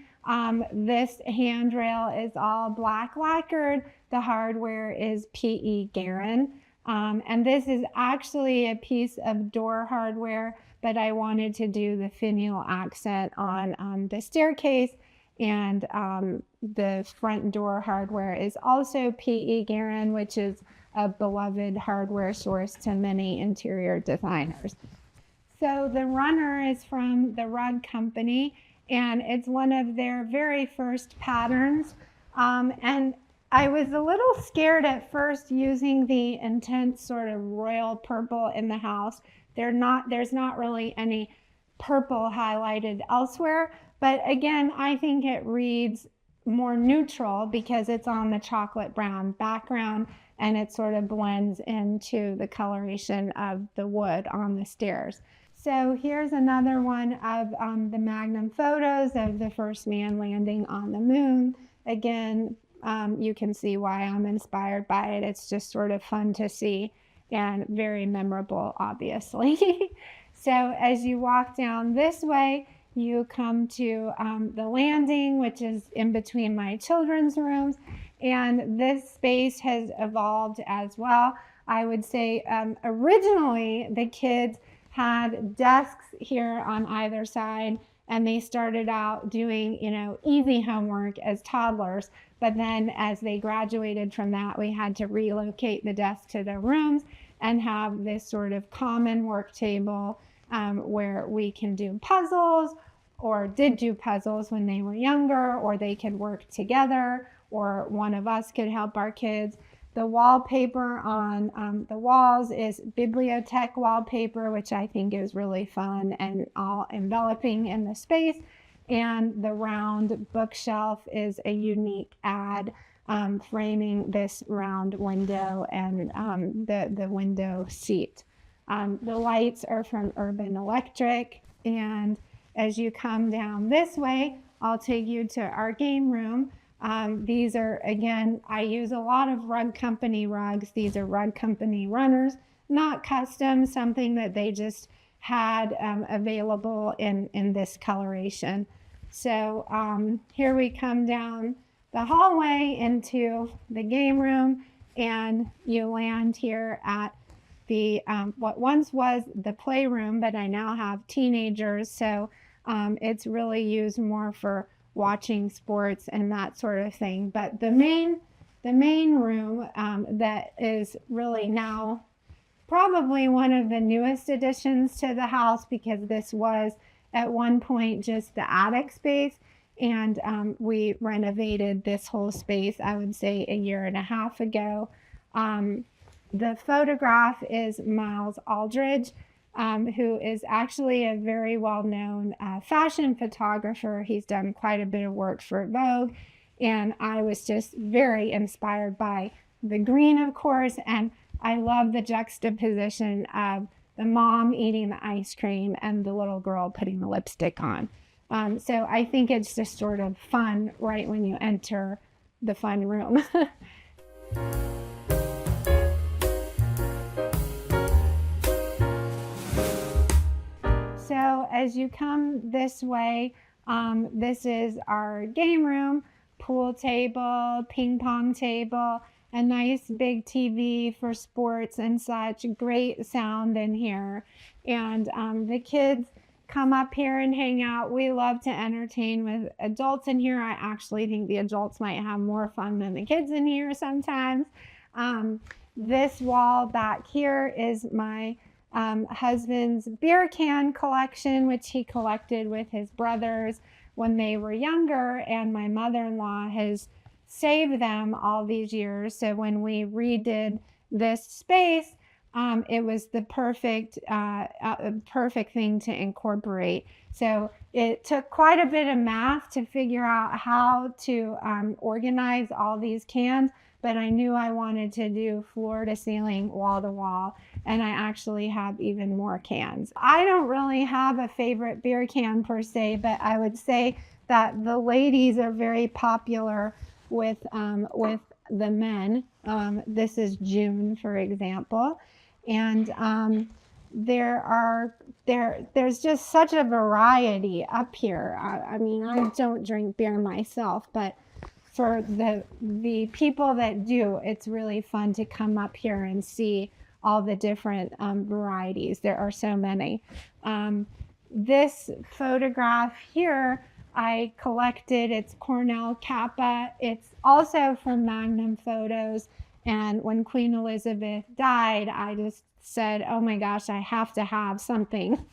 This handrail is all black lacquered. The hardware is PE Garin. And this is actually a piece of door hardware, but I wanted to do the finial accent on the staircase, and the front door hardware is also PE Garin, which is a beloved hardware source to many interior designers. So the runner is from the Rug Company, and it's one of their very first patterns. And I was a little scared at first using the intense sort of royal purple in the house. There's not really any purple highlighted elsewhere, but again, I think it reads more neutral because it's on the chocolate brown background, and it sort of blends into the coloration of the wood on the stairs. So here's another one of the Magnum photos of the first man landing on the moon. Again, you can see why I'm inspired by it. It's just sort of fun to see and very memorable, obviously. So as you walk down this way, you come to the landing, which is in between my children's rooms. And this space has evolved as well. I would say originally the kids had desks here on either side, and they started out doing, easy homework as toddlers. But then as they graduated from that, we had to relocate the desk to their rooms and have this sort of common work table where we can do puzzles, or did do puzzles when they were younger, or they could work together, or one of us could help our kids. The wallpaper on the walls is bibliothèque wallpaper, which I think is really fun and all enveloping in the space. And the round bookshelf is a unique add, framing this round window and the window seat. The lights are from Urban Electric. And as you come down this way, I'll take you to our game room. These are, again, I use a lot of Rug Company rugs. These are Rug Company runners, not custom, something that they just had available in this coloration. So here we come down the hallway into the game room, and you land here at the what once was the playroom, but I now have teenagers, so it's really used more for watching sports and that sort of thing. But the main room that is really now probably one of the newest additions to the house, because this was at one point just the attic space, and we renovated this whole space, I would say, a year and a half ago. The photograph is Miles Aldridge, who is actually a very well-known fashion photographer. He's done quite a bit of work for Vogue, and I was just very inspired by the green, of course, and I love the juxtaposition of the mom eating the ice cream and the little girl putting the lipstick on. So I think it's just sort of fun right when you enter the fun room. So as you come this way, this is our game room, pool table, ping pong table, a nice big TV for sports and such, great sound in here. And the kids come up here and hang out. We love to entertain with adults in here. I actually think the adults might have more fun than the kids in here sometimes. This wall back here is my husband's beer can collection, which he collected with his brothers when they were younger, and my mother-in-law has saved them all these years. So when we redid this space, it was the perfect thing to incorporate. So it took quite a bit of math to figure out how to organize all these cans, but I knew I wanted to do floor to ceiling, wall to wall, and I actually have even more cans. I don't really have a favorite beer can per se, but I would say that the ladies are very popular with the men. This is June, for example, and there's just such a variety up here. I mean, I don't drink beer myself, but for the people that do, it's really fun to come up here and see all the different varieties. There are so many. This photograph here, I collected. It's Cornell Kappa. It's also from Magnum Photos. And when Queen Elizabeth died, I just said, oh my gosh, I have to have something.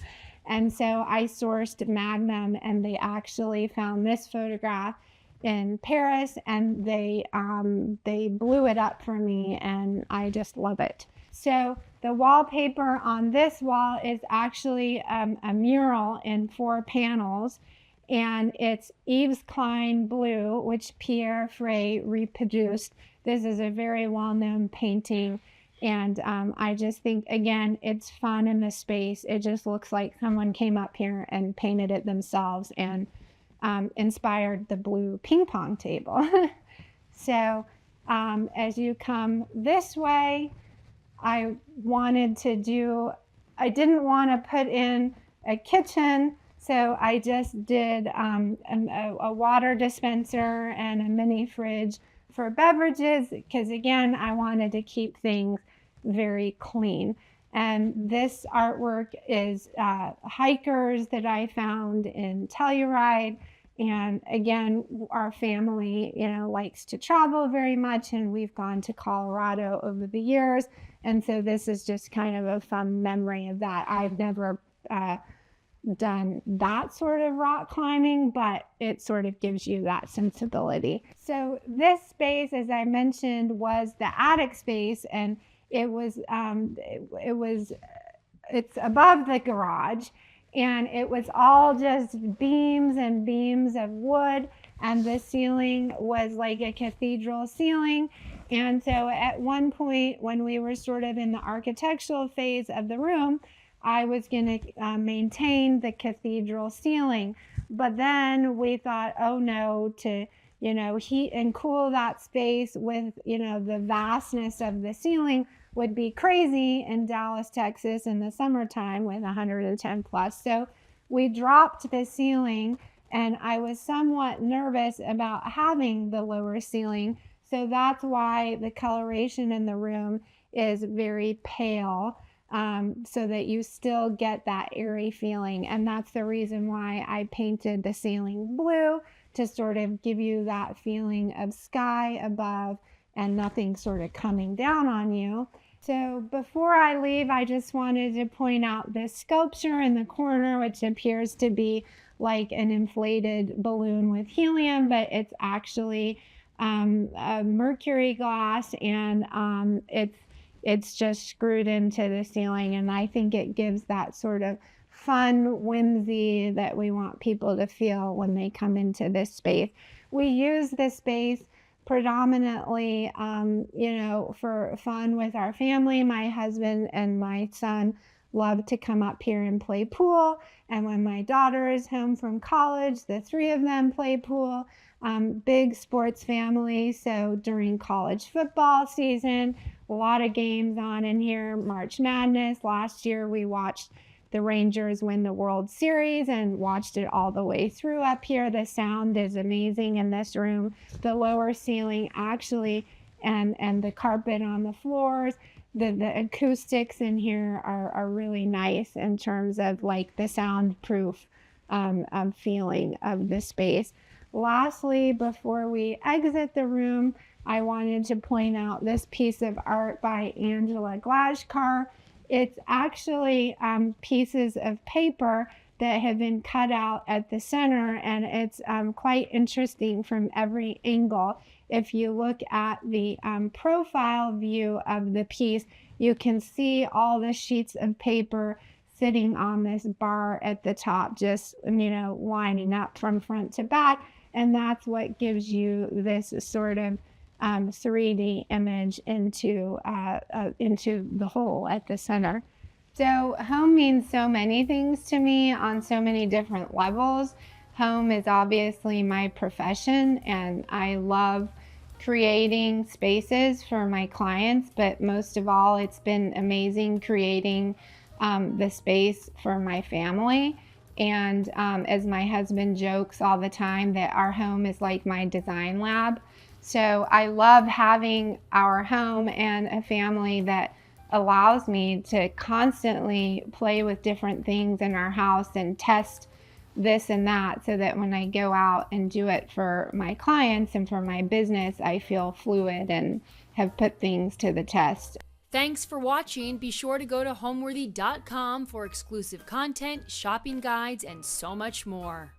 And so I sourced Magnum, and they actually found this photograph in Paris, and they blew it up for me, and I just love it. So the wallpaper on this wall is actually a mural in 4 panels, and it's Yves Klein blue, which Pierre Frey reproduced. This is a very well-known painting, and I just think, again, it's fun in the space. It just looks like someone came up here and painted it themselves and inspired the blue ping pong table. So as you come this way, I didn't want to put in a kitchen, so I just did a water dispenser and a mini fridge for beverages, because again, I wanted to keep things very clean. And this artwork is hikers that I found in Telluride. And again, our family, likes to travel very much, and we've gone to Colorado over the years. And so this is just kind of a fun memory of that. I've never done that sort of rock climbing, but it sort of gives you that sensibility. So this space, as I mentioned, was the attic space, and it's above the garage, and it was all just beams and beams of wood, and the ceiling was like a cathedral ceiling. And so at one point, when we were sort of in the architectural phase of the room, I was going to maintain the cathedral ceiling. But then we thought, oh no, to heat and cool that space with the vastness of the ceiling would be crazy in Dallas, Texas in the summertime with 110 plus. So we dropped the ceiling, and I was somewhat nervous about having the lower ceiling. So that's why the coloration in the room is very pale, so that you still get that airy feeling. And that's the reason why I painted the ceiling blue, to sort of give you that feeling of sky above and nothing sort of coming down on you. So before I leave, I just wanted to point out this sculpture in the corner, which appears to be like an inflated balloon with helium, but it's actually a mercury glass, and it's just screwed into the ceiling. And I think it gives that sort of fun whimsy that we want people to feel when they come into this space. We use this space predominantly, for fun with our family. My husband and my son love to come up here and play pool. And when my daughter is home from college, the three of them play pool. Big sports family. So during college football season, a lot of games on in here. March Madness. Last year we watched the Rangers win the World Series and watched it all the way through up here. The sound is amazing in this room. The lower ceiling actually, and the carpet on the floors, the acoustics in here are really nice in terms of like the soundproof feeling of the space. Lastly, before we exit the room, I wanted to point out this piece of art by Angela Glashkar. It's actually pieces of paper that have been cut out at the center, and it's quite interesting from every angle. If you look at the profile view of the piece, you can see all the sheets of paper sitting on this bar at the top, just lining up from front to back. And that's what gives you this sort of 3D image into the hole at the center. So home means so many things to me on so many different levels. Home is obviously my profession, and I love creating spaces for my clients, but most of all, it's been amazing creating the space for my family. And as my husband jokes all the time, that our home is like my design lab. So I love having our home and a family that allows me to constantly play with different things in our house and test this and that, so that when I go out and do it for my clients and for my business, I feel fluid and have put things to the test. Thanks for watching. Be sure to go to homeworthy.com for exclusive content, shopping guides, and so much more.